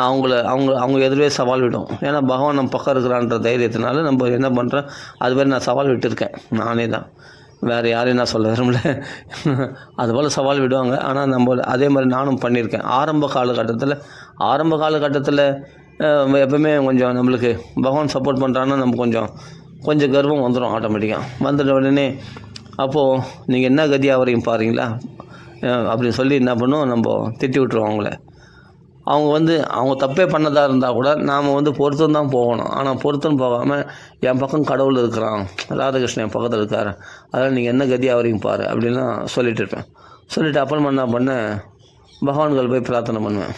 அவங்க எதிரே சவால் விடும். ஏன்னா பகவான் நம்ம பக்கம் இருக்கிறான்ற தைரியத்தினால நம்ம என்ன பண்ணுறோம், அது மாதிரி நான் சவால் விட்டுருக்கேன் நானே தான், வேறு யாரையும் நான் சொல்ல விரும்பல. அதுபோல் சவால் விடுவாங்க. ஆனால் நம்ம அதே மாதிரி நானும் பண்ணியிருக்கேன். ஆரம்ப காலகட்டத்தில் எப்பவுமே கொஞ்சம் நம்மளுக்கு பகவான் சப்போர்ட் பண்ணுறான்னா நம்ம கொஞ்சம் கர்வம் வந்துடும் ஆட்டோமேட்டிக்காக. வந்துட்ட உடனே அப்போது நீங்கள் என்ன கதியாக வரையும் பாருங்களா அப்படின்னு சொல்லி என்ன பண்ணுவோம், நம்ம திட்டி விட்டுருவோம் அவங்கள. அவங்க தப்பே பண்ணதாக இருந்தால் கூட நாம் பொறுத்துன்னு தான் போகணும். ஆனால் பொறுத்துன்னு போகாமல் என் பக்கம் கடவுள் இருக்கிறான், ராதாகிருஷ்ணன் என் பக்கத்தில் இருக்கார், அதனால் நீங்கள் என்ன கதியாக வரையும் பாரு அப்படின்லாம் சொல்லிட்டு இருப்பேன். சொல்லிவிட்டு அப்புறமா என்ன பண்ணேன், பகவான்கள் போய் பிரார்த்தனை பண்ணுவேன்.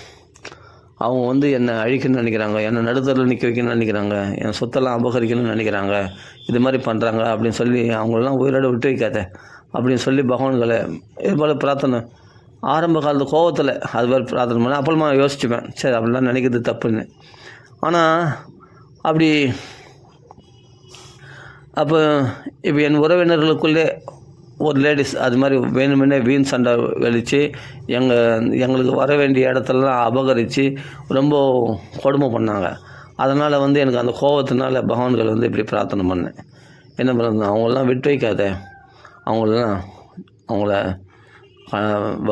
அவங்க என்னை அழிக்கணும்னு நினைக்கிறாங்க, என்னை நடுத்தரில் நிற்க வைக்கணும்னு நினைக்கிறாங்க, என் சொத்தெல்லாம் அபகரிக்கணும்னு நினைக்கிறாங்க, இது மாதிரி பண்ணுறாங்க அப்படின்னு சொல்லி அவங்களெல்லாம் உயிரோடு விட்டு வைக்காத அப்படின்னு சொல்லி பகவான்களை இது போல் பிரார்த்தனை. ஆரம்ப காலத்து கோவத்தில் அது மாதிரி பிரார்த்தனை பண்ணேன். அப்புறமா யோசிச்சுப்பேன், சரி அப்படிலாம் நினைக்கிறது தப்புன்னு. ஆனால் அப்போ இப்போ என் உறவினர்களுக்குள்ளே ஒரு லேடிஸ் அது மாதிரி வேணுமென்னே வீண் சண்டை வெளிச்சு எங்களுக்கு வர வேண்டிய இடத்துலலாம் அபகரித்து ரொம்ப கொடுமை பண்ணாங்க. அதனால் எனக்கு அந்த கோபத்தினால பகவான்கள் இப்படி பிரார்த்தனை பண்ணேன். என்ன பண்ணுறது, அவங்களெலாம் விட்டு வைக்காத, அவங்கள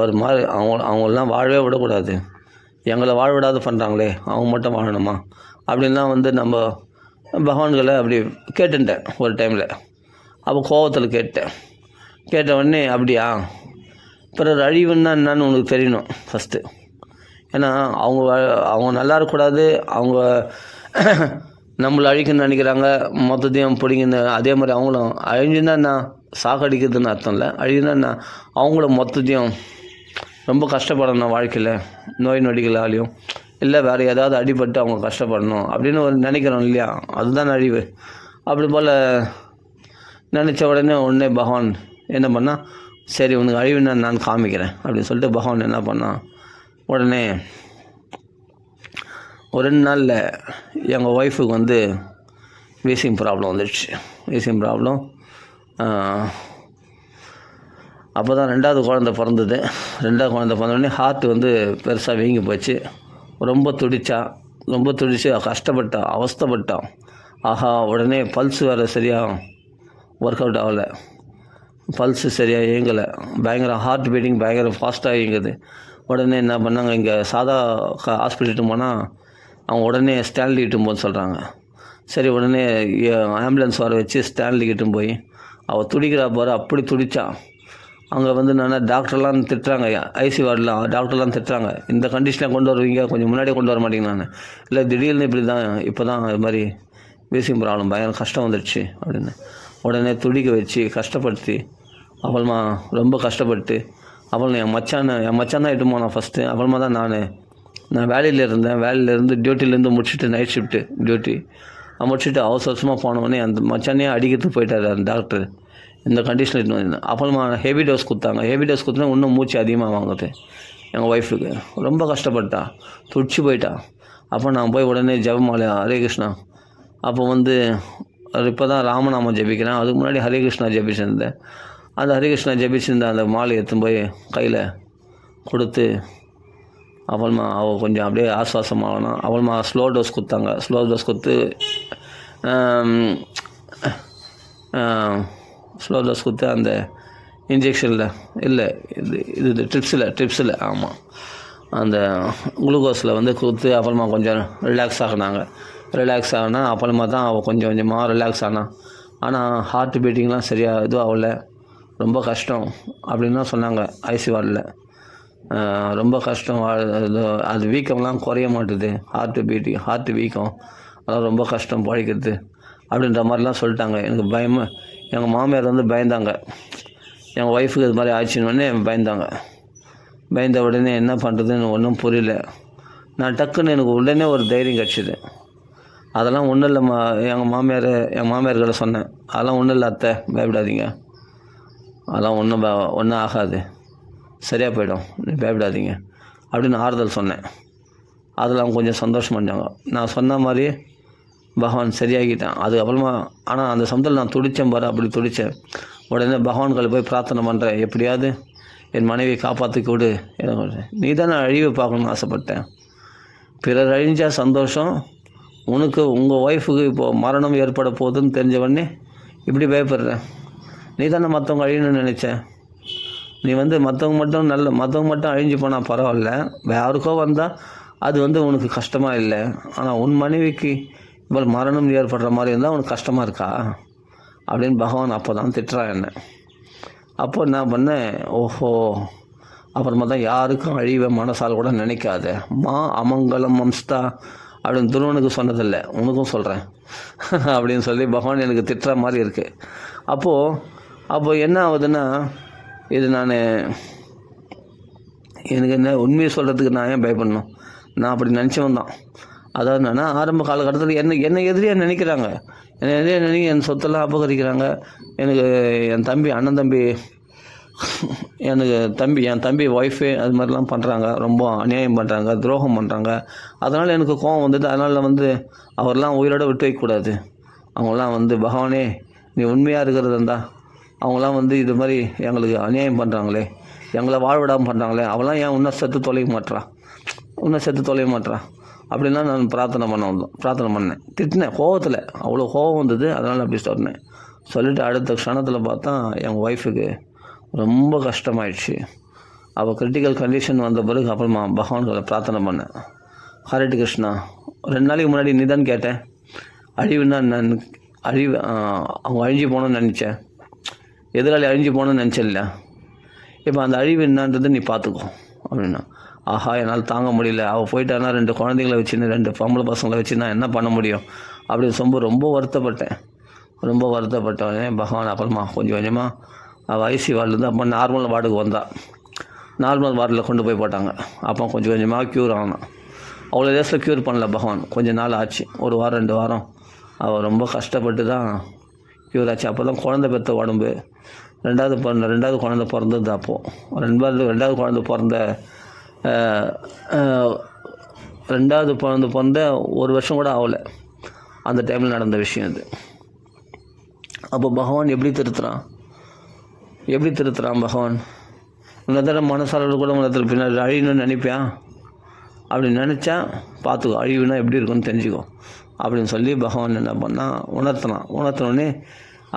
ஒரு மாதிரி அவங்களெலாம் வாழவே விடக்கூடாது, எங்களை வாழ விடாது பண்ணுறாங்களே அவங்க மட்டும் வாழணுமா அப்படின்லாம் நம்ம பகவான்களை அப்படி கேட்டுட்டேன் ஒரு டைமில். அப்போ கோபத்தில் கேட்ட உடனே அப்படியா, பிறர் அழிவுன்னா என்னன்னு உனக்கு தெரியணும் ஃபஸ்ட்டு. ஏன்னா அவங்க நல்லா இருக்கக்கூடாது, அவங்க நம்மளை அழிக்கணும்னு நினைக்கிறாங்க, மொத்தத்தையும் பிடிங்கன்னு. அதே மாதிரி அவங்களும் அழிஞ்சுன்னா என்ன, சாகடிக்கிறதுன்னு அர்த்தம் இல்லை, அழிஞ்சுன்னா என்ன, அவங்கள மொத்தத்தையும் ரொம்ப கஷ்டப்படணும் வாழ்க்கையில், நோய் நொடிகளாலையும் இல்லை வேறு ஏதாவது அடிபட்டு அவங்க கஷ்டப்படணும் அப்படின்னு நினைக்கிறோம் இல்லையா, அதுதான் அழிவு. அப்படி போல் நினச்ச உடனே பகவான் என்ன பண்ணால், சரி உனக்கு அழிவுன்னு நான் காமிக்கிறேன் அப்படின்னு சொல்லிட்டு பகவான் என்ன பண்ணான், உடனே ஒரு 2 நாளில் எங்கள் ஒய்ஃபுக்கு வீசிங் ப்ராப்ளம் வந்துடுச்சு. Wheezing problem. அப்போ தான் 2வது குழந்தை பிறந்தது. 2வது குழந்தை பிறந்தோடனே ஹார்ட் பெருசாக வீங்கி போச்சு. ரொம்ப துடிச்சு கஷ்டப்பட்டான், அவஸ்தைப்பட்டான். ஆஹா, உடனே பல்ஸ் வேறு சரியாக ஒர்க் அவுட் ஆகலை, பல்ஸு சரியாக இயங்கலை, பயங்கர ஹார்ட் பீட்டிங் பயங்கர ஃபாஸ்ட்டாக இயங்குது. உடனே என்ன பண்ணாங்க, இங்கே சாதா ஹாஸ்பிட்டல் போனால் அவங்க உடனே ஸ்டான்லி இட்டுன்னு போன்னு சொல்கிறாங்க. சரி, உடனே ஆம்புலன்ஸ் வர வச்சு ஸ்டான்லி இட்டுன்னு போய் அவள் துடிக்கிறா பாரு, அப்படி துடித்தான். அங்கே நான் டாக்டர்லாம் திட்டுறாங்க, ஐசி வார்டில் டாக்டர்லாம் திட்டுறாங்க, இந்த கண்டிஷனில் கொண்டு வருவீங்க, கொஞ்சம் முன்னாடியே கொண்டு வர மாட்டேங்க. நான் இல்லை திடீர்னு இப்போ தான் இது மாதிரி வீசிங் ப்ராப்ளம் பயங்கர கஷ்டம் வந்துடுச்சு அப்படின்னு உடனே துடிக்க வச்சு கஷ்டப்படுத்தி அப்புறமா ரொம்ப கஷ்டப்பட்டு அப்புறம் என் மச்சான் தான் இட்டு போனான் ஃபஸ்ட்டு. அப்புறமா தான் நான் வேலையிலேருந்து டியூட்டிலேருந்து முடிச்சுட்டு நைட் ஷிஃப்ட்டு டியூட்டி முடிச்சுட்டு அவசரமாக போனவொடனே அந்த மச்சானே அடிக்கிறதுக்கு போயிட்டார் அந்த டாக்டர். இந்த கண்டிஷனில் இட்டு வந்தேன். அப்புறமா ஹெவி டோஸ் கொடுத்தாங்க. ஹெவி டோஸ் கொடுத்தா இன்னும் மூச்சு அதிகமாக வாங்குது எங்கள் ஒய்ஃபுக்கு. ரொம்ப கஷ்டப்பட்டா, துடிச்சு போயிட்டா. அப்போ நான் போய் உடனே ஜெபமாலை ஹரே கிருஷ்ணா. அப்போ இப்போ தான் ராமநாமம் ஜெபிக்கிறேன், அதுக்கு முன்னாடி ஹரே கிருஷ்ணா ஜெபிச்சிருந்தேன். அந்த ஹரே கிருஷ்ணா ஜெபிச்சிருந்த அந்த மாலை எடுத்துன்னு போய் கையில் கொடுத்து அப்புறமா அவள் கொஞ்சம் அப்படியே ஆஸ்வாசமாகணும். அப்புறமா ஸ்லோ டோஸ் கொடுத்தாங்க. ஸ்லோ டோஸ் கொடுத்து அந்த இன்ஜெக்ஷனில் இல்லை இது ட்ரிப்ஸில் ஆமாம், அந்த குளுக்கோஸில் கொடுத்து அப்புறமா கொஞ்சம் ரிலாக்ஸ் ஆகினா அப்புறமா தான் அவள் கொஞ்சம் கொஞ்சமாக ரிலாக்ஸ் ஆனான். ஆனால் ஹார்ட் பீட்டிங்லாம் சரியாக இதுவும் ஆகலை, ரொம்ப கஷ்டம் அப்படின்லாம் சொன்னாங்க ஐசி வார்டில். ரொம்ப கஷ்டம், அது வீக்கம்லாம் குறைய மாட்டுது, ஹார்ட் வீக்கம், அதெல்லாம் ரொம்ப கஷ்டம் பழிக்கிறது அப்படின்ற மாதிரிலாம் சொல்லிட்டாங்க. எனக்கு பயமாக எங்கள் மாமியார் பயந்தாங்க, எங்கள் ஒய்ஃபுக்கு இது மாதிரி ஆச்சுன்னொடனே பயந்த உடனே என்ன பண்ணுறதுன்னு ஒன்றும் புரியல. நான் டக்குன்னு எனக்கு உடனே ஒரு தைரியம் கிடச்சிது. அதெல்லாம் ஒன்றும் இல்லை என் மாமியார்கிட்ட சொன்னேன், அதெல்லாம் ஒன்றும் இல்லை அத்தை, பயப்படாதீங்க, அதெல்லாம் ஒன்றும் ஆகாது, சரியாக போயிடும், நீ பயப்படாதீங்க அப்படின்னு ஆறுதல் சொன்னேன். அதில் அவங்க கொஞ்சம் சந்தோஷம் பண்ணாங்க. நான் சொன்ன மாதிரி பகவான் சரியாகிட்டான். அதுக்கப்புறமா ஆனால் அந்த சமயத்தில் நான் துடித்தேன் பாரு, அப்படி துடித்தேன். உடனே பகவான்களை போய் பிரார்த்தனை பண்ணுறேன், எப்படியாவது என் மனைவியை காப்பாற்றி கொடு, நீ தானே அழிவை பார்க்கணும்னு ஆசைப்பட்டேன், பிறர் அழிஞ்சால் சந்தோஷம், உனக்கு உங்கள் ஒய்ஃபுக்கு இப்போது மரணம் ஏற்பட போகுதுன்னு தெரிஞ்சவொடனே இப்படி பயப்படுற. நீ தானே மற்றவங்க அழியணும்னு நினச்ச. நீ மற்றவங்க மட்டும் அழிஞ்சு போனால் பரவாயில்ல, யாருக்கோ வந்தால் அது உனக்கு கஷ்டமாக இல்லை. ஆனால் உன் மனைவிக்கு இவ்வளோ மரணம் ஏற்படுற மாதிரி இருந்தால் உனக்கு கஷ்டமாக இருக்கா அப்படின்னு பகவான் அப்போ தான் திட்டுறான் என்ன. அப்போ என்ன பண்ணேன், ஓஹோ, அப்புறமா தான் யாருக்கும் அழிவை மனசால் கூட நினைக்காத, மா அமங்கலம் மம்ஸ்தா அப்படின்னு துருவனுக்கு சொன்னதில்லை, உனக்கும் சொல்கிறேன் அப்படின்னு சொல்லி பகவான் எனக்கு திட்டுற மாதிரி இருக்குது. அப்போது என்ன ஆகுதுன்னா, இது எனக்கு என்ன உண்மையை சொல்கிறதுக்கு நான் ஏன் பயப்படணும்? நான் அப்படி நினச்சவன் தான். அதாவது என்னன்னா, ஆரம்ப காலகட்டத்தில் என்னை எதிரியாக நினைக்கிறாங்க, என்னை எதிரியாக நினைக்க என் சொத்தெல்லாம் அபகரிக்கிறாங்க. எனக்கு என் தம்பி என் தம்பி ஒய்ஃபு அது மாதிரிலாம் பண்ணுறாங்க, ரொம்ப அநியாயம் பண்ணுறாங்க, துரோகம் பண்ணுறாங்க. அதனால் எனக்கு கோபம் வந்தது. அதனால் அவரெல்லாம் உயிரோடு விட்டு வைக்கக்கூடாது. அவங்களாம் பகவானே நீ உண்மையாக இருக்கிறது இருந்தா, அவங்களாம் இது மாதிரி எங்களுக்கு அநியாயம் பண்ணுறாங்களே, எங்களை வாழ்விடாமல் பண்ணுறாங்களே, அவளாம் ஏன் இன்னும் செத்து தொலைய மாட்றா அப்படின்னா நான் பிரார்த்தனை பண்ணேன். திட்டினேன் கோவத்தில், அவ்வளோ கோவம் வந்தது. அதனால் அப்படி சொல்லிவிட்டு அடுத்த க்ஷணத்தில் பார்த்தா என் ஒய்ஃபுக்கு ரொம்ப கஷ்டமாயிடுச்சு. அவள் கிரிட்டிக்கல் கண்டிஷன் வந்த பிறகு அப்புறமா பகவான்களை பிரார்த்தனை பண்ணேன். ஹரே கிருஷ்ணா, 2 நாளைக்கு முன்னாடி நீ தான் கேட்டேன் அழிவுன்னா அவங்க அழிஞ்சு போகணும்னு நினச்சேன், எதிராளி அழிஞ்சு போகணும்னு நினச்சேன்ல, இப்போ அந்த அழிவு என்னன்றது நீ பார்த்துக்கோ அப்படின்னா. ஆஹா, என்னால் தாங்க முடியல, அவள் போயிட்டானா 2 குழந்தைங்களை வச்சுன்னு 2 பொம்பளை பசங்களை வச்சு நான் என்ன பண்ண முடியும் அப்படின்னு ரொம்ப வருத்தப்பட்டவனே பகவான் அப்புறமா கொஞ்சம் கொஞ்சமாக அவள் ஐசி வார்டுலேருந்து அப்போ நார்மல் வார்டுக்கு வந்தாள். நார்மல் வார்டில் கொண்டு போய் போட்டாங்க. அப்போ கொஞ்சம் கொஞ்சமாக க்யூர் ஆனான். அவ்வளோ தேசத்தில் க்யூர் பண்ணல பகவான், கொஞ்சம் நாள் ஆச்சு, 1 வாரம் 2 வாரம் அவள் ரொம்ப கஷ்டப்பட்டு தான் க்யூர் ஆச்சு. அப்போ தான் குழந்தை பெற்ற உடம்பு, ரெண்டாவது குழந்தை பிறந்தது. அப்போது ரெண்டாவது குழந்தை பிறந்த 1 வருஷம் கூட ஆகலை. அந்த டைமில் நடந்த விஷயம் இது. அப்போ பகவான் எப்படி திருத்துறான் பகவான்? உன்னதர மனசாளர்கள் கூட உன்னத்தில் பின்னாடி அழியணும்னு நினைப்பியா? அப்படி நினச்சா பார்த்துக்கோ, அழிவுனா எப்படி இருக்குன்னு தெரிஞ்சுக்கோ அப்படின்னு சொல்லி பகவான் என்ன பண்ணால் உணர்த்தினோடனே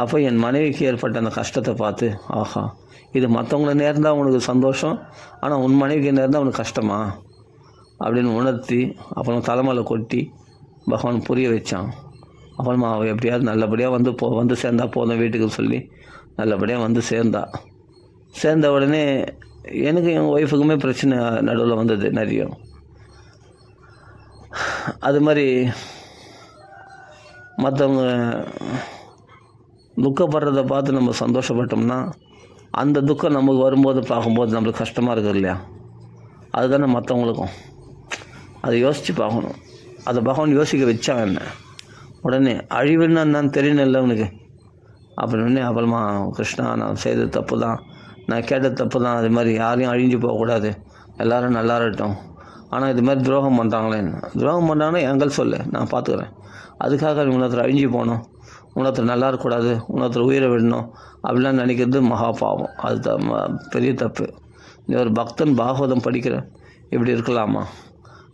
அப்போ என் மனைவிக்கு ஏற்பட்ட அந்த கஷ்டத்தை பார்த்து, ஆஹா, இது மற்றவங்களை நேர்ந்தால் உனக்கு சந்தோஷம், ஆனால் உன் மனைவிக்கு நேர்ந்தால் உனக்கு கஷ்டமா அப்படின்னு உணர்த்தி அப்புறம் தலைமையில் கொட்டி பகவான் புரிய வச்சான். அப்புறமா அவள் எப்படியாவது நல்லபடியாக வந்து சேர்ந்தா போதும் வீட்டுக்கு சொல்லி நல்லபடியாக சேர்ந்த உடனே எனக்கு என் ஒய்ஃபுக்குமே பிரச்சனை நடுவில் வந்தது நிறைய. அது மாதிரி மற்றவங்க துக்கப்படுறதை பார்த்து நம்ம சந்தோஷப்பட்டோம்னா அந்த துக்கம் நமக்கு வரும்போது பார்க்கும்போது நம்மளுக்கு கஷ்டமாக இருக்குது இல்லையா? அதுதானே மற்றவங்களுக்கும். அதை யோசித்து பார்க்கணும். அதை பகவான் யோசிக்க வச்சான் என்ன. உடனே அழிவுன்னா என்னன்னு தெரியணும் இல்லை அவனுக்கு. அப்படின்னு அப்புறமா கிருஷ்ணா, நான் செய்த தப்பு தான், நான் கேட்ட தப்பு தான், அது மாதிரி யாரையும் அழிஞ்சு போகக்கூடாது, எல்லோரும் நல்லா இருக்கட்டும். ஆனால் இது மாதிரி துரோகம் பண்ணுறாங்கன்னா எங்கள் சொல்லு, நான் பார்த்துக்கிறேன். அதுக்காக இன்னொருத்தர் அழிஞ்சு போகணும், இன்னொருத்தர் நல்லா இருக்கக்கூடாது, இன்னொருத்தர் உயிரை விடணும் அப்படிலாம் நினைக்கிறது மகா பாவம். அது பெரிய தப்பு. நீ ஒரு பக்தன் பாகவதம் படிக்கிற, இப்படி இருக்கலாமா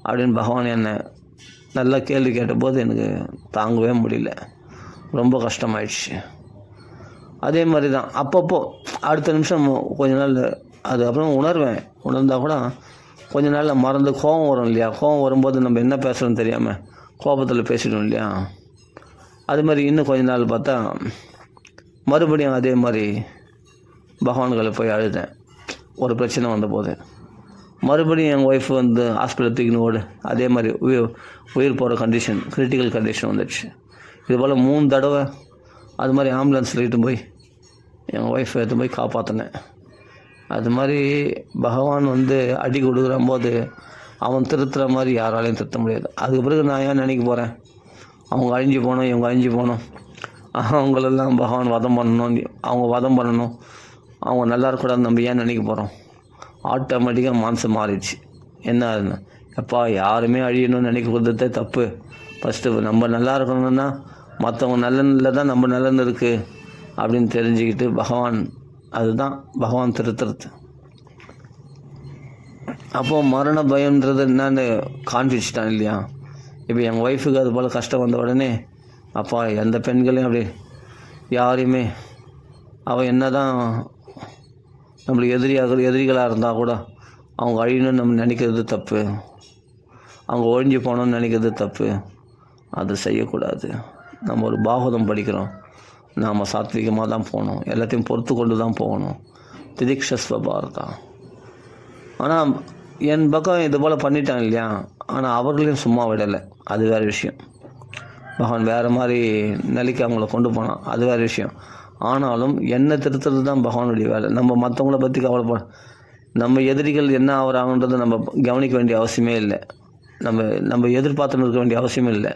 அப்படின்னு பகவான் என்னை நல்லா கேள்வி கேட்டபோது எனக்கு தாங்கவே முடியல, ரொம்ப கஷ்டமாயிடுச்சு. அதே மாதிரி தான் அப்பப்போ அடுத்த நிமிஷம் கொஞ்ச நாள் அது அப்புறம் உணர்ந்தால் கூட கொஞ்ச நாளில் மறந்து கோபம் வரும் இல்லையா? கோபம் வரும்போது நம்ம என்ன பேசுகிறோன்னு தெரியாமல் கோபத்தில் பேசிடும் இல்லையா? அது மாதிரி இன்னும் கொஞ்ச நாள் பார்த்தா மறுபடியும் அதே மாதிரி பகவான்களை போய் அழுதேன். ஒரு பிரச்சனை வந்தபோது மறுபடியும் எங்கள் ஒய்ஃப் ஹாஸ்பிட்டல் தூக்கின்னு ஓடு, அதே மாதிரி உயிர் போகிற கண்டிஷன், கிரிட்டிக்கல் கண்டிஷன் வந்துடுச்சு. இதுபோல் 3 தடவை அது மாதிரி ஆம்புலன்ஸில் இட்டு போய் எங்கள் ஒய்ஃபை எடுத்து போய் காப்பாற்றினேன். அது மாதிரி பகவான் அடி கொடுக்குற போது அவன் திருத்துற மாதிரி யாராலையும் திருத்த முடியாது. அதுக்கு பிறகு நான் ஏன் நினைக்க போகிறேன் அவங்க அழிஞ்சு போகணும், இவங்க அழிஞ்சு போகணும், அவங்களெல்லாம் பகவான் வதம் பண்ணணும், அவங்க நல்லா இருக்கக்கூடாதுன்னு நம்ம ஏன் நினைக்க போகிறோம்? ஆட்டோமேட்டிக்காக மனசு மாறிடுச்சு. என்ன ஆகுதுன்னு, எப்பா யாருமே அழியணும்னு நினைக்கிறதே தப்பு. ஃபஸ்ட்டு நம்ம நல்லா இருக்கணும்னா மற்றவங்க நல்லனில் தான் நம்ம நல்லன்னு இருக்குது அப்படின்னு தெரிஞ்சுக்கிட்டு அதுதான் பகவான் திருத்துறது. அப்போது மரண பயம்ன்றது என்னன்னு காண்பிச்சிட்டான் இல்லையா. இப்போ எங்கள் ஒய்ஃபுக்கு அது போல் கஷ்டம் வந்த உடனே அப்பா எந்த பெண்களையும் அப்படி யாரையுமே அவள் என்ன தான் நம்மளுக்கு எதிரிகளாக இருந்தால் கூட அவங்க அழியணும்னு நம்ம நினைக்கிறது தப்பு, அவங்க ஒழிஞ்சு போகணும்னு நினைக்கிறது தப்பு. அது செய்யக்கூடாது. நம்ம ஒரு பாகவதம் படிக்கிறோம், நாம் சாத்விகமாக தான் போகணும், எல்லாத்தையும் பொறுத்து கொண்டு தான் போகணும். திதிக்ஷஸ்வ பாரதா. ஆனால் என் பக்கம் இது போல் பண்ணிட்டாங்க இல்லையா. ஆனால் அவர்களையும் சும்மா விடலை, அது வேறு விஷயம். பகவான் வேறு மாதிரி நிலைக்கு அவங்கள கொண்டு போனான், அது வேறு விஷயம். ஆனாலும் என்னை திருத்துறது தான் பகவானுடைய வேலை. நம்ம மற்றவங்கள பற்றி கவலைப்பட, நம்ம எதிரிகள் என்ன ஆகிறாங்கன்றதை நம்ம கவனிக்க வேண்டிய அவசியமே இல்லை. நம்ம எதிர்பார்த்துன்னு இருக்க வேண்டிய அவசியமே இல்லை.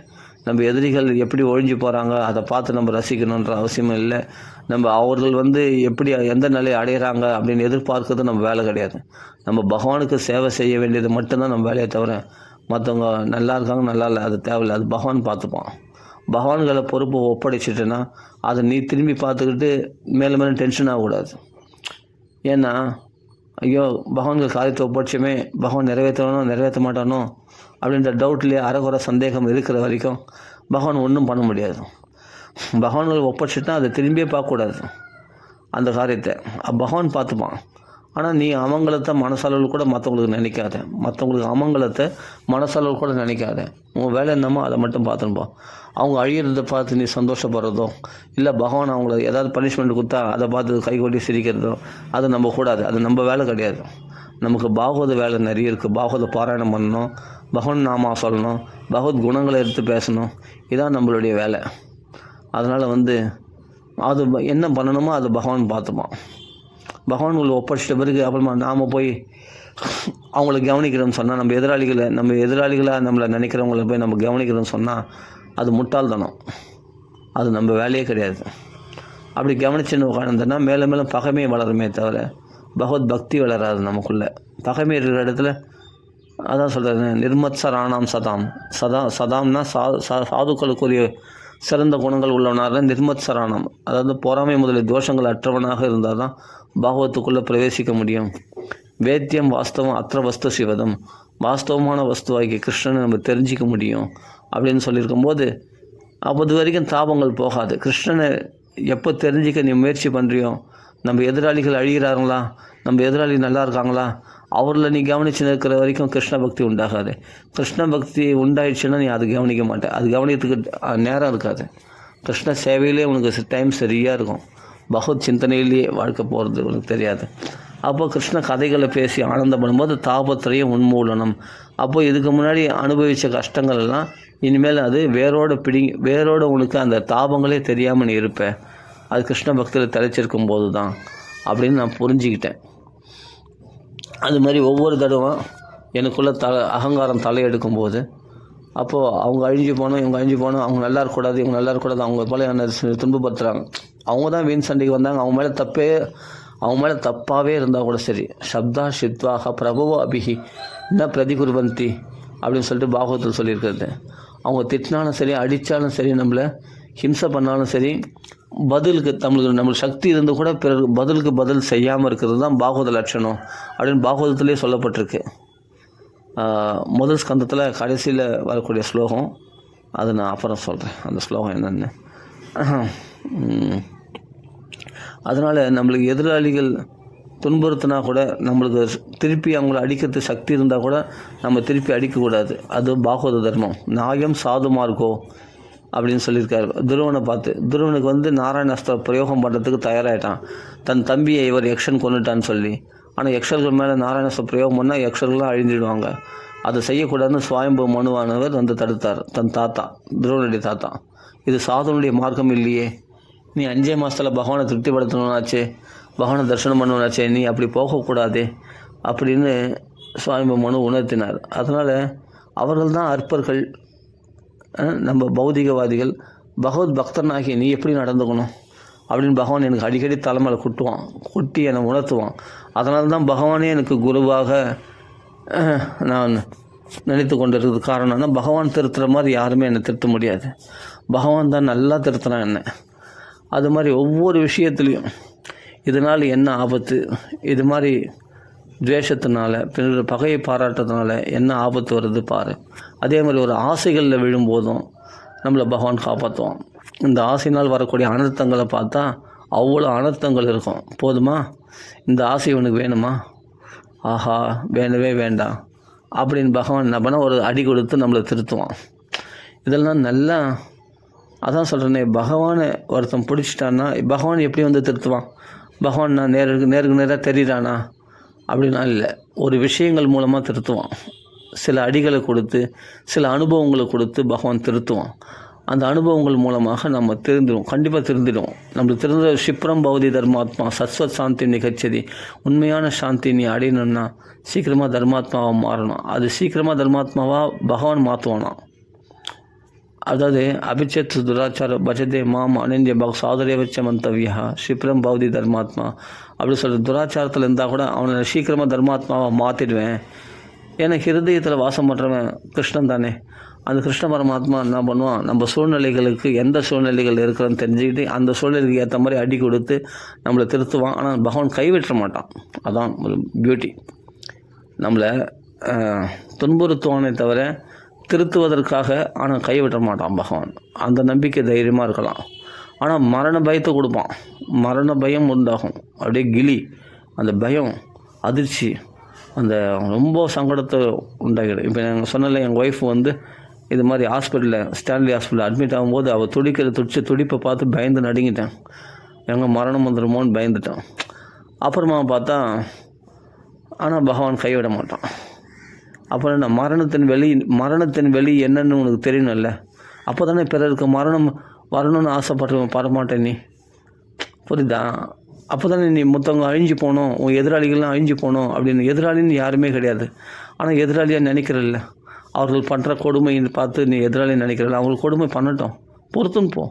நம்ம எதிரிகள் எப்படி ஒழிஞ்சு போகிறாங்க அதை பார்த்து நம்ம ரசிக்கணுன்ற அவசியமும் இல்லை. நம்ம அவர்கள் எப்படி எந்த நிலையை அடைகிறாங்க அப்படின்னு எதிர்பார்க்கறது நம்ம வேலை கிடையாது. நம்ம பகவானுக்கு சேவை செய்ய வேண்டியது மட்டும்தான் நம்ம வேலையை தவிர மற்றவங்க நல்லா இருக்காங்க நல்லா இல்லை அது தேவையில்லை, அது பகவான் பார்த்துப்பான். பகவான்களை பொறுப்பை ஒப்படைச்சிட்டேன்னா அதை நீ திரும்பி பார்த்துக்கிட்டு மேலும் மேலும் டென்ஷன் ஆகக்கூடாது. ஏன்னா ஐயோ பகவான்கள் காரியத்தை ஒப்படைச்சுமே பகவான் நிறைவேற்றணும் நிறைவேற்ற மாட்டானோ அப்படின்ற டவுட்லேயே அரைகுறை சந்தேகம் இருக்கிற வரைக்கும் பகவான் ஒன்றும் பண்ண முடியாது. பகவான்கள் ஒப்படைச்சிட்டா அதை திரும்பியே பார்க்கக்கூடாது அந்த காரியத்தை, பகவான் பார்த்துப்பான். ஆனால் நீ அமங்கலத்தை மனசளவில் கூட மற்றவங்களுக்கு நினைக்காத, மற்றவங்களுக்கு அமங்கலத்தை மனசளவில் கூட நினைக்காத. உன் வேலை என்னமோ அதை மட்டும் பார்த்துப்போம். அவங்க அழியிறதை பார்த்து நீ சந்தோஷப்படுறதோ இல்லை பகவான் அவங்கள ஏதாவது பனிஷ்மெண்ட் கொடுத்தா அதை பார்த்து கை கொட்டி சிரிக்கிறதோ அது நம்ம கூடாது, அது நம்ம வேலை கிடையாது. நமக்கு பாகவத வேலை நிறைய இருக்குது. பாகவத பாராயணம் பண்ணணும், பகவான் நாமா சொல்லணும், பகவத் குணங்களை எடுத்து பேசணும், இதான் நம்மளுடைய வேலை. அதனால் அது என்ன பண்ணணுமோ அதை பகவான் பார்த்துப்பான். பகவான்களை ஒப்படைச்சிட்ட பிறகு அப்புறமா நாம் போய் அவங்கள கவனிக்கிறோம்னு சொன்னால் நம்ம எதிராளிகளாக நம்மளை நினைக்கிறவங்கள போய் நம்ம கவனிக்கிறோம்னு சொன்னால் அது முட்டாள்தனம், அது நம்ம வேலையே கிடையாது. அப்படி கவனிச்சுன்னு உட்காந்துன்னா மேலும் மேலும் பகைமை வளருமே தவிர பகவத் பக்தி வளராது நமக்குள்ளே. பகைமை இருக்கிற இடத்துல அதான் சொல்கிறேன், நிர்மத்சராணாம் சதாம்னா சாதுக்களுக்குரிய சிறந்த குணங்கள் உள்ளவனாக நிர்மத்சராணம், அதாவது பொறாமை முதலிய தோஷங்கள் அற்றவனாக இருந்தால் தான் பாகவத்துக்குள்ளே பிரவேசிக்க முடியும். வேத்தியம் வாஸ்தவம் அற்ற வஸ்து சிவதம், வாஸ்தவமான வஸ்துவாகிய கிருஷ்ணனை நம்ம தெரிஞ்சிக்க முடியும் அப்படின்னு சொல்லியிருக்கும்போது அப்போது வரைக்கும் தாபங்கள் போகாது. கிருஷ்ணனை எப்போ தெரிஞ்சிக்க நீ முயற்சி பண்ணுறியோ, நம்ம எதிராளிகள் அழிகிறாங்களா, நம்ம எதிராளி நல்லா இருக்காங்களா, அவரில் நீ கவனிச்சு இருக்கிற வரைக்கும் கிருஷ்ண பக்தி உண்டாகாது. கிருஷ்ண பக்தி உண்டாயிடுச்சுன்னா நீ அது கவனிக்க மாட்டேன், அது கவனிக்கிறதுக்கு நேரம் இருக்காது. கிருஷ்ண சேவையிலே உனக்கு டைம் சரியாக இருக்கும், பகவத் சிந்தனையிலேயே வாழ்க்கை போகிறது உனக்கு தெரியாது. அப்போ கிருஷ்ண கதைகளை பேசி ஆனந்தப்படும்போது தாபத்திரையும் உன்மூலனம். அப்போது இதுக்கு முன்னாடி அனுபவித்த கஷ்டங்கள் எல்லாம் இனிமேல் அது வேரோடு உனக்கு அந்த தாபங்களே தெரியாமல் நீ இருப்ப. அது கிருஷ்ண பக்தியில் தலைச்சிருக்கும் போது தான் அப்படின்னு நான் புரிஞ்சுக்கிட்டேன். அது மாதிரி ஒவ்வொரு தடவும் எனக்குள்ளே அகங்காரம் தலையெடுக்கும்போது அப்போது அவங்க அழிஞ்சு போகணும், இவங்க அழிஞ்சு போகணும், அவங்க நல்லா இருக்கக்கூடாது, இவங்க நல்லா இருக்கக்கூடாது, அவங்க போல் என்னை துன்பப்படுத்துகிறாங்க, அவங்க தான் வீண் சண்டைக்கு வந்தாங்க, அவங்க மேலே தப்பாகவே இருந்தால் கூட சரி, சப்தா ஷித்வாக பிரபுவோ அபிஹி என்ன பிரதிகுர்வந்தி அப்படின்னு சொல்லிட்டு பாகவத்தில் சொல்லியிருக்கிறது. அவங்க திட்டினாலும் சரி, அடித்தாலும் சரி, நம்மளை ஹிம்சை பண்ணாலும் சரி, பதிலுக்கு நம்மளுக்கு சக்தி இருந்து கூட பிறகு பதிலுக்கு பதில் செய்யாமல் இருக்கிறது தான் பாகவத லட்சணம் அப்படின்னு பாகவதத்திலே சொல்லப்பட்டிருக்கு. முதல் ஸ்கந்தத்தில் கடைசியில் வரக்கூடிய ஸ்லோகம், அது நான் அப்புறம் சொல்கிறேன் அந்த ஸ்லோகம் என்னென்னு. அதனால் நம்மளுக்கு எதிராளிகள் துன்புறுத்தினா கூட நம்மளுக்கு திருப்பி அவங்கள அடிக்கிறது சக்தி இருந்தால் கூட நம்ம திருப்பி அடிக்கக்கூடாது, அது பாகவத தர்மம். நாயம் சாது மார்க்கோ அப்படின்னு சொல்லியிருக்காரு துருவனை பார்த்து. துருவனுக்கு நாராயணாஸ்திர பிரயோகம் பண்ணுறதுக்கு தயாராகிட்டான், தன் தம்பியை இவர் யக்ஷன் கொண்டுட்டான்னு சொல்லி. ஆனால் யக்ஷர்கள் மேலே நாராயணாஸ்திர பிரயோகம் பண்ணால் யக்ஷர்கள்லாம் அழிஞ்சிடுவாங்க, அதை செய்யக்கூடாதுன்னு சுவாயம்பு மனுவானவர் தடுத்தார், தன் தாத்தா துருவனுடைய தாத்தா. இது சாதுனுடைய மார்க்கம் இல்லையே, நீ 5 மாதத்தில் பகவானை திருப்திப்படுத்தணும்னாச்சே, பகவானை தரிசனம் பண்ணணும்னாச்சே, நீ அப்படி போகக்கூடாது அப்படின்னு சுவாமி மனு உணர்த்தினார். அதனால் அவர்கள் தான் அற்பர்கள், நம்ம பௌதிகவாதிகள். பகவத் பக்தனாகி நீ எப்படி நடந்துக்கணும் அப்படின்னு பகவான் எனக்கு அடிக்கடி தலைமையில் குட்டி என்னை உணர்த்துவான். அதனால தான் பகவானே எனக்கு குருவாக நான் நினைத்து கொண்டு இருக்கிறது. காரணம்னா பகவான் திருத்துற மாதிரி யாருமே என்னை திருத்த முடியாது, பகவான் தான் நல்லா திருத்துறான் என்ன. அது மாதிரி ஒவ்வொரு விஷயத்துலையும் இதனால் என்ன ஆபத்து, இது மாதிரி துவேஷத்தினால, பிறர் பகையை பாராட்டுறதுனால என்ன ஆபத்து வருது பாரு. அதே மாதிரி ஒரு ஆசைகளில் விழும்போதும் நம்மளை பகவான் காப்பாற்றுவான். இந்த ஆசையினால் வரக்கூடிய அனர்த்தங்களை பார்த்தா அவ்வளோ அனர்த்தங்கள் இருக்கும். போதுமா? இந்த ஆசை உனக்கு வேணுமா? ஆஹா, வேண்டவே வேண்டாம் அப்படின்னு பகவான் என்ன பண்ணால் ஒரு அடி கொடுத்து நம்மளை திருத்துவான். இதெல்லாம் நல்லா, அதான் சொல்கிறேனே, பகவானை ஒருத்தன் பிடிச்சிட்டான்னா பகவான் எப்படி வந்து திருத்துவான்? பகவான் நான் நேருக்கு நேராக தெரியிறானா அப்படின்னா இல்லை. ஒரு விஷயங்கள் மூலமாக திருத்துவான். சில அடிகளை கொடுத்து, சில அனுபவங்களை கொடுத்து பகவான் திருத்துவான். அந்த அனுபவங்கள் மூலமாக நம்ம திருந்திடுவோம். கண்டிப்பாக திருந்திடுவோம். நம்மளுக்கு திருந்த க்ஷிப்ரம் பவதி தர்மாத்மா சஸ்வத் சாந்தி நிகழ்ச்சதி. உண்மையான சாந்தி நீ அடையணும்னா சீக்கிரமாக தர்மாத்மாவாக மாறணும். அது சீக்கிரமாக தர்மாத்மாவாக பகவான் மாற்றுவானா. அதாவது அபிச்சேத் துராச்சார பஜதே மாம் அனந்திய பக் சாதரே வச்ச மந்தவியா க்ஷிப்ரம் பவதி தர்மாத்மா அப்படி சொல்கிறது. துராச்சாரத்தில் இருந்தால் கூட அவனை சீக்கிரமாக தர்மாத்மாவை மாற்றிடுவேன். ஏன்னா ஹிருதயத்தில் வாசம் பண்ணுறவன் கிருஷ்ணன் தானே. அந்த கிருஷ்ண பரமாத்மா என்ன பண்ணுவான், நம்ம சூழ்நிலைகளுக்கு எந்த சூழ்நிலைகள் இருக்கிறன்னு தெரிஞ்சுக்கிட்டு அந்த சூழ்நிலைக்கு ஏற்ற மாதிரி அடி கொடுத்து நம்மளை திருத்துவான். ஆனால் பகவான் கைவிட்ட மாட்டான். அதான் ஒரு பியூட்டி. நம்மளை துன்புறுத்துவானே தவிர திருத்துவதற்காக ஆனால் கைவிட்ட மாட்டான் பகவான். அந்த நம்பிக்கை தைரியமாக இருக்கலாம். ஆனால் மரண பயத்தை கொடுப்பான். மரண பயம் உண்டாகும். அப்படியே கிளி, அந்த பயம், அதிர்ச்சி, அந்த ரொம்ப சங்கடத்தை உண்டாகிடும். இப்போ நாங்கள் சொன்னல, எங்கள் ஒய்ஃப் வந்து இது மாதிரி ஹாஸ்பிட்டலில், ஸ்டான்லி ஹாஸ்பிட்டலில் அட்மிட் ஆகும்போது அவள் துடிப்பை பார்த்து பயந்து நடுங்கிட்டேன். எங்கே மரணம் வந்துடுமோன்னு பயந்துட்டேன். அப்புறமா பார்த்தா ஆனால் பகவான் கைவிட மாட்டான். அப்புறம் என்ன, மரணத்தின் வெளி என்னன்னு உனக்கு தெரியணும்ல. அப்போ தானே பிறருக்கு மரணம் வரணும்னு படமாட்டேன் நீ, புரியுதா? அப்போ தானே நீ மொத்தவங்க அழிஞ்சு போகணும், உன் எதிராளிகள்லாம் அழிஞ்சு போகணும் அப்படின்னு. எதிராளின்னு யாருமே கிடையாது. ஆனால் எதிராளியாக நினைக்கிறல்ல. அவர்கள் பண்ணுற கொடுமைன்னு பார்த்து நீ எதிராளின்னு நினைக்கிறல்ல. அவங்களுக்கு கொடுமை பண்ணட்டும், பொறுத்துன்னு போ,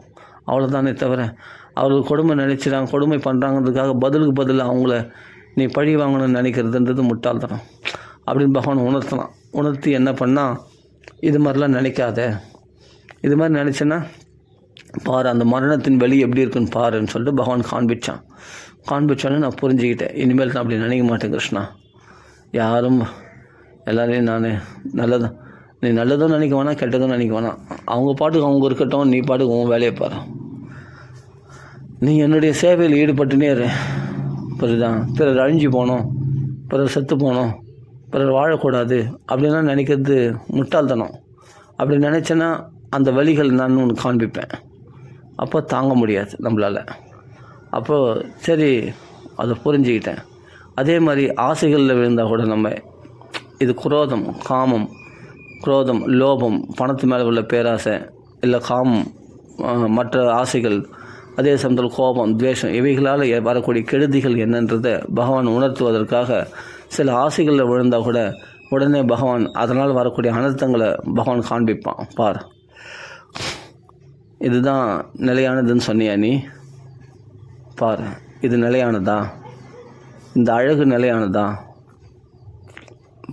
அவ்வளோதானே தவிர அவர்கள் கொடுமை நினைச்சிடாங்க, கொடுமை பண்ணுறாங்கிறதுக்காக பதிலுக்கு பதில் அவங்கள நீ பழி வாங்கணும்னு நினைக்கிறதுன்றது முட்டாள்தனம் அப்படின்னு பகவான் உணர்த்தலாம். உணர்த்தி என்ன பண்ணால், இது மாதிரிலாம் நினைக்காத, இது மாதிரி நினச்சேன்னா பாரு அந்த மரணத்தின் வலி எப்படி இருக்குன்னு பாருன்னு சொல்லிட்டு பகவான் காண்பிச்சானே நான் புரிஞ்சுக்கிட்டேன். இனிமேல் நான் அப்படி நினைக்க மாட்டேன் கிருஷ்ணா. யாரும் எல்லாரையும் நான் நீ நல்லதும் நினைக்க வேணாம், கெட்டதும் நினைக்க வேணாம். அவங்க பாட்டுக்கு அவங்க இருக்கட்டும், நீ பாட்டுக்கு உன் வேலையை பாரு. நீ என்னுடைய சேவையில் ஈடுபட்டுனே இரு, புரியுதா? பிறர் அழிஞ்சு போகணும், பிறர் செத்து போகணும், பிறர் வாழக்கூடாது அப்படின்லாம் நினைக்கிறது முட்டாள்தனம். அப்படி நினச்சேன்னா அந்த வழிகள் நான் உனக்கு காண்பிப்பேன். அப்போ தாங்க முடியாது நம்மளால். அப்போது சரி, அதை புரிஞ்சுக்கிட்டேன். அதே மாதிரி ஆசைகளில் விழுந்தால் கூட நம்ம இது குரோதம், காமம், குரோதம், லோபம், பணத்து மேலே உள்ள பேராசை, இல்லை காமம், மற்ற ஆசைகள், அதே சமயத்தில் கோபம், துவேஷம், இவைகளால் வரக்கூடிய கெடுதிகள் என்னன்றதை பகவான் உணர்த்துவதற்காக சில ஆசைகளில் விழுந்தால் கூட உடனே பகவான் அதனால் வரக்கூடிய அனர்த்தங்களை பகவான் காண்பிப்பான். பார், இதுதான் நிலையானதுன்னு சொன்னியா நீ, பார் இது நிலையானதா, இந்த அழகு நிலையானதா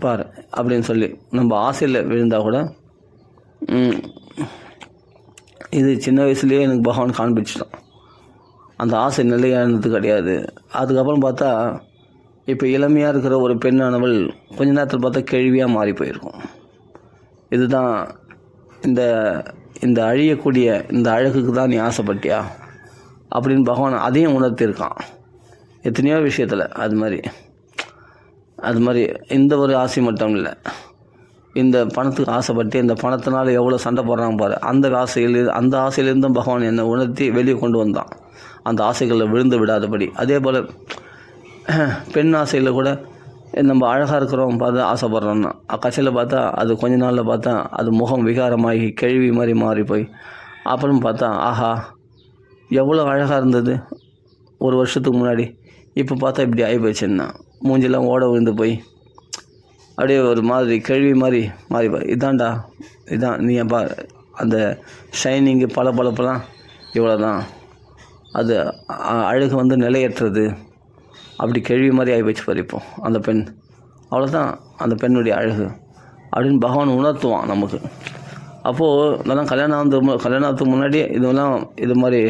பார் அப்படின்னு சொல்லி நம்ம ஆசையில் விழுந்தால் கூட இது சின்ன வயசுலேயே எனக்கு பகவான் காண்பிச்சிட்டான். அந்த ஆசை நிலையானது கிடையாது. அதுக்கப்புறம் பார்த்தா இப்போ இளமையாக இருக்கிற ஒரு பெண்ணானவள் கொஞ்ச நேரத்தில் பார்த்தா கேள்வியாக மாறி போயிருக்கும். இதுதான் இந்த அழியக்கூடிய இந்த அழகுக்கு தான் நீ ஆசைப்பட்டியா அப்படின்னு பகவான் அதையும் உணர்த்தியிருக்கான் எத்தனையோ விஷயத்தில். அது மாதிரி இந்த ஒரு ஆசை மட்டும் இல்லை, இந்த பணத்துக்கு ஆசைப்பட்டு இந்த பணத்தினால் எவ்வளோ சண்டை போடுறாங்க பாரு. அந்த ஆசையிலேருந்தும் பகவான் என்னை உணர்த்தி வெளியே கொண்டு வந்தான், அந்த ஆசைகளில் விழுந்து விடாதபடி. அதே போல் பெண் ஆசையில் கூட நம்ம அழகாக இருக்கிறோம் பார்த்து ஆசைப்படுறோம்னா கட்சியில் பார்த்தா அது கொஞ்ச நாளில் பார்த்தா அது முகம் விகாரமாகி கேள்வி மாதிரி மாறி போய் அப்புறம் பார்த்தா ஆஹா எவ்வளோ அழகாக இருந்தது ஒரு வருஷத்துக்கு முன்னாடி, இப்போ பார்த்தா இப்படி ஆகி போச்சுன்னா மூஞ்செல்லாம் ஓட விழுந்து போய் அப்படியே ஒரு மாதிரி கேள்வி மாதிரி மாறி போய் இதான் நீ அப்பா அந்த ஷைனிங்கு பளபளப்பெல்லாம் இவ்வளோ தான், அது அழகு வந்து நிலையற்றது, அப்படி கேள்வி மாதிரி ஆகி போச்சு பறிப்போம் அந்த பெண். அவ்வளோதான் அந்த பெண்ணுடைய அழகு அப்படின்னு பகவான் உணர்த்துவான் நமக்கு. அப்போது இதெல்லாம் கல்யாணத்துக்கு முன்னாடி இதெல்லாம் இது மாதிரி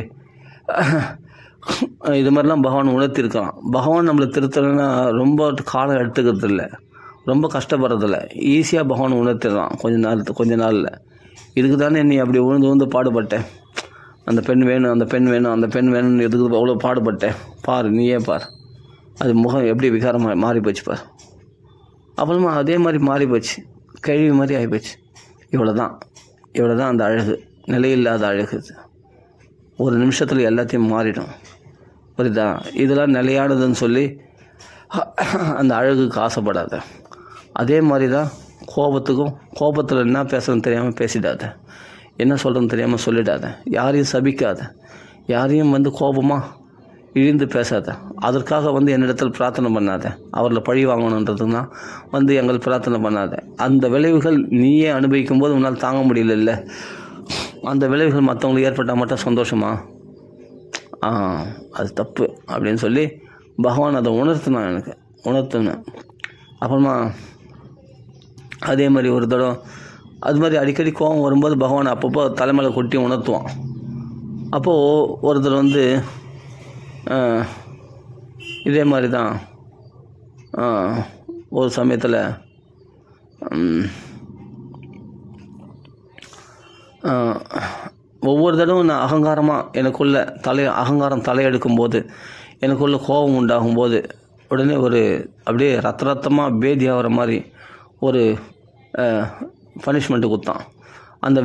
இது மாதிரிலாம் பகவான் உணர்த்திருக்கலாம். பகவான் நம்மளை திருத்தலைன்னா ரொம்ப காலம் எடுத்துக்கிறது இல்லை, ரொம்ப கஷ்டப்படுறதில்ல, ஈஸியாக பகவான் உணர்த்திடலாம் கொஞ்ச நாளில். இதுக்கு தானே நீ அப்படி உழுந்து பாடுபட்டேன், அந்த பெண் வேணும், அந்த பெண் வேணும், அந்த பெண் வேணும்னு எதுக்கு அவ்வளோ பாடுபட்டேன், பார் நீயே பார், அது முகம் எப்படி விகாரமாக மாறி போச்சு பார். அப்புறமா அதே மாதிரி மாறி போச்சு, கேள்வி மாதிரி ஆகிப்போச்சு. இவ்வளோ தான் அந்த அழகு, நிலையில்லாத அழகு. ஒரு நிமிஷத்தில் எல்லாத்தையும் மாறிடும், புரியுதா? இதெல்லாம் நிலையானதுன்னு சொல்லி அந்த அழகுக்கு ஆசைப்படாத. அதே மாதிரி தான் கோபத்தில் என்ன பேசுகிறேன்னு தெரியாமல் பேசிடாத, என்ன சொல்கிறேன்னு தெரியாமல் சொல்லிடாத, யாரையும் சபிக்காத, யாரையும் கோபமாக இழிந்து பேசாத, அதற்காக என்னிடத்தில் பிரார்த்தனை பண்ணாத, அவரில் பழி வாங்கணுன்றதுக்கு தான் எங்கள் பிரார்த்தனை பண்ணாத. அந்த விளைவுகள் நீயே அனுபவிக்கும் போது உன்னால் தாங்க முடியல, அந்த விளைவுகள் மற்றவங்களுக்கு ஏற்பட்டால் மட்டும் சந்தோஷமா? அது தப்பு அப்படின்னு சொல்லி பகவான் அதை உணர்த்தினேன். அப்புறமா அதே மாதிரி ஒரு தடவை அது மாதிரி அடிக்கடி கோபம் வரும்போது பகவான் அப்பப்போ தலைமையில் கொட்டி உணர்த்துவான். அப்போது ஒருத்தர் இதே மாதிரி தான் ஒரு சமயத்தில் ஒவ்வொரு தடவும் நான் அகங்காரமாக அகங்காரம் தலையெடுக்கும்போது, எனக்குள்ள கோபம் உண்டாகும்போது உடனே அப்படியே ரத்தமாக பேதி ஆகிற மாதிரி ஒரு பனிஷ்மெண்ட்டு கொடுத்தான். அந்த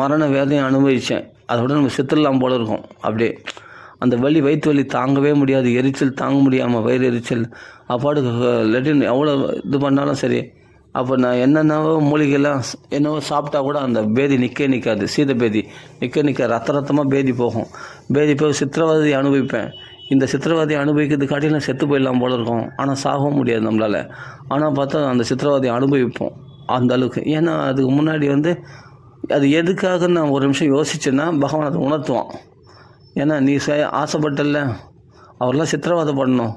மரண வேதையை அனுபவித்தேன். அதோட நம்ம செத்துடலாம் போல இருக்கும். அப்படியே அந்த வயிற்று வலி தாங்கவே முடியாது, எரிச்சல் தாங்க முடியாமல் வயிறு எரிச்சல், அப்பாடுக்கு லெட்டின் எவ்வளோ இது பண்ணாலும் சரி. அப்போ நான் என்னென்னவோ மூலிகைலாம் என்னவோ சாப்பிட்டா கூட அந்த பேதி நிற்காது, சீத பேதி நிற்க ரத்தமாக பேதி போகும். பேதி போய் சித்திரவதை அனுபவிப்பேன். இந்த சித்திரவதையை அனுபவிக்கிறது காட்டிலும் செத்து போயிடலாம் போல இருக்கும். ஆனால் சாகவும் முடியாது நம்மளால். ஆனால் பார்த்தா அந்த சித்திரவதையை அனுபவிப்போம் அந்த அளவுக்கு. ஏன்னா அதுக்கு முன்னாடி அது எதுக்காக நான் ஒரு நிமிஷம் யோசிச்சேன்னா பகவான் அதை உணர்த்துவான். ஏன்னா நீ ஆசைப்பட்டல, அவரெல்லாம் சித்திரவதை பண்ணணும்,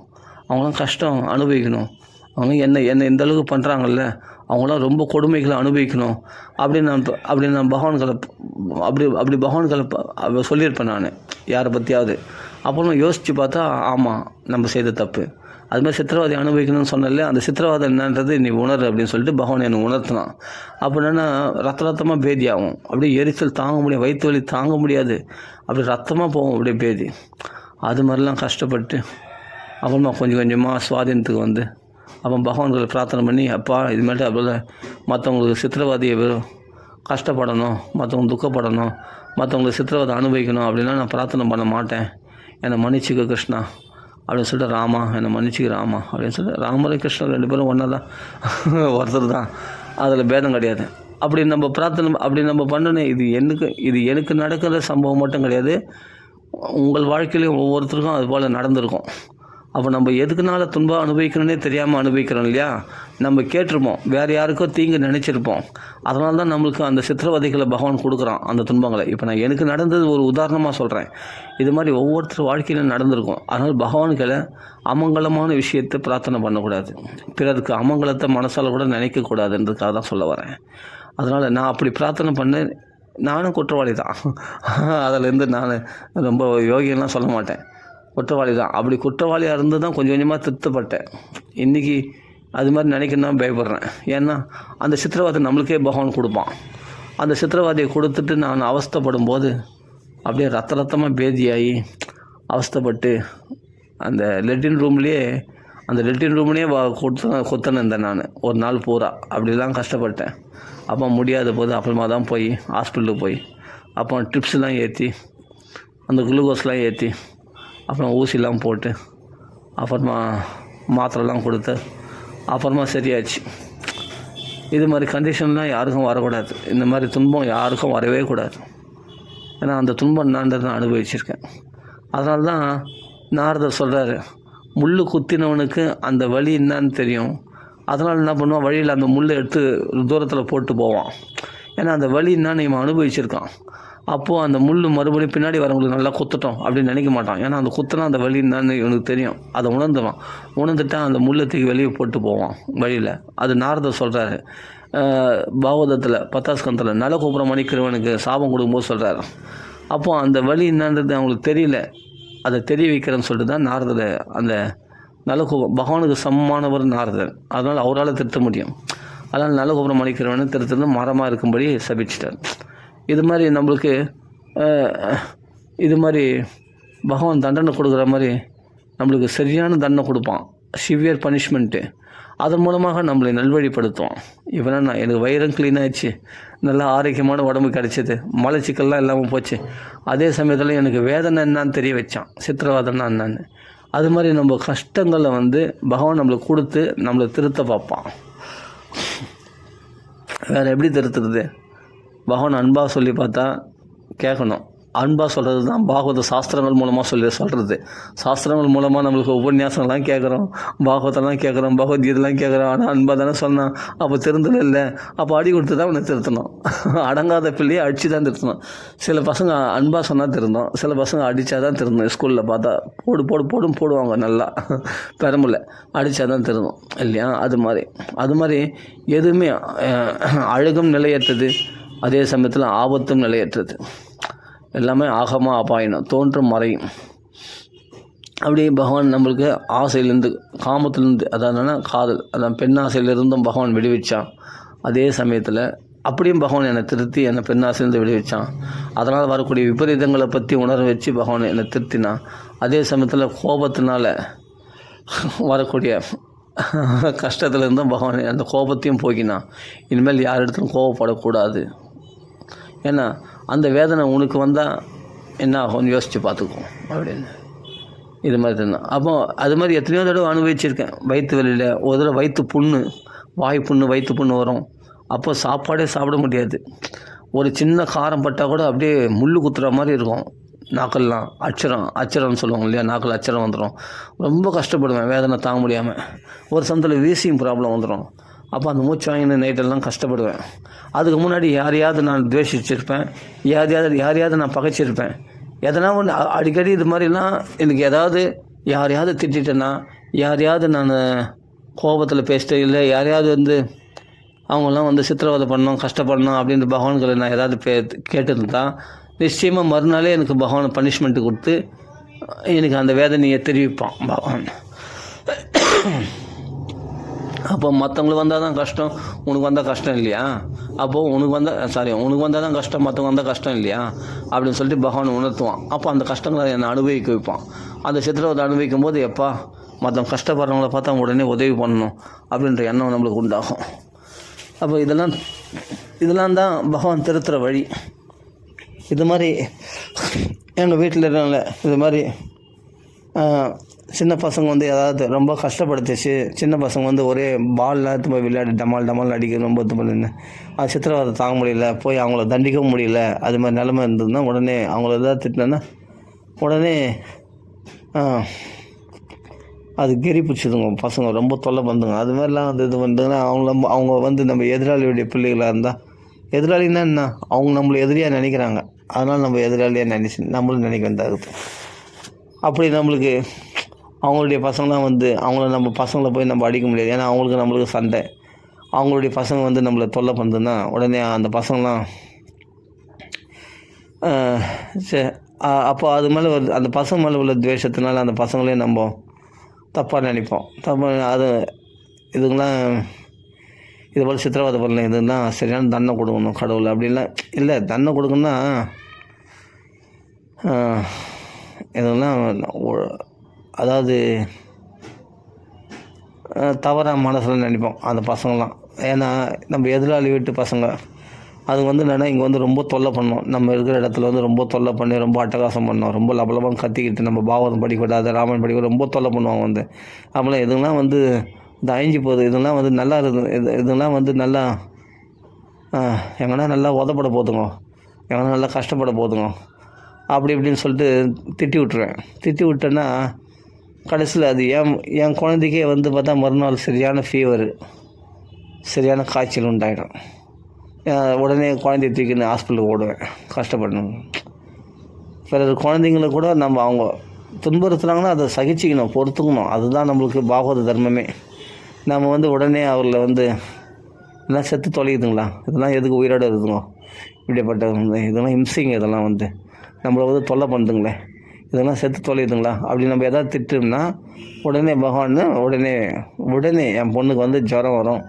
அவங்களாம் கஷ்டம் அனுபவிக்கணும், அவங்க என்ன இந்த அளவுக்கு பண்ணுறாங்கல்ல, அவங்களாம் ரொம்ப கொடுமைகளை அனுபவிக்கணும் அப்படின்னு நான் பகவான்களை சொல்லியிருப்பேன் நான் யாரை பற்றியாவது. அப்புறம் யோசித்து பார்த்தா ஆமாம் நம்ம செய்த தப்பு. அதுமாதிரி சித்திரவதை அனுபவிக்கணும்னு சொன்னல, அந்த சித்திரவதை என்னன்றது நீ உணர் அப்படின்னு சொல்லிட்டு பகவான் என்னை உணர்த்தினான். அப்போ என்னென்னா ரத்தமாக பேதி ஆகும், அப்படியே எரிச்சல் தாங்க முடியாது, வயிற்று வலி தாங்க முடியாது, அப்படி ரத்தமாக போகும் அப்படியே பேதி. அது மாதிரிலாம் கஷ்டப்பட்டு அப்புறமா கொஞ்சமாக சுவாதீனத்துக்கு அப்போ பகவான்களை பிரார்த்தனை பண்ணி, அப்பா இதுமாதிரி அப்படியே மற்றவங்களுக்கு சித்திரவதையை வெறும் கஷ்டப்படணும், மற்றவங்க துக்கப்படணும், மற்றவங்களுக்கு சித்திரவதை அனுபவிக்கணும் அப்படின்னா நான் பிரார்த்தனை பண்ண மாட்டேன், என்னை மன்னிச்சுக்க கிருஷ்ணா அப்படின்னு சொல்லிட்டு, ராமா என்னை மன்னிச்சுக்க ராமா அப்படின்னு சொல்லிட்டு, ராமரும் கிருஷ்ணன் 2 பேரும் ஒன்றா தான், ஒருத்தர் தான், அதில் பேதம் கிடையாது. அப்படி நம்ம பிரார்த்தனை அப்படி நம்ம பண்ணணும். இது எனக்கு நடக்கிற சம்பவம் மட்டும் கிடையாது, உங்கள் வாழ்க்கையிலையும் ஒவ்வொருத்தருக்கும் அது போல் நடந்திருக்கும். அப்போ நம்ம எதுக்குனால துன்பம் அனுபவிக்கணுன்னே தெரியாமல் அனுபவிக்கிறோம் இல்லையா? நம்ம கேட்டிருப்போம், வேறு யாருக்கோ தீங்கு நினச்சிருப்போம். அதனால தான் நம்மளுக்கு அந்த சித்திரவதைகளை பகவான் கொடுக்குறான், அந்த துன்பங்களை. இப்போ நான் எனக்கு நடந்தது ஒரு உதாரணமாக சொல்கிறேன். இது மாதிரி ஒவ்வொருத்தர் வாழ்க்கையிலும் நடந்திருக்கும். அதனால் பகவான்களை அமங்கலமான விஷயத்தை பிரார்த்தனை பண்ணக்கூடாது, பிறருக்கு அமங்கலத்தை மனசால் கூட நினைக்கக்கூடாதுன்றதுக்காக தான் சொல்ல வரேன். அதனால் நான் அப்படி பிரார்த்தனை பண்ண நானும் குற்றவாளி தான். அதிலேருந்து நான் ரொம்ப யோகியெல்லாம் சொல்ல மாட்டேன், குற்றவாளி தான். அப்படி குற்றவாளியாக இருந்து தான் கொஞ்சமாக திருத்தப்பட்டேன். இன்றைக்கி அது மாதிரி நினைக்கணும்னா பயப்படுறேன். ஏன்னா அந்த சித்திரவதை நம்மளுக்கே பகவான் கொடுப்பான். அந்த சித்திரவதையை கொடுத்துட்டு நான் அவஸ்தைப்படும் போது அப்படியே ரத்தமாக பேதியாகி அவஸ்தைப்பட்டு அந்த லெட்டின் ரூம்லேயே கொத்தனை இருந்தேன் நான் ஒரு நாள் பூரா. அப்படிலாம் கஷ்டப்பட்டேன். அப்போ முடியாத போது அப்புறமா தான் போய் ஹாஸ்பிட்டலுக்கு போய் அப்போ ட்ரிப்ஸ்லாம் ஏற்றி, அந்த குளுக்கோஸ்லாம் ஏற்றி, அப்புறம் ஊசிலாம் போட்டு, அப்புறமா மாத்திரைலாம் கொடுத்து, அப்புறமா சரியாச்சு. இது மாதிரி கண்டிஷன்லாம் யாருக்கும் வரக்கூடாது. இந்த மாதிரி துன்பம் யாருக்கும் வரவே கூடாது. ஏன்னா அந்த துன்பம் என்னான்றதை நான் அனுபவிச்சிருக்கேன். அதனால தான் நாரதர் சொல்கிறாரு, முள் குத்தினவனுக்கு அந்த வலி என்னான்னு தெரியும். அதனால் என்ன பண்ணுவான், வழியில் அந்த முள்ளை எடுத்து தூரத்தில் போட்டு போவான். ஏன்னா அந்த வலி என்னான்னு இவன் அனுபவிச்சிருக்கான். அப்போது அந்த முள் மறுபடியும் பின்னாடி வரவங்களுக்கு நல்லா குத்துட்டோம் அப்படின்னு நினைக்க மாட்டான். ஏன்னா அந்த குத்துனா அந்த வலி என்னன்னு இவனுக்கு தெரியும். அதை உணர்ந்துட்டா அந்த முள்ளத்துக்கு வெளியே போட்டு போவான் வழியில். அது நாரதர் சொல்கிறாரு பாகவதத்தில் 10ஆம் ஸ்கந்தத்தில் நலகோபுரம் மணிக்கிறவனுக்கு சாபம் கொடுக்கும்போது சொல்கிறாரு. அப்போது அந்த வலி என்னன்றது அவங்களுக்கு தெரியல. அதை தெரிய வைக்கிறேன்னு சொல்லிட்டு தான் நாரதரை அந்த நலகோபுரம் பகவானுக்கு சமமானவர் நாரதர், அதனால் அவரால் திருத்த முடியும். அதனால் நலகோபுரம் அடிக்கிறவனு திருத்தது மரமாக இருக்கும்படி சபிச்சிட்டார். இது மாதிரி நம்மளுக்கு இது மாதிரி பகவான் தண்டனை கொடுக்குற மாதிரி நம்மளுக்கு சரியான தண்டனை கொடுப்பான், சிவியர் பனிஷ்மெண்ட்டு. அதன் மூலமாக நம்மளை நல்வழிப்படுத்துவோம். இவனா எனக்கு வயிறும் க்ளீன் ஆயிடுச்சு, நல்லா ஆரோக்கியமான உடம்பு கிடச்சிது, மலச்சிக்கல்லாம் இல்லாமல் போச்சு. அதே சமயத்தில் எனக்கு வேதனை என்னான்னு தெரிய வச்சான், சித்திரவாதம்னா என்னான்னு. அது மாதிரி நம்ம கஷ்டங்களை பகவான் நம்மளுக்கு கொடுத்து நம்மளை திருத்த பார்ப்பான். வேறு எப்படி திருத்துறது? பகவான் அன்பாக சொல்லி பார்த்தா கேட்கணும். அன்பாக சொல்கிறது தான் பாகவத சாஸ்திரங்கள் மூலமாக சொல்கிறது. சாஸ்திரங்கள் மூலமாக நம்மளுக்கு உபன்யாசம்லாம் கேட்குறோம், பாகவதெல்லாம் கேட்குறோம், பகவத்கீதைலாம் கேட்குறோம். ஆனால் அன்பாக தானே சொன்னான். அப்போ திருந்தல இல்லை, அப்போ அடி கொடுத்து தான் அவனை திருத்தணும். அடங்காத பிள்ளையை அடித்து தான் திருத்தணும். சில பசங்க அன்பாக சொன்னால் திருந்தோம், சில பசங்க அடித்தா தான் திருந்தோம். ஸ்கூலில் பார்த்தா போடுவாங்க, நல்லா பெரம்புல அடித்தா தான் திருந்தோம் இல்லையா? அது மாதிரி எதுவுமே அழகும் நிலையற்றது, அதே சமயத்தில் ஆபத்தும் நிலையற்றது. எல்லாமே ஆகமாக அபாயினம், தோன்றும் மறையும். அப்படியே பகவான் நம்மளுக்கு ஆசையிலேருந்து, காமத்திலேருந்து, அதாவது காதல், அதான் பெண் ஆசையிலிருந்தும் பகவான் விடுவிச்சான். அதே சமயத்தில் அப்படியும் பகவான் என்னை திருத்தி என்னை பெண் ஆசையிலேருந்து விடுவிச்சான். அதனால் வரக்கூடிய விபரீதங்களை பற்றி உணர வச்சு பகவான் என்னை திருத்தினான். அதே சமயத்தில் கோபத்தினால வரக்கூடிய கஷ்டத்துலேருந்தும் பகவான் அந்த கோபத்தையும் போக்கினான். இனிமேல் யார் இடத்துலையும் கோபப்படக்கூடாது. ஏன்னா அந்த வேதனை உனக்கு வந்தால் என்ன ஆகும் யோசித்து பார்த்துக்குவோம் அப்படின்னு. இது மாதிரி தான். அப்போ அது மாதிரி எத்தனையோ தடவை அனுபவிச்சிருக்கேன். வயிற்று வலியில் ஒரு தடவை வயிற்று புண்ணு, வயிற்று புண்ணு வரும். அப்போ சாப்பாடே சாப்பிட முடியாது. ஒரு சின்ன காரம் பட்டால் கூட அப்படியே முள் குத்துற மாதிரி இருக்கும். நாக்கெல்லாம் அச்சரம்னு சொல்லுவாங்க இல்லையா, நாக்கில் அச்சரம் வந்துடும். ரொம்ப கஷ்டப்படுவேன் வேதனை தாங்க முடியாமல். ஒரு சமயத்தில் வீசிங் ப்ராப்ளம் வந்துடும். அப்போ அந்த மூச்சு வாங்கின நைட்டெல்லாம் கஷ்டப்படுவேன். அதுக்கு முன்னாடி யாரையாவது நான் துவேஷிச்சிருப்பேன், யாரையாவது நான் பகைச்சிருப்பேன். எதனா ஒன்று அடிக்கடி இது மாதிரிலாம் எனக்கு யாரையாவது திட்டேன்னா, யாரையாவது நான் கோபத்தில் பேசிட்டு, இல்லை யாரையாவது அவங்களாம் சித்திரவதை பண்ணணும், கஷ்டப்படணும் அப்படின்ற பகவான்களை நான் ஏதாவது கேட்டிருந்தா நிச்சயமாக மறுநாளே எனக்கு பகவான் பனிஷ்மெண்ட்டு கொடுத்து எனக்கு அந்த வேதனையை தெரிவிப்பான் பகவான். அப்போ மற்றவங்களுக்கு வந்தால் தான் கஷ்டம், உனக்கு வந்தால் கஷ்டம் இல்லையா? அப்போது உனக்கு வந்தால் தான் கஷ்டம், மற்றவங்க வந்தால் கஷ்டம் இல்லையா அப்படின்னு சொல்லிட்டு பகவான் உணர்த்துவான். அப்போ அந்த கஷ்டங்களை என்னை அனுபவிக்க வைப்பான். அந்த சித்திரவதை அனுபவிக்கும் போது எப்பா மற்றவங்க கஷ்டப்படுறவங்கள பார்த்தா உடனே உதவி பண்ணணும் அப்படின்ற எண்ணம் நம்மளுக்கு உண்டாகும். அப்போ இதெல்லாம் தான் பகவான் திருத்துற வழி. இது மாதிரி எங்கள் வீட்டில் இருக்காங்கள, இது மாதிரி சின்ன பசங்க ஏதாவது ரொம்ப கஷ்டப்படுத்துச்சு. சின்ன பசங்க ஒரே பால்லாம் எடுத்து போய் விளையாடி டமால் அடிக்க ரொம்ப இது பண்ணு, அது சித்திரவதை தாங்க முடியல, போய் அவங்கள தண்டிக்கவும் முடியல, அது மாதிரி நிலமை இருந்ததுன்னா உடனே அவங்கள எதாவது திட்டினேன்னா உடனே அது கெரி பிடிச்சிதுங்க. பசங்க ரொம்ப தொல்லை பண்ணுங்க. அது மாதிரிலாம் இது பண்ணுதுன்னா அவங்க நம்ம எதிராளியுடைய பிள்ளைகளாக இருந்தால், எதிராளின்னா என்ன, அவங்க நம்மளை எதிரியாக நினைக்கிறாங்க, அதனால் நம்ம எதிராளியாக நம்மளும் நினைக்க வேண்டாகுது. அப்படி நம்மளுக்கு அவங்களுடைய பசங்களாம் அவங்கள நம்ம பசங்களை போய் நம்ம அடிக்க முடியாது. ஏன்னா நம்மளுக்கு சண்டை. அவங்களுடைய பசங்க நம்மளை தொல்லை பண்ணுதுன்னா உடனே அந்த பசங்களாம் அப்போ அது மேலே அந்த பசங்க மேலே உள்ள துவேஷத்தினால அந்த பசங்களையும் நம்ம தப்பாக நினைப்போம். அது இதுங்களாம் இது போல் சித்திரவதை பண்ணல, இதுதான் சரியான தண்டனை கொடுக்கணும் கடவுள் அப்படின்லாம் இல்லை. தண்டனை கொடுக்கணும்னா இதெல்லாம் அதாவது தவறாக மனசில் நினைப்போம் அந்த பசங்களாம். ஏன்னா நம்ம எதிராளி வீட்டு பசங்க அது என்னென்னா இங்கே ரொம்ப தொல்லை பண்ணோம். நம்ம இருக்கிற இடத்துல ரொம்ப தொல்லை பண்ணி ரொம்ப அட்டகாசம் பண்ணோம், ரொம்ப லபலபம் கத்திக்கிட்டு நம்ம பாவதம் படிக்கூடாது, ராமாயணம் படிக்கூடாது, ரொம்ப தொல்லை பண்ணுவாங்க. அப்போலாம் இதுங்களாம் இந்த அழிஞ்சு போகுது. இதெல்லாம் நல்லா இருக்குது. இதெல்லாம் நல்லா எங்கன்னா நல்லா உதப்பட போதுங்க, எங்கன்னா நல்லா கஷ்டப்பட போதுங்க அப்படி இப்படின்னு சொல்லிட்டு திட்டி விட்டேன்னா கடைசியில் அது என் குழந்தைக்கே பார்த்தா மறுநாள் சரியான ஃபீவரு, சரியான காய்ச்சல் உண்டாயிடும். உடனே குழந்தைய தூக்கின்னு ஹாஸ்பிட்டலுக்கு ஓடுவேன், கஷ்டப்படணும். பிறகு குழந்தைங்கள கூட நம்ம அவங்க துன்புறுத்துனாங்கன்னா அதை சகிச்சிக்கணும், பொறுத்துக்கணும். அதுதான் நம்மளுக்கு பாகவத தர்மமே. நம்ம உடனே அவர்களை எல்லாம் செத்து தொலைக்குதுங்களா, இதெல்லாம் எதுக்கு உயிரோடு இருக்குதுங்க, இப்படிப்பட்ட இதெல்லாம் இம்சிங்க, இதெல்லாம் நம்மளை தொல்லை பண்ணுதுங்களே, இதெல்லாம் செத்து தொலையுதுங்களா அப்படி நம்ம எதாவது திட்டோம்னா உடனே பகவான் உடனே என் பொண்ணுக்கு வந்து ஜுரம் வரும்,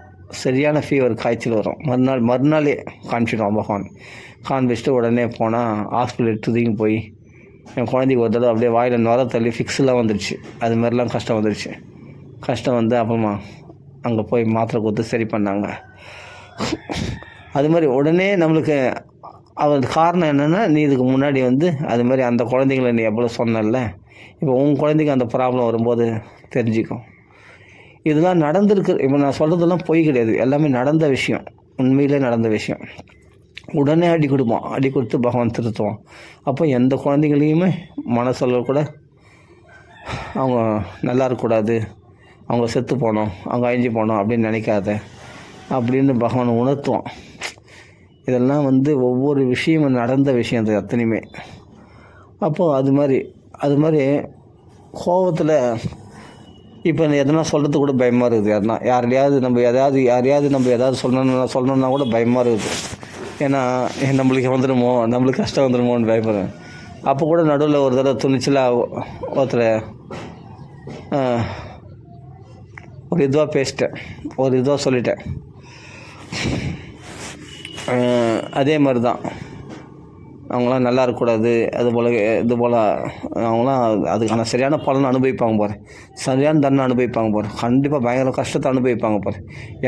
சரியான ஃபீவர், காய்ச்சல் வரும், மறுநாளே காமிச்சிடுவான் பகவான். காண்பிச்சுட்டு உடனே போனால் ஹாஸ்பிட்டல் எடுத்துதிங்க போய் என் குழந்தைக்கு ஒரு தடவை அப்படியே வாயில் நுர தள்ளி ஃபிக்ஸ்லாம் வந்துடுச்சு. அது மாதிரிலாம் கஷ்டம் வந்துடுச்சு. கஷ்டம் வந்து அப்புறமா அங்கே போய் மாத்திரை கொடுத்து சரி பண்ணாங்க. அது மாதிரி உடனே நம்மளுக்கு அது காரணம் என்னென்னா, நீ இதுக்கு முன்னாடி வந்து அது மாதிரி அந்த குழந்தைங்கள நீ எவ்வளோ சொன்னல, இப்போ உன் குழந்தைக்கு அந்த ப்ராப்ளம் வரும்போது தெரிஞ்சுக்கும். இதெல்லாம் நடந்திருக்கு. இப்போ நான் சொல்கிறதெல்லாம் பொய் கிடையாது, எல்லாமே நடந்த விஷயம், உண்மையிலே நடந்த விஷயம். உடனே அடி கொடுப்போம், அடி கொடுத்து பகவான் திருத்துவோம். அப்போ எந்த குழந்தைங்களையுமே மனசளவு கூட அவங்க நல்லா இருக்கக்கூடாது, அவங்க செத்து போனோம், அவங்க அழிஞ்சு போனோம் அப்படின்னு நினைக்காத அப்படின்னு பகவான் உணர்த்துவோம். இதெல்லாம் வந்து ஒவ்வொரு விஷயமும் நடந்த விஷயம் அது அத்தனையுமே. அப்போது அது மாதிரி கோபத்தில் இப்போ எதனா சொல்கிறது கூட பயமாக இருக்குது. யாரையாவது நம்ம எதாவது சொல்லணுன்னா கூட பயமாக இருக்குது. ஏன்னா நம்மளுக்கு வந்துடுமோ, நம்மளுக்கு கஷ்டம் வந்துடுமோன்னு பயப்படுறேன். அப்போ கூட நடுவில் ஒரு தடவை துணிச்சலாக ஒருத்தரை ஒரு இதுவாக பேசிட்டேன், ஒரு இதுவாக சொல்லிட்டேன். அதே மாதிரி தான் அவங்களாம் நல்லா இருக்கக்கூடாது, இது போல் அவங்களாம் அதுக்கான சரியான பலனை அனுபவிப்பாங்க பாரு, சரியான தண்டனை அனுபவிப்பாங்க பாரு, கண்டிப்பாக பயங்கர கஷ்டத்தை அனுபவிப்பாங்க பாரு.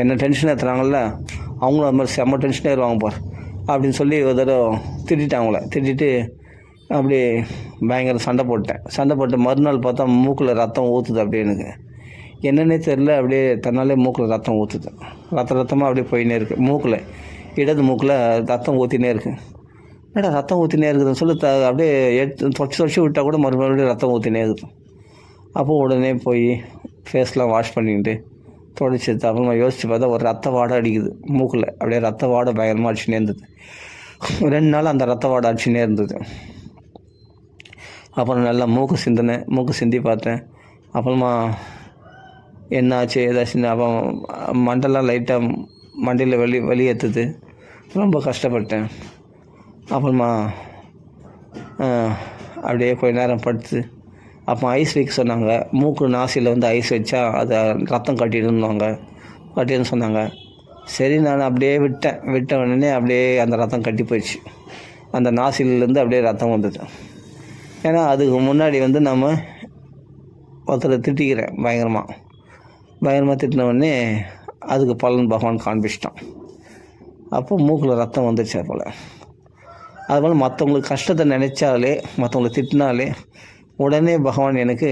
என்ன டென்ஷன் ஏற்றுறாங்கல்ல அவங்களும் அது மாதிரி செம்ம டென்ஷன் ஏறுவாங்க பாரு அப்படின்னு சொல்லி ஒரு தடவை திட்டாங்க. அவங்கள திட்டிட்டு அப்படியே பயங்கர சண்டை போட்டு மறுநாள் பார்த்தா மூக்கில் ரத்தம் ஊற்றுது. அப்படியே எனக்கு என்னன்னே தெரில, அப்படியே தன்னாலே மூக்கில் ரத்தம் ஊற்றுது. ரத்தமாக அப்படியே போயினே இருக்குது. மூக்கில், இடது மூக்கில் ரத்தம் ஊற்றினே இருக்குது. ஏடா ரத்தம் ஊற்றினே இருக்குதுன்னு சொல்லி அப்படியே தொடச்சி விட்டால் கூட மறுபடியும் ரத்தம் ஊற்றினே இருக்குது. அப்போது உடனே போய் ஃபேஸ்லாம் வாஷ் பண்ணிக்கிட்டு தொடச்சி அப்புறமா யோசித்து பார்த்தா ஒரு ரத்த வாடை அடிக்குது மூக்கில். அப்படியே ரத்த வாடை பயங்கரமாக அடிச்சுனே இருந்தது. 2 நாள் அந்த ரத்த வாடை அடிச்சுனே இருந்தது. அப்புறம் நல்லா மூக்கு சிந்தி பார்த்தேன். அப்புறமா என்ன ஆச்சு ஏதாச்சுன்னு அப்புறம் மண்டெல்லாம் லைட்டாக மண்டையில் வெளியேற்றுது. ரொம்ப கஷ்டப்பட்டேன். அப்புறமா அப்படியே கொஞ்ச நேரம் படுத்து அப்போ ஐஸ் வைக்க சொன்னாங்க. மூக்கு நாசியில் வந்து ஐஸ் வச்சா அதை ரத்தம் கட்டிடுன்னு சொன்னாங்க. சரி நான் அப்படியே விட்ட உடனே அப்படியே அந்த ரத்தம் கட்டி போயிடுச்சு. அந்த நாசிலேருந்து அப்படியே ரத்தம் வந்தது. ஏன்னா அதுக்கு முன்னாடி வந்து நம்ம ஒருத்தரை திட்டிக்கிறேன் பயங்கரமாக திட்டின உடனே அதுக்கு பலன் பகவான் காண்பிச்சிட்டான். அப்போ மூக்கில் ரத்தம் வந்துடுச்சு. அதுபோல் மற்றவங்களுக்கு கஷ்டத்தை நினச்சாலே, மற்றவங்களை திட்டினாலே உடனே பகவான் எனக்கு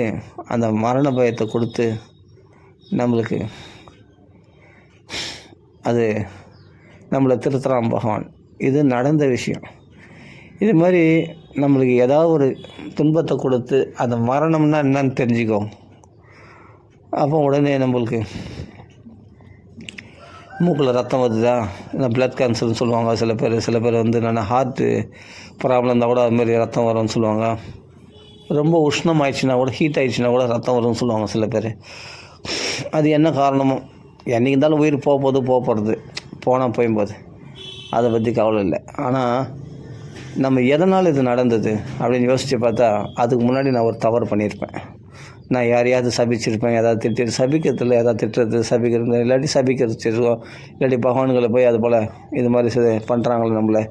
அந்த மரண பயத்தை கொடுத்து நம்மளுக்கு அது நம்மளை திருத்துறான் பகவான். இது நடந்த விஷயம். இது மாதிரி நம்மளுக்கு ஏதாவது ஒரு துன்பத்தை கொடுத்து அந்த மரணம்னா என்னன்னு தெரிஞ்சுக்கோங்க. அப்போ உடனே நம்மளுக்கு மூக்கில் ரத்தம் வருதா, இந்த பிளட் கேன்சர்னு சொல்லுவாங்க சில பேர் வந்து நான் ஹார்ட்டு ப்ராப்ளம் இருந்தால் கூட அதுமாரி ரத்தம் வரும்னு சொல்லுவாங்க. ரொம்ப உஷ்ணம் ஆயிடுச்சுன்னா கூட, ஹீட் ஆகிடுச்சுன்னா கூட ரத்தம் வரும்னு சொல்லுவாங்க சில பேர். அது என்ன காரணமோ, என்றைக்கு இருந்தாலும் உயிர் போகிறது போனால் போயும்போது அதை பற்றி கவலை இல்லை. ஆனால் நம்ம எதனால் இது நடந்தது அப்படின்னு யோசித்து பார்த்தா அதுக்கு முன்னாடி நான் ஒரு தவறு பண்ணியிருப்பேன். நான் யாரையாவது சபிச்சிருப்பேன், ஏதாவது சபிக்கிறதுல ஏதாவது சபிக்கிறது இல்லாட்டி சபிக்கிறோம், இல்லாட்டி பகவான்களை போய் அது போல் இது மாதிரி பண்ணுறாங்களே நம்மளை,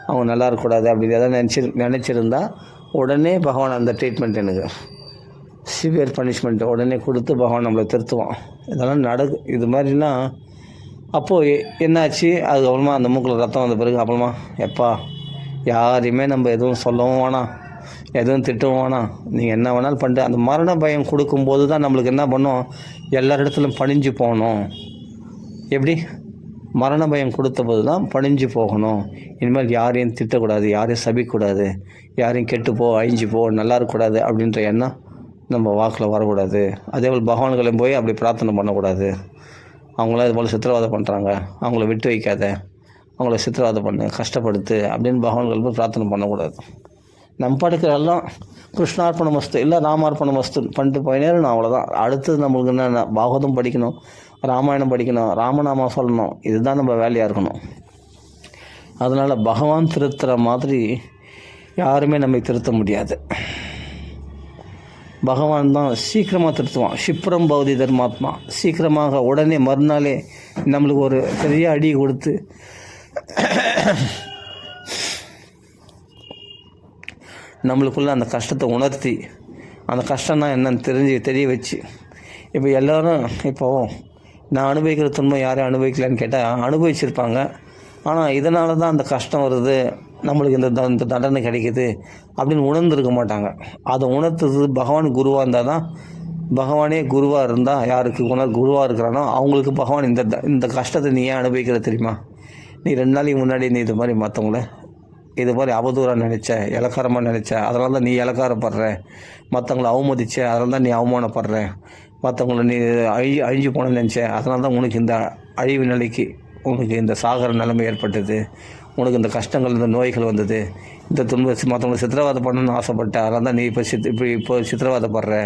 அவங்க நல்லா இருக்கக்கூடாது அப்படின்னு ஏதாவது நினச்சிருந்தா உடனே பகவான் அந்த ட்ரீட்மெண்ட் எனக்கு சிவியர் பனிஷ்மெண்ட் உடனே கொடுத்து பகவான் நம்மளை திருத்துவோம். இதெல்லாம் இது மாதிரிலாம். அப்போது என்னாச்சு, அதுக்கப்புறமா அந்த மூக்கில் ரத்தம் வந்த பிறகு அப்புறமா யாரையுமே நம்ம எதுவும் சொல்லவும் வேணாம், எதுவும் திட்டவும் வேணாம், நீங்கள் என்ன வேணாலும் பண்ணிட்டு அந்த மரண பயம் கொடுக்கும்போது தான் நம்மளுக்கு என்ன பண்ணோம், எல்லா இடத்துலையும் பணிஞ்சு போகணும். எப்படி மரண பயம் கொடுத்த போது தான் பணிஞ்சு போகணும். இனிமேல் யாரையும் திட்டக்கூடாது, யாரையும் சபிக்கக்கூடாது, யாரையும் கெட்டுப்போ அழிஞ்சு போ நல்லா இருக்கக்கூடாது அப்படின்ற எண்ணம் நம்ம வாக்கில் வரக்கூடாது. அதேபோல் பகவான்களையும் போய் அப்படி பிரார்த்தனை பண்ணக்கூடாது. அவங்களாம் இது போல் சித்திரவதை பண்ணுறாங்க, அவங்கள விட்டு வைக்காத, அவங்கள சித்திரவதை பண்ணு, கஷ்டப்படுத்து அப்படின்னு பகவான்கள் போய் பிரார்த்தனை பண்ணக்கூடாது. நம்ம படுக்கிற எல்லாம் கிருஷ்ணார்ப்பண மஸ்து இல்லை ராமார்ப்பண மஸ்து பண்ணிட்டு போயினேரும். அவ்வளோதான். அடுத்தது நம்மளுக்கு என்ன, பாகவதம் படிக்கணும், ராமாயணம் படிக்கணும், ராமநாமா சொல்லணும். இதுதான் நம்ம வேலையாக இருக்கணும். அதனால் பகவான் திருத்துற மாதிரி யாருமே நம்மை திருத்த முடியாது. பகவான் தான் சீக்கிரமாக திருத்துவான். க்ஷிப்ரம் பவதி தர்மாத்மா, சீக்கிரமாக உடனே மறுநாளே நம்மளுக்கு ஒரு பெரிய அடி கொடுத்து நம்மளுக்குள்ளே அந்த கஷ்டத்தை உணர்த்தி, அந்த கஷ்டம்னா என்னன்னு தெரிய வச்சு, இப்போ எல்லோரும் இப்போது நான் அனுபவிக்கிற துன்பம் யாரையும் அனுபவிக்கலான்னு கேட்டால் அனுபவிச்சிருப்பாங்க. ஆனால் இதனால தான் அந்த கஷ்டம் வருது, நம்மளுக்கு இந்த தண்டனை கிடைக்குது அப்படின்னு உணர்ந்துருக்க மாட்டாங்க. அதை உணர்த்துறது பகவான் குருவாக இருந்தால் தான், பகவானே குருவாக இருந்தால் யாருக்கு குருவாக இருக்கிறானோ அவங்களுக்கு பகவான் இந்த கஷ்டத்தை நீ ஏன் அனுபவிக்கிற தெரியுமா? நீ 2 நாளைக்கு முன்னாடி நீ இது மாதிரி மற்றவங்கள இது மாதிரி அவதூறாக நினச்ச, இலக்காரமாக நினச்ச, அதனால தான் நீ இலக்காரப்படுற. மற்றவங்கள அவமதிச்ச, அதனால தான் நீ அவமானப்படுற. மற்றவங்கள நீ அழிஞ்சு போனேன்னு நினச்ச, அதனால தான் உனக்கு இந்த அழிவு நிலைக்கு, உனக்கு இந்த சாகர நிலைமை ஏற்பட்டது, உனக்கு இந்த கஷ்டங்கள், இந்த நோய்கள் வந்தது, இந்த மற்றவங்களை சித்திரவதை பண்ணணும்னு ஆசைப்பட்ட, அதனால தான் நீ இப்போ சித்திரவதைப்படுற.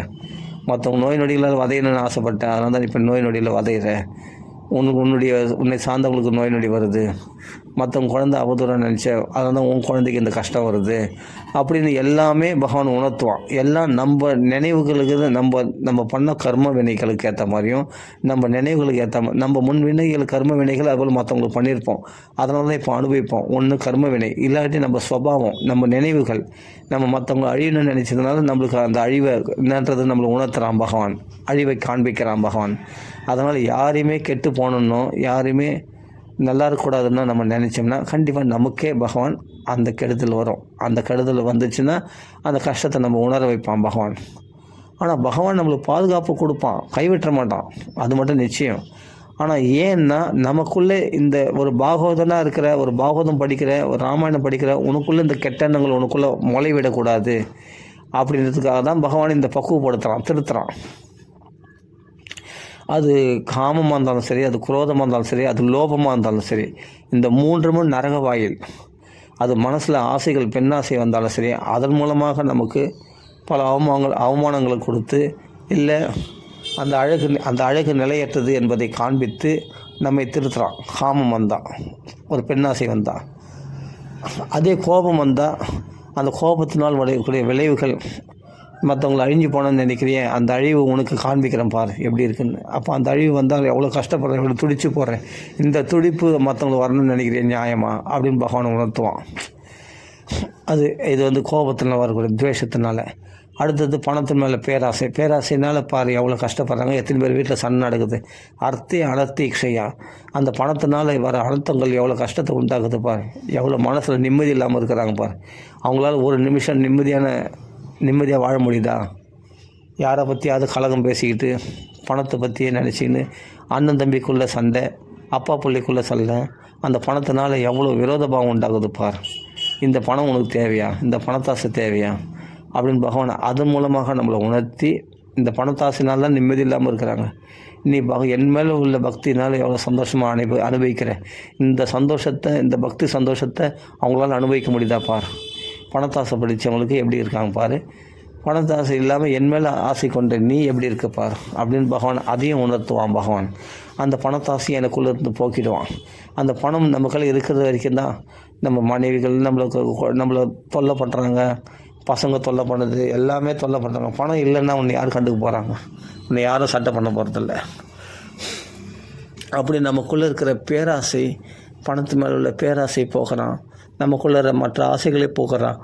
மற்றவங்க நோய் நொடிகளால் வதையணும்னு ஆசைப்பட்ட, அதனால தான் இப்போ நோய் நொடியில் வதையிற. உன்னை சார்ந்தவங்களுக்கு நோய் நொடி வருது. மற்றவங்க குழந்தை அவதூறாக நினச்ச, அதனால தான் உன் குழந்தைக்கு இந்த கஷ்டம் வருது அப்படின்னு எல்லாமே பகவான் உணர்த்துவான். எல்லாம் நம்ம நினைவுகளுக்கு, நம்ம பண்ண கர்ம வினைகளுக்கு ஏற்ற மாதிரியும், நம்ம நினைவுகளுக்கு ஏற்ற மாதிரி, நம்ம முன் வினைகள் கர்ம வினைகள் அதுபோல் மற்றவங்களுக்கு பண்ணியிருப்போம். அதனால தான் இப்போ அனுபவிப்போம். ஒன்று கர்ம வினை, இல்லாட்டி நம்ம சுபாவம், நம்ம நினைவுகள், நம்ம மற்றவங்க அழியணும்னு நினச்சதுனால நம்மளுக்கு அந்த அழிவை என்னன்றது நம்மளை உணர்த்துறான் பகவான், அழிவை காண்பிக்கிறான் பகவான். அதனால் யாரையுமே கெட்டு போகணுன்னோ, யாரையுமே நல்லா இருக்கக்கூடாதுன்னு நம்ம நினச்சோம்னா கண்டிப்பாக நமக்கே பகவான் அந்த கெடுதல் வரும். அந்த கெடுதல் வந்துச்சுன்னா அந்த கஷ்டத்தை நம்ம உணர வைப்பான் பகவான். ஆனால் பகவான் நம்மளுக்கு பாதுகாப்பு கொடுப்பான், கைவிட்ட மாட்டான், அது மட்டும் நிச்சயம். ஆனால் ஏன்னா நமக்குள்ளே இந்த ஒரு பாகவதனாக இருக்கிற, ஒரு பாகவதம் படிக்கிற, ஒரு ராமாயணம் படிக்கிற உனக்குள்ளே இந்த கெட்ட எண்ணங்கள் உனக்குள்ளே முளைவிடக்கூடாது அப்படின்றதுக்காக தான் பகவான் இந்த பக்குவப்படுத்துகிறான், திருத்துறான். அது காமமாக இருந்தாலும் சரி, அது குரோதமாக இருந்தாலும் சரி, அது லோபமாக இருந்தாலும் சரி, இந்த 3 நரக வாயில். அது மனசில் ஆசைகள், பெண்ணாசை வந்தாலும் சரி, அதன் மூலமாக நமக்கு பல அவமானங்களை கொடுத்து, இல்லை அந்த அழகு நிலையற்றது என்பதை காண்பித்து நம்மை திருத்துறான். காமம் வந்தால், ஒரு பெண்ணாசை வந்தால், அதே கோபம் வந்தால், அந்த கோபத்தினால் வரக்கூடிய விளைவுகள், மற்றவங்களை அழிஞ்சு போனோன்னு நினைக்கிறியே, அந்த அழிவு உனக்கு காண்பிக்கிறேன் பாரு எப்படி இருக்குன்னு. அப்போ அந்த அழிவு வந்தால் எவ்வளோ கஷ்டப்படுறேன், எவ்வளோ துடிச்சு போடுறேன், இந்த துடிப்பு மற்றவங்களுக்கு வரணும்னு நினைக்கிறேன் நியாயமா அப்படின்னு பகவான் உணர்த்துவான். இது கோபத்தினால் வரக்கூடிய துவேஷத்தினால. அடுத்தது பணத்தின் மேலே பேராசைனால் பாரு எவ்வளோ கஷ்டப்படுறாங்க, எத்தனை பேர் வீட்டில் சண்டை நடக்குது. அனர்த்தி இக்ஷையா, அந்த பணத்தினால் வர அழுத்தங்கள் எவ்வளோ கஷ்டத்தை உண்டாக்குது பாரு, எவ்வளோ மனசில் நிம்மதி இல்லாமல் இருக்கிறாங்க பாரு. அவங்களால ஒரு நிமிஷம் நிம்மதியாக வாழ முடியுதா? யாரை பற்றியாவது கலகம் பேசிக்கிட்டு, பணத்தை பற்றியே நினச்சின்னு, அண்ணன் தம்பிக்குள்ளே சண்டை, அப்பா பிள்ளைக்குள்ளே சண்டை, அந்த பணத்தினால எவ்வளோ விரோதபாவம் உண்டாகுது பார். இந்த பணம் உனக்கு தேவையா, இந்த பணத்தாசை தேவையா அப்படின்னு பகவான் அதன் மூலமாக நம்மளை உணர்த்தி, இந்த பணத்தாசைனால தான் நிம்மதி இல்லாமல் இருக்கிறாங்க. நீ என் மேலே உள்ள பக்தினால் எவ்வளோ சந்தோஷமாக அனுபவிக்கிற, இந்த சந்தோஷத்தை, இந்த பக்தி சந்தோஷத்தை அவங்களால அனுபவிக்க முடியுதா பார். பணத்தாசை படித்தவங்களுக்கு எப்படி இருக்காங்க பாரு, பணத்தாசை இல்லாமல் என் மேலே ஆசை கொண்ட நீ எப்படி இருக்க பார் அப்படின்னு பகவான் அதையும் உணர்த்துவான் பகவான். அந்த பணத்தாசையை எனக்குள்ளே இருந்து போக்கிடுவான். அந்த பணம் நமக்குள்ள இருக்கிறது வரைக்கும் தான் நம்ம மனைவிகள் நம்மளை தொல்லை பண்ணுறாங்க, பசங்க தொல்லை பண்ணுறது, எல்லாமே தொல்லை பண்ணுறாங்க. பணம் இல்லைன்னா உன்னை யாரும் கண்டுக்க போகிறாங்க, உன்னை யாரும் சட்டை பண்ண போகிறதில்ல. அப்படி நமக்குள்ளே இருக்கிற பேராசை, பணத்து மேலே உள்ள பேராசை போகிறான், நமக்குள்ள மற்ற ஆசைகளே போகிறான்.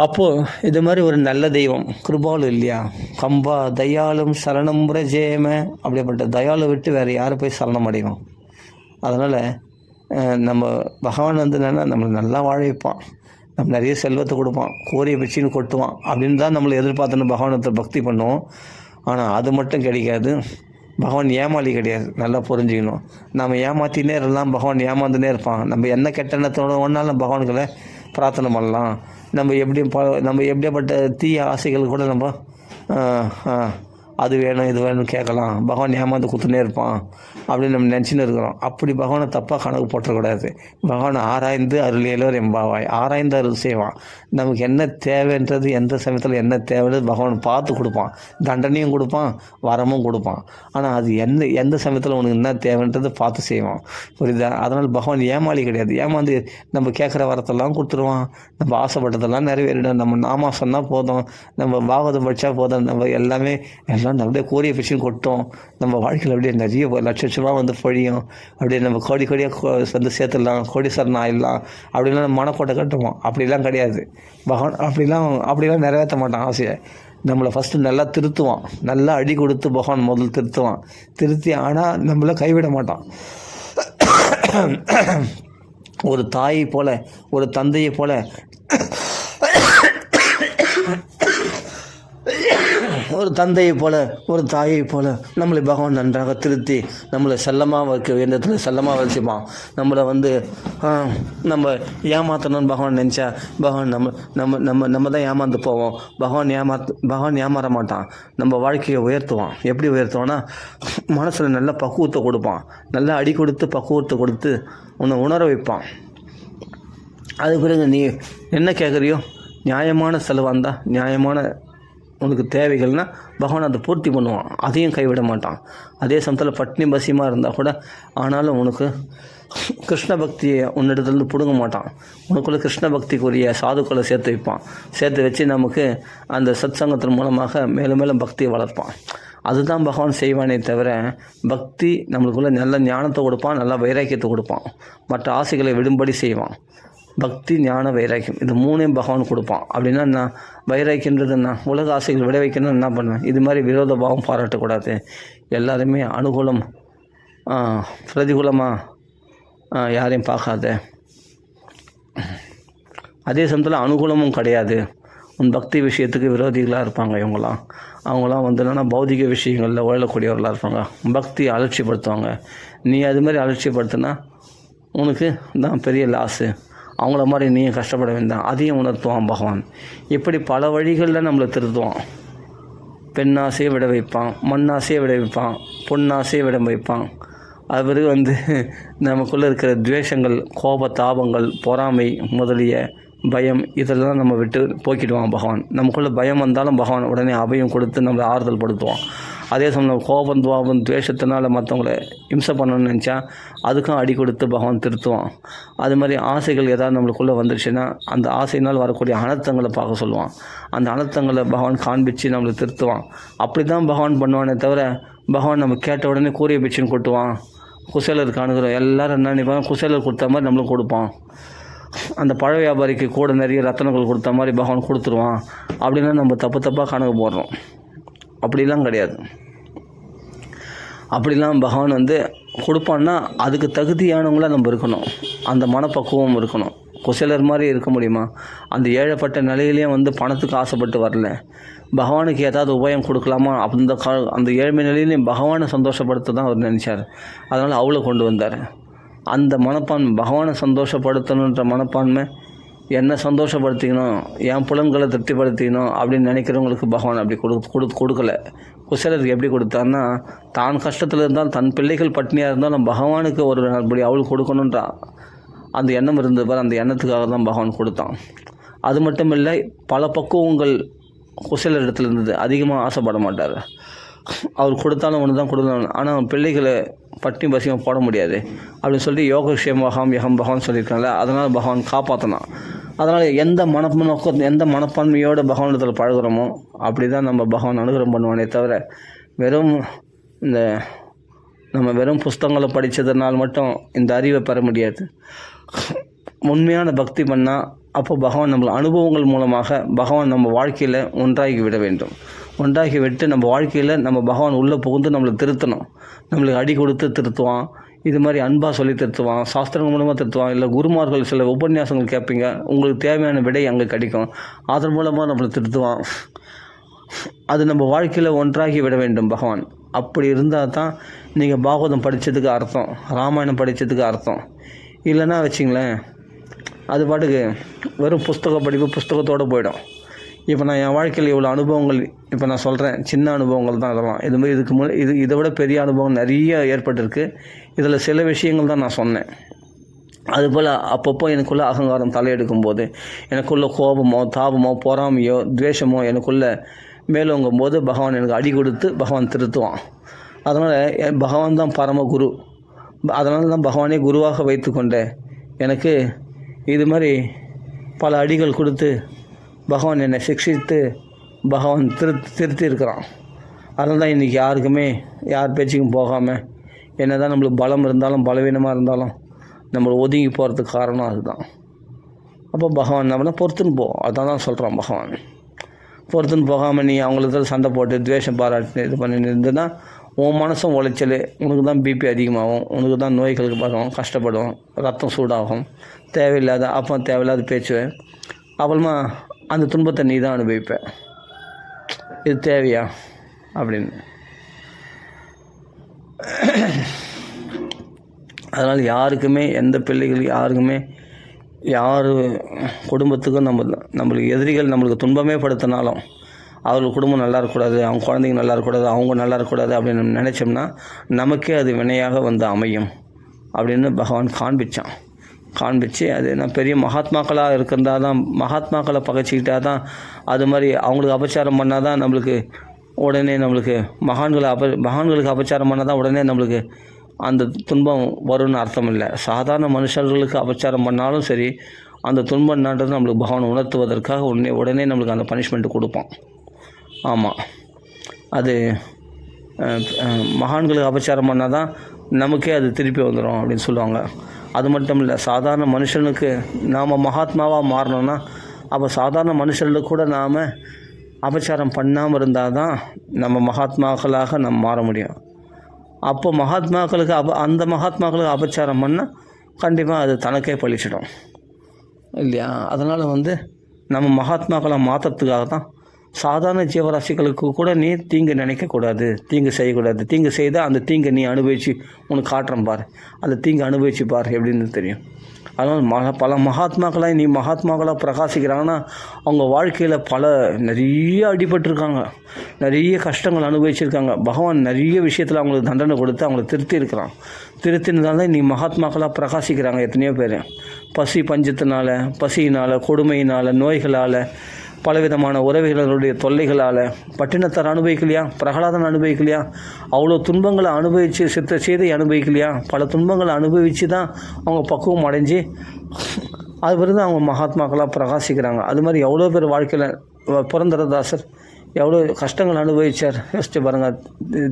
அப்போது இது மாதிரி ஒரு நல்ல தெய்வம் கிருபாலு இல்லையா, கம்பா தயாலும் சரணம் பிரஜேம, அப்படிப்பட்ட தயாலை விட்டு வேறு யாரை போய் சரணம் அடைவோம். அதனால் நம்ம பகவான் என்னென்னா நம்மளை நல்லா வாழ வைப்பான், நம்ம நிறைய செல்வத்தை கொடுப்பான், கோரிய பிச்சின்னு கொட்டுவான் அப்படின்னு தான் நம்மளை எதிர்பார்த்துன்னு பகவானத்தை பக்தி பண்ணுவோம். ஆனால் அது மட்டும் கிடைக்காது. பகவான் ஏமாளி கிடையாது, நல்லா புரிஞ்சுக்கணும். நம்ம ஏமாற்றினே இருக்கலாம், பகவான் ஏமாந்துனே இருப்பான். நம்ம என்ன கெட்ட எண்ணத்தோட ஒன்றாலும் பகவான்களை பிரார்த்தனை பண்ணலாம். நம்ம எப்படிப்பட்ட தீய ஆசைகள் கூட நம்ம அது வேணும் இது வேணும்னு கேட்கலாம், பகவான் ஏமாந்து கொடுத்துனே இருப்பான் அப்படின்னு நம்ம நினச்சின்னு இருக்கிறோம். அப்படி பகவானை தப்பாக கணக்கு போட்டக்கூடாது. பகவான் ஆராய்ந்து அருளியலோர் எம்பாவாய், ஆராய்ந்து அருள் செய்வான். நமக்கு என்ன தேவைன்றது, எந்த சமயத்தில் என்ன தேவைன்றது பகவான் பார்த்து கொடுப்பான். தண்டனையும் கொடுப்பான், வரமும் கொடுப்பான். ஆனால் அது எந்த சமயத்தில் உனக்கு என்ன தேவைன்றது பார்த்து செய்வான். புரியுதா? அதனால் பகவான் ஏமாளி கிடையாது. ஏமாந்து நம்ம கேட்குற வரத்தெல்லாம் கொடுத்துருவான். நம்ம ஆசைப்பட்டதெல்லாம் நிறைவேறிடும். நம்ம நாமா சொன்னால் போதும், நம்ம பாகவதம் படித்தா போதும், நம்ம எல்லாம் அப்படியே கோரிய பிடிச்சின்னு கொட்டோம். நம்ம வாழ்க்கையில் அப்படியே நிறைய லட்சம் வந்து பொழியும். அப்படியே நம்ம கோடியாக வந்து சேர்த்துடலாம், கோடீஸ்வரன் ஆயிடலாம் அப்படிலாம் நம்ம மனக்கோட்டை கட்டுவோம். அப்படிலாம் கிடையாது. பகவான் அப்படிலாம் நிறைவேற்ற மாட்டான் ஆசையை. நம்மளை ஃபஸ்ட்டு நல்லா திருத்துவான், நல்லா அடி கொடுத்து பகவான் முதல் திருத்துவான். திருத்தி ஆனால் நம்மளை கைவிட மாட்டான். ஒரு தாயை போல, ஒரு தந்தையை போல, ஒரு தந்தையை போல, ஒரு தாயை போல நம்மளை பகவான் நன்றாக திருத்தி நம்மளை செல்லமாக வைக்க வேண்டியதில் செல்லமாக வச்சுப்பான். நம்மளை வந்து நம்ம ஏமாற்றணும்னு பகவான் நினச்சா பகவான் நம்ம தான் ஏமாந்து போவோம். பகவான் ஏமாற மாட்டான். நம்ம வாழ்க்கையை உயர்த்துவான். எப்படி உயர்த்துவான்னா, மனசில் நல்ல பக்குவத்தை கொடுப்பான். நல்லா அடி கொடுத்து பக்குவத்தை கொடுத்து உன்னை உணர வைப்பான். அது பிறகு நீ என்ன கேட்குறியோ, நியாயமான செலவாக இருந்தால், நியாயமான உனக்கு தேவைகள்னால் பகவான் அதை பூர்த்தி பண்ணுவான். அதையும் கைவிட மாட்டான். அதே சமயத்தில் பட்னி பசியமாக இருந்தால் கூட ஆனாலும் உனக்கு கிருஷ்ண பக்தியை உன்னிடத்துலேருந்து பிடுங்க மாட்டான். உனக்குள்ளே கிருஷ்ண பக்திக்குரிய சாதுக்களை சேர்த்து வைப்பான். சேர்த்து வச்சு நமக்கு அந்த சத் சங்கத்தின் மூலமாக மேலும் மேலும் பக்தியை வளர்ப்பான். அதுதான் பகவான் செய்வானே தவிர, பக்தி நம்மளுக்குள்ளே நல்ல ஞானத்தை கொடுப்பான், நல்ல வைராக்கியத்தை கொடுப்பான், மற்ற ஆசைகளை விடும்படி செய்வான். பக்தி, ஞான, வைராக்கியம் இது மூணையும் பகவான் கொடுப்பான். அப்படின்னா நான் வைராக்கியன்றது நான் உலக ஆசைகள் விட வைக்கணும்னு என்ன பண்ணுவேன்? இது மாதிரி விரோத பாவம் பாராட்டக்கூடாது. எல்லாருமே அனுகூலம் பிரதிகூலமாக யாரையும் பார்க்காத. அதே சமயத்தில் அனுகூலமும் கிடையாது. உன் பக்தி விஷயத்துக்கு விரோதிகளாக இருப்பாங்க. அவங்களாம் வந்து என்னென்னா பௌதிக விஷயங்களில் உழலக்கூடியவர்களாக இருப்பாங்க. பக்தி அலட்சியப்படுத்துவாங்க. நீ அது மாதிரி அலட்சியப்படுத்தினா உனக்கு தான் பெரிய லாஸு. அவங்கள மாதிரி நீயும் கஷ்டப்பட வேண்டாம். அதையும் உணர்த்துவான் பகவான். இப்படி பல வழிகளில் நம்மளை திருத்துவான். பெண்ணாசையை விட வைப்பான், மண்ணாசையை விட வைப்பான், பொன்னாசையை விட வைப்பான். அது பிறகு வந்து நமக்குள்ளே இருக்கிற துவேஷங்கள், கோப தாபங்கள், பொறாமை முதலிய பயம் இதெல்லாம் நம்ம விட்டு போக்கிடுவான் பகவான். நமக்குள்ளே பயம் வந்தாலும் பகவான் உடனே அபயம் கொடுத்து நம்மளை ஆறுதல் படுத்துவான். அதே சமயம் கோபம் துவாபம் துவேஷத்தினால மற்றவங்கள இம்சை பண்ணணும்னு நினச்சா அதுக்கும் அடி கொடுத்து பகவான் திருத்துவான். அது மாதிரி ஆசைகள் ஏதாவது நம்மளுக்குள்ளே வந்துடுச்சுன்னா அந்த ஆசையினால் வரக்கூடிய அனர்த்தங்களை பார்க்க சொல்லுவான். அந்த அனர்த்தங்களை பகவான் காண்பிச்சு நம்மளை திருத்துவான். அப்படி தான் பகவான் பண்ணுவானே தவிர, பகவான் நம்ம கேட்ட உடனே கூறிய பிச்சுன்னு கொட்டுவான். குசேலர் காணுகிறோம் எல்லோரும் என்ன நினைப்பாங்க, குசேலர் கொடுத்த மாதிரி நம்மளும் கொடுப்பான். அந்த பழ வியாபாரிக்கு கூட நிறைய ரத்தனங்கள் கொடுத்த மாதிரி பகவான் கொடுத்துருவான். அப்படின்னா நம்ம தப்பாக கணக்கு போடுறோம். அப்படிலாம் கிடையாது. அப்படிலாம் பகவான் வந்து கொடுப்பான்னா அதுக்கு தகுதியானவங்களாக நம்ம இருக்கணும். அந்த மனப்பக்குவம் இருக்கணும். குசேலர் மாதிரி இருக்க முடியுமா? அந்த ஏழைப்பட்ட நிலையிலேயே வந்து பணத்துக்கு ஆசைப்பட்டு வரல. பகவானுக்கு ஏதாவது உபயம் கொடுக்கலாமா? அந்த ஏழ்மை நிலையிலையும் பகவானை சந்தோஷப்படுத்த தான் அவர் நினச்சார். அதனால் அவளை கொண்டு வந்தார். அந்த மனப்பான்மை, பகவானை சந்தோஷப்படுத்தணுன்ற மனப்பான்மை, என்னை சந்தோஷப்படுத்திக்கணும், என் புலன்களை திருப்திப்படுத்திக்கணும் அப்படின்னு நினைக்கிறவங்களுக்கு பகவான் அப்படி கொடுக்கல. குசேலருக்கு எப்படி கொடுத்தாருன்னா, தான் கஷ்டத்தில் இருந்தால், தன் பிள்ளைகள் பட்னியாக இருந்தாலும் பகவானுக்கு ஒரு அப்படி அவளுக்கு கொடுக்கணுன்றா அந்த எண்ணம் இருந்தது பார். அந்த எண்ணத்துக்காக தான் பகவான் கொடுத்தான். அது மட்டும் இல்லை, பல பக்குவங்கள் குசேலர் இடத்துல இருந்தது. அதிகமாக ஆசைப்பட மாட்டார். அவர் கொடுத்தாலும் ஒன்று தான் கொடுக்கணும். ஆனால் பிள்ளைகளை பட்டினி பசியம் போட முடியாது அப்படின்னு சொல்லி யோகக்ஷேமகம் யகம் பகவான் சொல்லியிருக்காங்களே, அதனால் பகவான் காப்பாற்றினான். அதனால் எந்த மனப்பான்மையோடு பகவானிடத்தில் பழகிறோமோ அப்படி தான் நம்ம பகவான் அனுகிரகம் பண்ணுவானே தவிர, வெறும் புஸ்தகங்களை படித்ததுனால் மட்டும் இந்த அறிவை பெற முடியாது. உண்மையான பக்தி பண்ணால் அப்போ பகவான் நம்மளை அனுபவங்கள் மூலமாக பகவான் நம்ம வாழ்க்கையில் ஒன்றாகி விட வேண்டும். ஒன்றாகி விட்டு நம்ம வாழ்க்கையில் நம்ம பகவான் உள்ளே புகுந்து நம்மளை திருத்தணும். நம்மளுக்கு அடி கொடுத்து திருத்துவான். இது மாதிரி அன்பாக சொல்லி திருத்துவான். சாஸ்திரங்கள் மூலமாக திருத்துவான். இல்லை குருமார்கள் சில உபன்யாசங்கள் கேட்பீங்க, உங்களுக்கு தேவையான விடை அங்கே கிடைக்கும். அதன் மூலமாக நம்மளை திருத்துவான். அது நம்ம வாழ்க்கையில் ஒன்றாகி விட வேண்டும் பகவான். அப்படி இருந்தால் தான் நீங்கள் பாகவதம் படித்ததுக்கு அர்த்தம், ராமாயணம் படித்ததுக்கு அர்த்தம். இல்லைன்னா வச்சிங்களேன், அது பாட்டுக்கு வெறும் புஸ்தக படிப்பு புஸ்தகத்தோடு போயிடும். இப்போ நான் என் வாழ்க்கையில் இவ்வளோ அனுபவங்கள் இப்போ நான் சொல்கிறேன், சின்ன அனுபவங்கள் தான் அதெல்லாம். இதுமாதிரி இதை விட பெரிய அனுபவம் நிறைய ஏற்பட்டிருக்கு. இதில் சில விஷயங்கள் தான் நான் சொன்னேன். அதுபோல் அப்பப்போ எனக்குள்ளே அகங்காரம் தலையெடுக்கும் போது, எனக்குள்ளே கோபமோ தாபமோ பொறாமையோ துவேஷமோ எனக்குள்ளே மேலோங்கும் போது பகவான் எனக்கு அடி கொடுத்து பகவான் திருத்துவான். அதனால் பகவான் தான் பரம குரு. அதனால தான் பகவானே குருவாக வைத்து கொண்டேன். எனக்கு இது மாதிரி பல அடிகள் கொடுத்து பகவான் என்னை சிக்ஷித்து பகவான் திருத்தி இருக்கிறான். அதனால தான் இன்றைக்கி யாருக்குமே யார் பேச்சுக்கும் போகாமல், என்ன தான் நம்மளுக்கு பலம் இருந்தாலும் பலவீனமாக இருந்தாலும் நம்மளை ஒதுங்கி போகிறதுக்கு காரணம் அதுதான். அப்போ பகவான் நம்மளை பொறுத்துன்னு போ, அதான் தான் சொல்கிறான் பகவான். பொறுத்துன்னு போகாமல் நீ அவங்களுக்கு சண்டை போட்டு துவேஷம் பாராட்டு இது பண்ணி இருந்ததுன்னா உன் மனசும் உளைச்சல், உனக்கு தான் பிபி அதிகமாகும், உனக்கு தான் நோய்களுக்கு வரும், கஷ்டப்படும், ரத்தம் சூடாகும், தேவையில்லாத பேச்சு. அப்புறமா அந்த துன்பத்தை நீ தான் அனுபவிப்ப. இது தேவையா அப்படின்னு. அதனால் யாருக்குமே எந்த பிள்ளைகள் யாருக்குமே யார் குடும்பத்துக்கும் நம்மளுக்கு எதிரிகள் நம்மளுக்கு துன்பமே படுத்தினாலும் அவர்கள் குடும்பம் நல்லா இருக்கக்கூடாது, அவங்க குழந்தைங்க நல்லா இருக்கக்கூடாது, அவங்க நல்லா இருக்கக்கூடாது அப்படின்னு நம்ம நினச்சோம்னா நமக்கே அது வினையாக வந்து அமையும் அப்படின்னு பகவான் காண்பிச்சு அது நான் பெரிய மகாத்மாக்களாக இருக்கிறதா தான், மகாத்மாக்களை பகைச்சிக்கிட்டா தான் அது மாதிரி அவங்களுக்கு அபச்சாரம் பண்ணால் தான் நம்மளுக்கு உடனே நம்மளுக்கு மகான்களுக்கு அபச்சாரம் பண்ணால் தான் உடனே நம்மளுக்கு அந்த துன்பம் வரும்னு அர்த்தம் இல்லை. சாதாரண மனுஷர்களுக்கு அபச்சாரம் பண்ணாலும் சரி, அந்த துன்பம் என்னன்றது நம்மளுக்கு பகவான் உணர்த்துவதற்காக உடனே நம்மளுக்கு அந்த பனிஷ்மெண்ட்டு கொடுப்பான். ஆமாம், அது மகான்களுக்கு அபச்சாரம் பண்ணால் தான் நமக்கே அது திருப்பி வந்துடும் அப்படின்னு சொல்லுவாங்க. அது மட்டும் இல்லை, சாதாரண மனுஷனுக்கு நாம் மகாத்மாவாக மாறணும்னா அப்போ சாதாரண மனுஷர்களுக்கு கூட நாம் அபச்சாரம் பண்ணாமல் இருந்தால் தான் நம்ம மகாத்மாக்களாக நம்ம மாற முடியும். அப்போ மகாத்மாக்களுக்கு அந்த மகாத்மாக்களுக்கு அபச்சாரம் பண்ணால் கண்டிப்பாக அது தனக்கே பழிச்சிடும் இல்லையா? அதனால் நம்ம மகாத்மாக்களை மாற்றத்துக்காக தான் சாதாரண ஜீவராசிகளுக்கு கூட நீ தீங்கு நினைக்கக்கூடாது, தீங்கு செய்யக்கூடாது. தீங்கு செய்தால் அந்த தீங்கை நீ அனுபவித்து உனக்கு காட்டுறேன் பார், அந்த தீங்கு அனுபவிச்சு பார் எப்படின்னு தெரியும். அதனால் பல மகாத்மாக்களாக நீ மகாத்மாக்களாக பிரகாசிக்கிறாங்கன்னா அவங்க வாழ்க்கையில் நிறைய அடிபட்டிருக்காங்க, நிறைய கஷ்டங்கள் அனுபவிச்சிருக்காங்க. பகவான் நிறைய விஷயத்தில் அவங்களுக்கு தண்டனை கொடுத்து அவங்கள திருத்தியிருக்கிறான். திருத்தினதால நீ மகாத்மாக்களாக பிரகாசிக்கிறாங்க எத்தனையோ பேர். பசியினால், கொடுமையினால், நோய்களால், பலவிதமான உறவுகளுடைய தொல்லைகளால் பட்டினத்தார் அனுபவிக்கலையா, பிரகலாதன் அனுபவிக்கலையா, அவ்வளோ துன்பங்களை அனுபவித்து சித்த செய்தி அனுபவிக்கலையா, பல துன்பங்களை அனுபவித்து தான் அவங்க பக்குவம் அடைஞ்சு அது பிறகு அவங்க மகாத்மாக்களாக பிரகாசிக்கிறாங்க. அது மாதிரி எவ்வளோ பேர் வாழ்க்கையில் புரந்தரதாசர் எவ்வளோ கஷ்டங்கள் அனுபவித்தார் யோசிச்சு பாருங்கள்.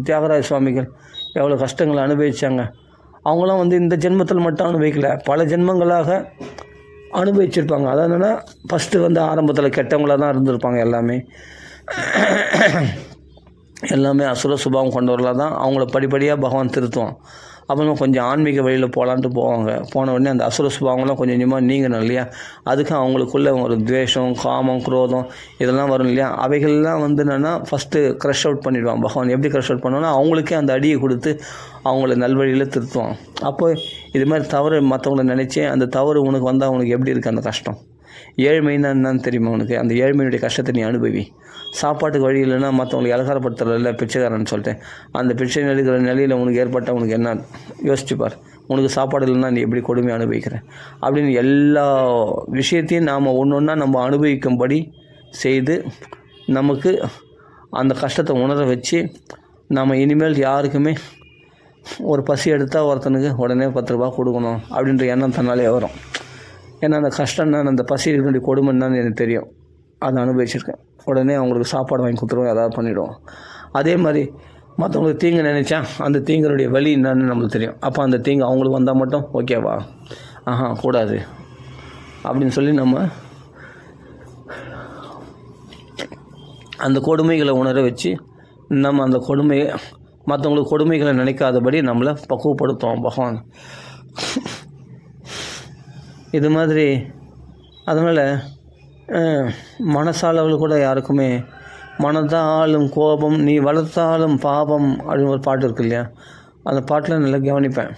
தியாகராஜ சுவாமிகள் எவ்வளோ கஷ்டங்களை அனுபவித்தாங்க. அவங்களாம் இந்த ஜென்மத்தில் மட்டும் அனுபவிக்கலை, பல ஜென்மங்களாக அனுபவிச்சிருப்பாங்க. அதான் என்னென்னா ஃபஸ்ட்டு ஆரம்பத்தில் கெட்டவங்களாக தான் இருந்திருப்பாங்க. எல்லாமே அசுர சுபாவம் கொண்டவர்களாக தான் அவங்கள படிப்படியாக பகவான் திருத்துவான். அப்புறமா கொஞ்சம் ஆன்மீக வழியில் போகலான்ட்டு போவாங்க. போன உடனே அந்த அசுர சுபாவங்கள்லாம் கொஞ்சம் கொஞ்சமாக நீங்கணும் இல்லையா? அதுக்கு அவங்களுக்குள்ள ஒரு துவேஷம், காமம், குரோதம் இதெல்லாம் வரும் இல்லையா? அவைகள்லாம் என்னென்னா ஃபஸ்ட்டு க்ரஷ் அவுட் பண்ணிவிடுவான் பகவான். எப்படி க்ரஷ் அவுட் பண்ணுவோன்னா அவங்களுக்கே அந்த அடியை கொடுத்து அவங்கள நல்வழியில் திருத்துவான். அப்போ இது மாதிரி தவறு மற்றவங்கள நினச்சி அந்த தவறு உனக்கு வந்தால் உனக்கு எப்படி இருக்குது அந்த கஷ்டம்? ஏழ்மைன்னா என்னன்னு தெரியுமா உனக்கு? அந்த ஏழ்மையுடைய கஷ்டத்தை நீ அனுபவி. சாப்பாட்டுக்கு வழி இல்லைன்னா மற்றவங்களுக்கு இலகாரப்படுத்துறதில்ல பிச்சைக்காரன்னு சொல்லிட்டு, அந்த பிச்சை நெடுக்கிற நிலையில் உனக்கு ஏற்பட்ட உனக்கு என்ன யோசிச்சுப்பார். உனக்கு சாப்பாடு இல்லைன்னா நீ எப்படி கொடுமை அனுபவிக்கிற அப்படின்னு எல்லா விஷயத்தையும் நாம் ஒன்றா நம்ம அனுபவிக்கும்படி செய்து நமக்கு அந்த கஷ்டத்தை உணர வச்சு நம்ம இனிமேல் யாருக்குமே ஒரு பசி எடுத்தால் ஒருத்தனுக்கு உடனே 10 ரூபா கொடுக்கணும் அப்படின்ற எண்ணம் தன்னாலே வரும். ஏன்னா அந்த கஷ்டம்னா அந்த பசி இருக்க கொடுமைன்னு எனக்கு தெரியும், அதை அனுபவிச்சிருக்கேன். உடனே அவங்களுக்கு சாப்பாடு வாங்கி கொடுத்துருவோம், ஏதாவது பண்ணிவிடுவோம். அதே மாதிரி மற்றவங்களுக்கு தீங்கு நினச்சா அந்த தீங்கனுடைய வலி என்னன்னு நம்மளுக்கு தெரியும். அப்போ அந்த தீங்கு அவங்களுக்கு வந்தால் மட்டும் ஓகேவா, கூடாது அப்படின்னு சொல்லி நம்ம அந்த கொடுமைகளை உணர வச்சு நம்ம அந்த கொடுமையை மற்றவங்களுக்கு கொடுமைகளை நினைக்காதபடி நம்மளை பக்குவப்படுத்துவோம் பகவான். இது மாதிரி அதனால் மனசாளர்கள் கூட யாருக்குமே மனதாலும் கோபம் நீ வளர்த்தாலும் பாவம் அப்படின்னு ஒரு பாட்டு இருக்கு இல்லையா? அந்த பாட்டில் நல்லா கவனிப்பேன்.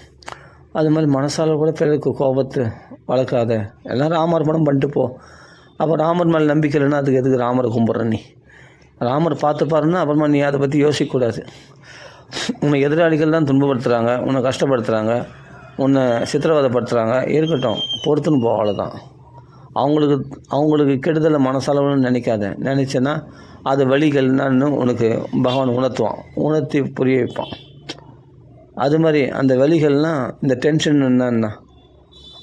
அது மாதிரி மனசால கூட பிறருக்கு கோபத்தை வளர்க்காத, எல்லோரும் ஆமார்ப்பணம் பண்ணிட்டு போ அப்போ ராமர் மேலே நம்பிக்கை இல்லைன்னா அதுக்கு எதுக்கு ராமரை கும்பிட்ற நீ? ராமர் பார்த்துப்பாருன்னா அப்புறமா நீ அதை பற்றி யோசிக்கக்கூடாது. உன்னை எதிராளிகள் தான் துன்பப்படுத்துகிறாங்க, உன்னை கஷ்டப்படுத்துகிறாங்க, உன்னை சித்திரவதைப்படுத்துகிறாங்க, இருக்கட்டும், பொறுத்துன்னு போ, அவ்வளோதான். அவங்களுக்கு கெடுதலை மனசளவுன்னு நினைக்காத. நினச்சேன்னா அது வழிகள் என்னன்னு உனக்கு பகவான் உணர்த்தி புரிய வைப்பான். அது மாதிரி அந்த வழிகள்னால் இந்த டென்ஷன் என்னன்னா,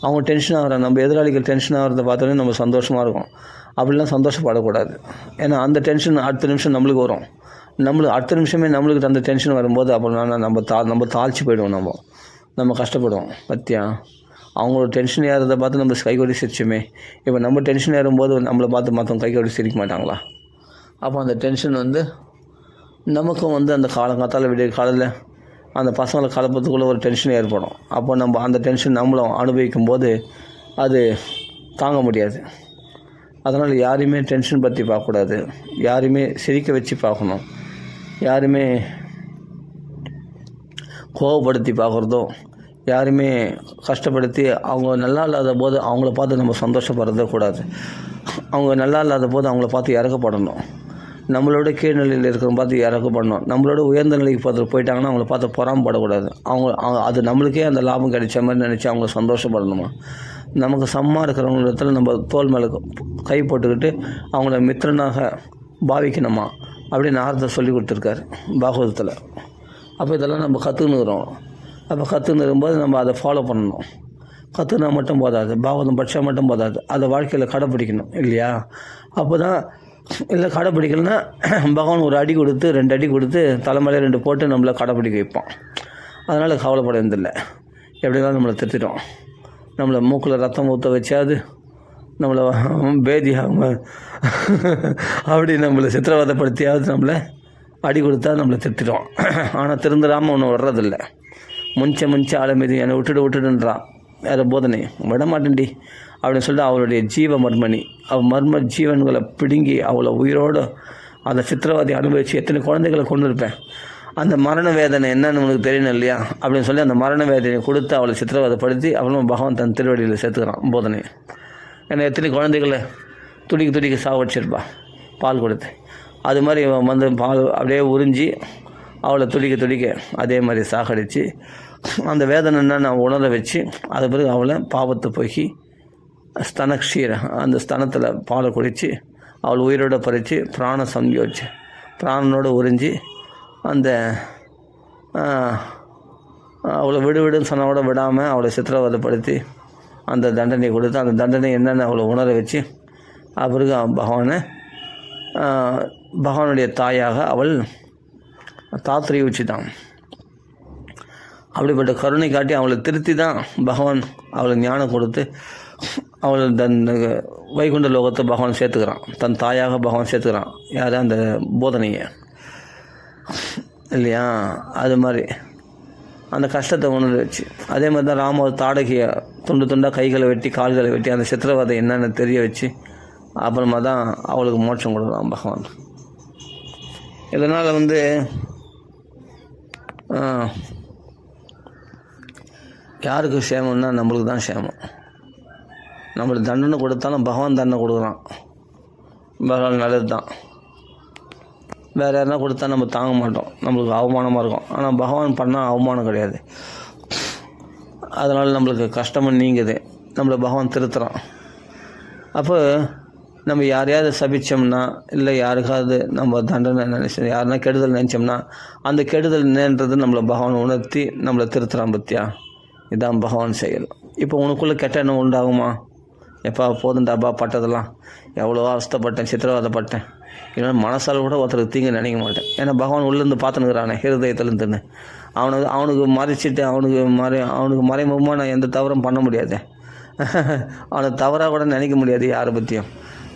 அவங்க டென்ஷன் ஆகிற, நம்ம எதிராளிகள் டென்ஷன் ஆகிறத பார்த்தோன்னே நம்ம சந்தோஷமாக இருக்கும். அப்படிலாம் சந்தோஷப்படக்கூடாது. ஏன்னா அந்த டென்ஷன் அடுத்த நிமிஷம் நம்மளுக்கு வரும். அடுத்த நிமிஷமே நம்மளுக்கு அந்த டென்ஷன் வரும்போது அப்புறம் நம்ம தாழ்ச்சி போயிடுவோம். நம்ம கஷ்டப்படுவோம். பத்தியா, அவங்களோட டென்ஷன் ஏறதை பார்த்து நம்ம கைகொடி சிரிச்சோமே, இப்போ நம்ம டென்ஷன் ஏறும்போது நம்மளை பார்த்து மற்றவங்க கைகொடி சிரிக்க மாட்டாங்களா? அப்போ அந்த டென்ஷன் நமக்கும் அந்த காலங்காத்தால் விடிய காலையில் அந்த பசங்களை கலப்பத்துக்குள்ளே ஒரு டென்ஷன் ஏற்படும். அப்போ நம்ம அந்த டென்ஷன் நம்மளும் அனுபவிக்கும் போது அது தாங்க முடியாது. அதனால் யாரையுமே டென்ஷன் பற்றி பார்க்கக்கூடாது, யாரையுமே சிரிக்க வச்சு பார்க்கணும். யாருமே கோவப்படுத்தி பார்க்குறதோ, யாருமே கஷ்டப்படுத்தி அவங்க நல்லா இல்லாத போது அவங்கள பார்த்து நம்ம சந்தோஷப்படுறதே கூடாது. அவங்க நல்லா இல்லாத போது அவங்கள பார்த்து இறக்கப்படணும். நம்மளோட கீழ்நிலையில் இருக்கிறவங்க பார்த்து இறக்கப்படணும். நம்மளோட உயர்ந்த நிலைக்கு பார்த்து போயிட்டாங்கன்னா அவங்கள பார்த்து பொறாமப்படக்கூடாது. அது நம்மளுக்கே அந்த லாபம் கிடைச்ச மாதிரி நினச்சி அவங்க சந்தோஷப்படணுமா? நமக்கு சம்மா இருக்கிறவங்களிடத்துல நம்ம தோல் மேலே கை போட்டுக்கிட்டு அவங்கள மித்திரனாக பாவிக்கணுமா அப்படின்னு நாரதர் சொல்லி கொடுத்துருக்காரு பாகவதத்தில். அப்போ இதெல்லாம் நம்ம கற்றுக்குனுக்குறோம். அப்போ கற்றுக்குனுக்கும்போது நம்ம அதை ஃபாலோ பண்ணணும். கற்றுனா மட்டும் போதாது, பாகவதம் படித்தா மட்டும் போதாது, அதை வாழ்க்கையில் கடைப்பிடிக்கணும் இல்லையா? அப்போ தான் இல்லை கடைப்பிடிக்கலன்னா பகவான் ஒரு அடி கொடுத்து 2 அடி கொடுத்து தலைமையில 2 போட்டு நம்மளை கடைப்பிடிக்க வைப்பான். அதனால் கவலைப்பட வேண்டியதில்லை. எப்படினாலும் நம்மளை திருத்திட்டோம். நம்மளை மூக்கில் ரத்தம் ஊற்ற வச்சாது, நம்மளை பேதியாக அப்படி நம்மளை சித்திரவதைப்படுத்தியாவது நம்மளை அடி கொடுத்தா நம்மளை திருத்திட்டோம். ஆனால் திருந்துடாமல் ஒன்றும் வர்றதில்லை. முஞ்ச ஆளமீது என்னை விட்டுடுன்றான். வேறு போதனை விட மாட்டேன்டி அப்படின்னு சொல்லிட்டு அவளுடைய ஜீவ மர்மணி, மர்ம ஜீவன்களை பிடுங்கி அவளை உயிரோடு அந்த சித்திரவதை அனுபவித்து எத்தனை குழந்தைகளை கொண்டு இருப்பேன். அந்த மரண வேதனை என்னன்னு உனக்கு தெரியணும் இல்லையா அப்படின்னு சொல்லி அந்த மரண வேதனையை கொடுத்து அவளை சித்திரவதைப்படுத்தி அவளும் பகவான் தன் திருவடியில் சேர்த்துக்கிறான் போதனை. ஏன்னா எத்தனை குழந்தைகளை துடிக்க சாவடிச்சிருப்பா பால் கொடுத்து. அது மாதிரி பால் அப்படியே உறிஞ்சி அவளை துடிக்க அதே மாதிரி சாகடித்து அந்த வேதனை என்னன்னு உணர வச்சு அது பிறகு அவளை பாவத்தை போக்கி ஸ்தனக்ஷீர அந்த ஸ்தனத்தில் பாலை குடித்து அவள் உயிரோட பறித்து பிராண சம்யோச்சு பிராணனோடு உறிஞ்சி அந்த அவளை விடுன்னு சொன்னவோட விடாமல் அவளை சித்திரவதைப்படுத்தி அந்த தண்டனை கொடுத்து அந்த தண்டனை என்னென்னு அவளை உணர வச்சு பிறகு பகவானுடைய தாயாக அவள் தாத்திரை உச்சிதான். அப்படிப்பட்ட கருணை காட்டி அவளை திருத்தி தான் பகவான் அவளுக்கு ஞானம் கொடுத்து அவள் தன் வைகுண்ட லோகத்தை பகவான் சேர்த்துக்கிறான். தன் தாயாக பகவான் சேர்த்துக்கிறான். யார்? அந்த போதனையை இல்லையா? அது மாதிரி அந்த கஷ்டத்தை உணர வச்சு அதே மாதிரி தான் ராம தாடகியை துண்டாக கைகளை வெட்டி கால்களை வெட்டி அந்த சித்திரவதை என்னென்னு தெரிய வச்சு அப்புறமா தான் அவளுக்கு மோட்சம் கொடுக்குறான் பகவான். இதனால் யாருக்கு சேமம்னா நம்மளுக்கு தான் சேமம். நம்மளுக்கு தண்டனை கொடுத்தாலும் பகவான் தண்டனை கொடுக்குறான். பகவான் நல்லது தான். வேறு யாருனா கொடுத்தா நம்ம தாங்க மாட்டோம், நம்மளுக்கு அவமானமாக இருக்கும். ஆனால் பகவான் பண்ணால் அவமானம் கிடையாது. அதனால் நம்மளுக்கு கஷ்டமும் நீங்குது. நம்மளை பகவான் திருத்துறான். அப்போ நம்ம யாரையாவது சபித்தோம்னா இல்லை யாருக்காவது நம்ம தண்டனை நினச்சோம், யாருன்னா கெடுதல் நினச்சோம்னா அந்த கெடுதல் என்னன்றது நம்மளை பகவான் உணர்த்தி நம்மளை திருத்துறான். பத்தியா, இதுதான் பகவான் செயல். இப்போ உனக்குள்ளே கெட்ட எண்ணம் உண்டாகுமா? எப்போ போதுண்டாப்பா பட்டதெல்லாம் எவ்வளோ அவஸ்தைப்பட்டேன், சித்திரவதைப்பட்டேன், இல்லைன்னா மனசால் கூட ஒருத்தருக்கு தீங்கு நினைக்க மாட்டேன். ஏன்னா பகவான் உள்ளேருந்து பார்த்துனுக்குறானே ஹிருதயத்துலேருந்துன்னு. அவனுக்கு மறைச்சிட்டு அவனுக்கு மறைமுகமாக நான் எந்த தவறும் பண்ண முடியாது. அவனை தவறாக கூட நினைக்க முடியாது யாரை பற்றியும்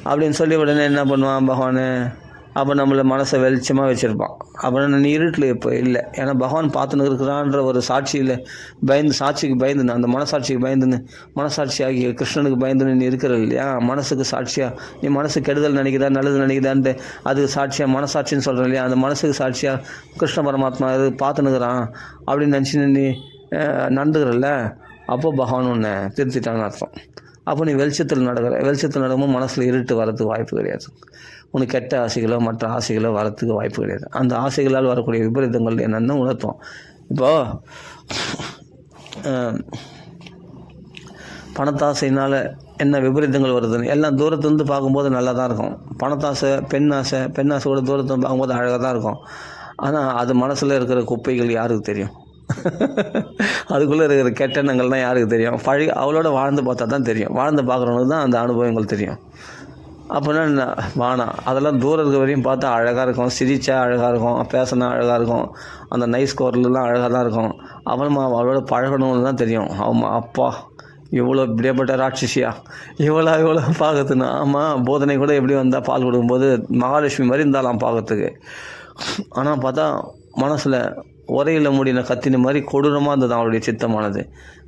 அப்படின்னு சொல்லி உடனே என்ன பண்ணுவான் பகவான்? அப்போ நம்மளை மனசை வெளிச்சமாக வச்சுருப்பான். அப்புறம் நீ இருட்டில் இப்போ இல்லை, ஏன்னா பகவான் பார்த்துன்னு இருக்கிறான்ற ஒரு சாட்சியில் சாட்சிக்கு பயந்துன்னு, அந்த மனசாட்சிக்கு பயந்துன்னு, மனசாட்சியாகி கிருஷ்ணனுக்கு பயந்துன்னு நீ இருக்கிற இல்லையா? மனசுக்கு சாட்சியாக நீ மனசு கெடுதல் நினைக்குதா நல்லது நினைக்குதான்ட்டு அதுக்கு சாட்சியாக மனசாட்சின்னு சொல்கிறேன் இல்லையா? அந்த மனசுக்கு சாட்சியாக கிருஷ்ண பரமாத்மா இது பார்த்துனுக்குறான் அப்படின்னு நினச்சின்னு நீ நடந்துக்கிறல்ல, அப்போ பகவான் உன்னை திருத்திட்டான்னு அர்த்தம். அப்போ நீ வெளிச்சத்தில் நடக்கும்போது மனசில் இருட்டு வரதுக்கு வாய்ப்பு கிடையாது. உனக்கு கெட்ட ஆசைகளோ மற்ற ஆசைகளோ வரத்துக்கு வாய்ப்பு கிடையாது. அந்த ஆசைகளால் வரக்கூடிய விபரீதங்கள் என்னென்னு உணர்த்தும். இப்போது பணத்தாசையினால் என்ன விபரீதங்கள் வருதுன்னு எல்லாம் தூரத்துலேருந்து பார்க்கும்போது நல்லா தான் இருக்கும். பணத்தாசை, பெண் ஆசை கூட தூரத்துலேருந்து பார்க்கும்போது அழகாக தான் இருக்கும். ஆனால் அது மனசில் இருக்கிற குப்பைகள் யாருக்கு தெரியும்? அதுக்குள்ளே இருக்கிற கெட்டெண்ணங்கள்லாம் யாருக்கு தெரியும்? அவளோட வாழ்ந்து பார்த்தா தான் தெரியும். வாழ்ந்து பார்க்குறவங்களுக்கு தான் அந்த அனுபவங்கள் தெரியும். அப்போனா வானம் அதெல்லாம் தூரம் இருக்க வரையும் பார்த்தா அழகாக இருக்கும், சிரிச்சா அழகாக இருக்கும், பேசினா அழகாக இருக்கும், அந்த நைஸ் கோர்லாம் அழகாக தான் இருக்கும். அவளோட பழகணும்னு தான் தெரியும். அப்பா இவ்வளோ இப்படியேப்பட்ட ராட்சசியா இவ்வளோ பார்க்கறதுன்னா, ஆமாம் போதனை கூட எப்படி வந்தால் பால் கொடுக்கும்போது மகாலட்சுமி மாதிரி இருந்தாலாம் பார்க்கறதுக்கு. ஆனால் பார்த்தா மனசில் உரையில் முடின கத்தின மாதிரி கொடூரமாக இருந்தது அவளுடைய சித்தமானது.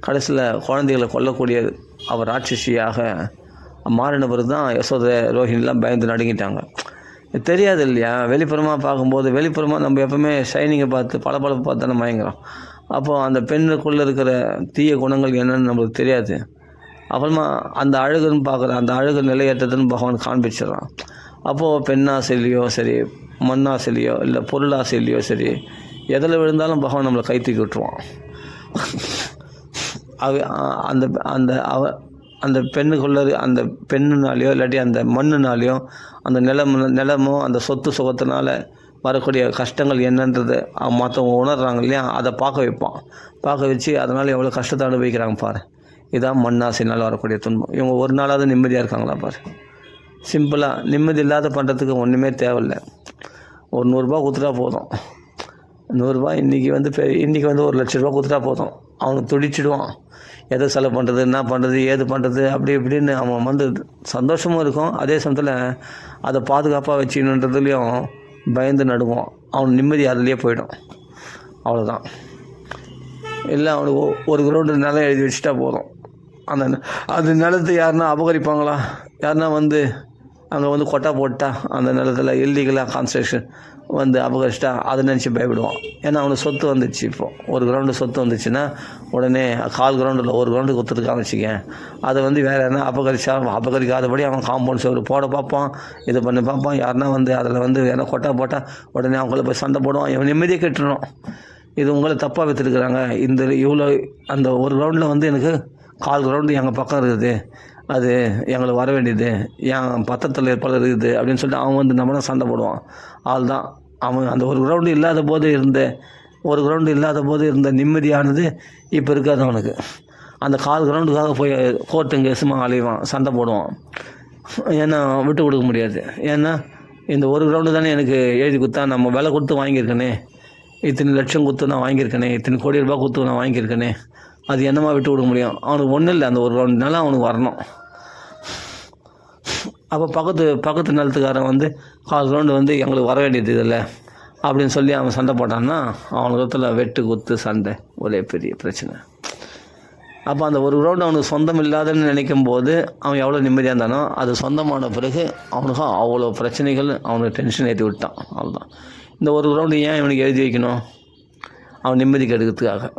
கடைசியில் குழந்தைகளை கொல்லக்கூடிய அவர் ராட்சசியாக மாறின பிறகு தான் யசோதை ரோஹிணிலாம் பயந்து நடுங்கிட்டாங்க. தெரியாது இல்லையா? வெளிப்புறமாக பார்க்கும்போது நம்ம எப்பவுமே ஷைனிங்கை பார்த்து பளபளப்பு பார்த்து தானே மயங்குறோம். அப்போது அந்த பெண்ணுக்குள்ளே இருக்கிற தீய குணங்கள் என்னன்னு நம்மளுக்கு தெரியாது. அப்புறமா அந்த அழகுன்னு பார்க்குற அந்த அழகு நிலையற்றதுன்னு பகவான் காண்பிச்சிடறான். அப்போது பெண்ணாசையிலையோ சரி, மண்ணாசையிலையோ இல்லை பொருளாசையிலையோ சரி, எதில் விழுந்தாலும் பகவான் நம்மளை கை தூக்கி விட்டுருவான். அந்த பெண்ணுக்குள்ளே அந்த பெண்ணுனாலேயோ இல்லாட்டி அந்த மண்ணுனாலேயோ அந்த நிலமோ அந்த சொத்து சுகத்தினால வரக்கூடிய கஷ்டங்கள் என்னன்றது மற்றவங்க உணர்றாங்க இல்லையா? அதை பார்க்க வச்சு அதனால் எவ்வளோ கஷ்டத்தை அனுபவிக்கிறாங்க பாரு. இதான் மண்ணாசைனால் வரக்கூடிய துன்பம். இவங்க ஒரு நாளாவது நிம்மதியாக இருக்காங்களா பாரு. சிம்பிளாக நிம்மதி இல்லாத பண்ணுறதுக்கு ஒன்றுமே தேவையில்லை. ஒரு 100 ரூபா கொடுத்துட்டா போதும். 100 ரூபா இன்றைக்கி வந்து 1 லட்ச ரூபா கொடுத்துட்டா போதும். அவனுக்கு துடிச்சிடுவான். எதை செலவு பண்ணுறது, என்ன பண்ணுறது, ஏது பண்ணுறது, அப்படி இப்படின்னு அவன் வந்து சந்தோஷமும் இருக்கும். அதே சமயத்தில் அதை பாதுகாப்பாக வச்சுக்கணுன்றதுலேயும் பயந்து நடுவான். அவன் நிம்மதி அதிலேயே போயிடும். அவ்வளோதான். இல்லை அவனுக்கு ஒரு கிரவுண்டு நிலம் எழுதி வச்சுட்டா போதும். அந்த நிலத்தை யாருன்னா அபகரிப்பாங்களா? யாருன்னா வந்து அங்கே வந்து கொட்டா போட்டா அந்த நிலத்தில் இல்லீகலாக கன்ஸ்ட்ரக்ஷன் வந்து அபகரிச்சிட்டா அதை நினச்சி பயப்படுவான். ஏன்னா அவனுக்கு சொத்து வந்துச்சு. இப்போது ஒரு கிரவுண்டு சொத்து வந்துச்சுன்னா உடனே 1/4 கிரவுண்டில் ஒரு கிரவுண்டு கொடுத்துருக்கான்னு வச்சுக்கேன். அதை வந்து வேறு யாருன்னா அபகரிக்காதபடி அவன் காம்பவுண்ட் சோறு போட பார்ப்பான், இது பண்ணி பார்ப்பான். யாருன்னா வந்து அதில் வந்து ஏன்னா கொட்டா போட்டால் உடனே அவங்கள போய் சண்டை போடுவான். இவன் நிம்மதியை கெட்டுணும். இது உங்களை தப்பாக விற்றுருக்குறாங்க. இவ்வளோ அந்த ஒரு கிரவுண்டில் வந்து எனக்கு 1/4 கிரவுண்டு எங்கள் பக்கம் இருக்குது, அது எங்களுக்கு வர வேண்டியது, என் பத்திரத்தில் ஏற்பாடு இருக்குது அப்படின்னு சொல்லிட்டு அவன் வந்து நம்மள சண்டை போடுவான். ஆள் தான் அவன் அந்த ஒரு கிரவுண்டு இல்லாத போது இருந்த நிம்மதியானது இப்போ இருக்காது அவனுக்கு. அந்த 1/4 கிரவுண்டுக்காக போய் கோர்ட்டுங்க கேஸுமாக அலைவான், சண்டை போடுவான். ஏன்னா விட்டு கொடுக்க முடியாது. ஏன்னா இந்த ஒரு கிரவுண்டு தானே எனக்கு எழுதி கொடுத்தா, நம்ம விலை கொடுத்து வாங்கியிருக்கேனே, இத்தனை லட்சம் கொடுத்து நான் வாங்கியிருக்கேனே, இத்தனை கோடி ரூபாய் கொடுத்து நான் வாங்கியிருக்கேனே, அது என்னமா விட்டு கொடுக்க முடியும்? அவனுக்கு ஒன்றும் இல்லை, அந்த ஒரு கிரவுண்டுனால அவனுக்கு வரணும். அப்போ பக்கத்து நிலத்துக்காரன் வந்து 1/4 கிரவுண்டு வந்து எங்களுக்கு வர வேண்டியது இதில் அப்படின்னு சொல்லி அவன் சண்டை போட்டான்னா அவனுக்கு வெட்டு குத்து சண்டை ஒரே பெரிய பிரச்சனை. அப்போ அந்த ஒரு கிரவுண்டு அவனுக்கு சொந்தம் இல்லாதன்னு நினைக்கும் போது அவன் எவ்வளோ நிம்மதியாக இருந்தானோ, அது சொந்தமான பிறகு அவனுக்கு அவ்வளோ பிரச்சனைகள் அவனுக்கு டென்ஷன் ஏற்றி விட்டான். அவ்வளோதான். இந்த ஒரு கிரவுண்டு ஏன் இவனுக்கு எழுதி வைக்கணும்? அவன் நிம்மதிக்கு எடுக்கிறதுக்காக.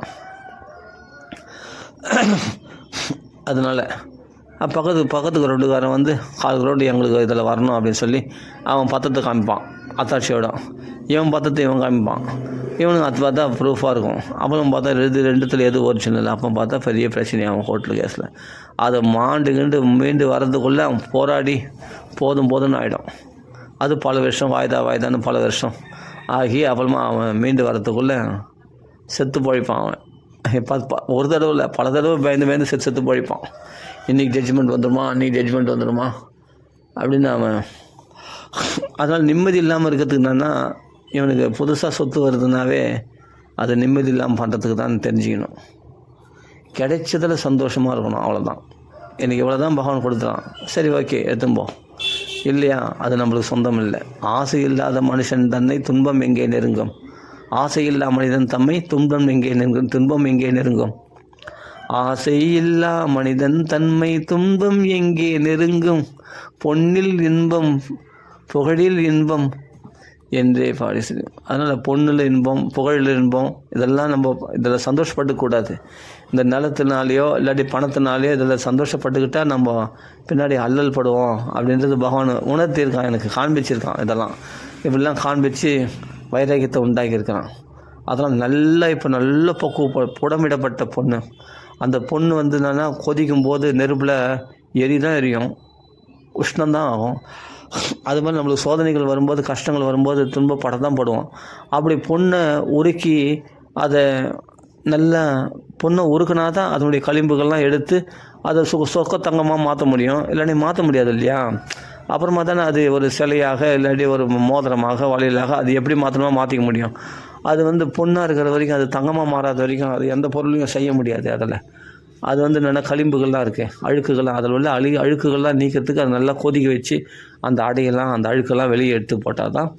அதனால் பக்கத்து கிரவுண்டுக்காரன் வந்து 1/4 கிரவுண்டு எங்களுக்கு இதில் வரணும் அப்படின்னு சொல்லி அவன் பத்திரத்தை காமிப்பான் அத்தாட்சியோட. இவன் பத்திரத்தை இவன் காமிப்பான். இவனுக்கு அது பார்த்தா ப்ரூஃபாக இருக்கும். அப்புறம் பார்த்தா ரெண்டுத்தில் எது ஒரிஜினல். அப்போ பார்த்தா பெரிய பிரச்சனையாகும் கோர்ட்டில் கேஸில். அதை மீண்டு வர்றதுக்குள்ளே அவன் போராடி போதும்னு ஆகிடும். அது பல வருஷம் வாய்தான்னு பல வருஷம் ஆகி அப்புறமா அவன் மீண்டு வர்றதுக்குள்ளே செத்து பழிப்பான். அவன் ஒரு தடவை இல்லை, பல தடவை பயந்து செத்து பழிப்பான். இன்றைக்கி ஜட்ஜ்மெண்ட் வந்துடுமா அப்படின்னு அவன். அதனால் நிம்மதி இல்லாமல் இருக்கிறதுக்கு என்னன்னா, இவனுக்கு புதுசாக சொத்து வருதுனாவே அது நிம்மதி இல்லாமல் பண்ணுறதுக்கு தான் தெரிஞ்சுக்கணும். கிடைச்சதில் சந்தோஷமாக இருக்கணும், அவ்வளோதான். எனக்கு இவ்வளோ தான் பகவான் கொடுத்துறான், சரி ஓகே எடுத்துப்போம். இல்லையா, அது நம்மளுக்கு சொந்தம் இல்லை. ஆசை இல்லாத மனுஷன் தன்னை துன்பம் எங்கே நெருங்கும்? ஆசையில்லா மனிதன் தம்மை துன்பம் எங்கே நெருங்கும்? ஆசையில்லா மனிதன் தன்மை துன்பம் எங்கே நெருங்கும்? பொன்னில் இன்பம் புகழில் இன்பம் என்றே பாடி. அதனால் பொண்ணில் இன்பம் புகழில் இன்பம் இதெல்லாம் நம்ம இதில் சந்தோஷப்படக்கூடாது. இந்த நிலத்தினாலேயோ இல்லாட்டி பணத்தினாலேயோ இதில் சந்தோஷப்பட்டுக்கிட்டால் நம்ம பின்னாடி அல்லல் படுவோம் அப்படின்றது பகவான் உணர்த்தியிருக்கான், எனக்கு காண்பிச்சிருக்கான். இதெல்லாம் இப்படிலாம் காண்பிச்சு வைராகியத்தை உண்டாக்கியிருக்கிறான். அதெல்லாம் நல்லா இப்போ நல்ல புடமிடப்பட்ட பொண்ணு. அந்த பொண்ணு வந்து என்னென்னா கொதிக்கும் போது நெருப்பில் தான் எரியும், உஷ்ணம்தான் ஆகும். அது மாதிரி நம்மளுக்கு சோதனைகள் வரும்போது, கஷ்டங்கள் வரும்போது துன்பப்பட தான் படுவோம். அப்படி பொண்ணை உருக்கி அதை நல்லா பொண்ணை உருக்குனா தான் அதனுடைய களிம்புகள்லாம் எடுத்து அதை சொக்கத்தங்கமாக மாற்ற முடியும், இல்லாட்டி மாற்ற முடியாது இல்லையா? அப்புறமா தானே அது ஒரு சிலையாக இல்லாட்டி ஒரு மோதிரமாக வளையலாக அது எப்படி மாற்றணுமோ மாற்றிக்க முடியும். அது வந்து பொண்ணாக இருக்கிற வரைக்கும், அது தங்கமாக மாறாத வரைக்கும் அது எந்த பொருளையும் செய்ய முடியாது. அதில் அது வந்து என்னென்னா களிம்புகள்லாம் இருக்குது, அழுக்குகள்லாம், அதில் உள்ள அழுக்குகள்லாம் நீக்கிறதுக்கு அது நல்லா கொதிக்க வச்சு அந்த அடையெல்லாம் அந்த அழுக்கெல்லாம் வெளியே எடுத்து போட்டால் தான்.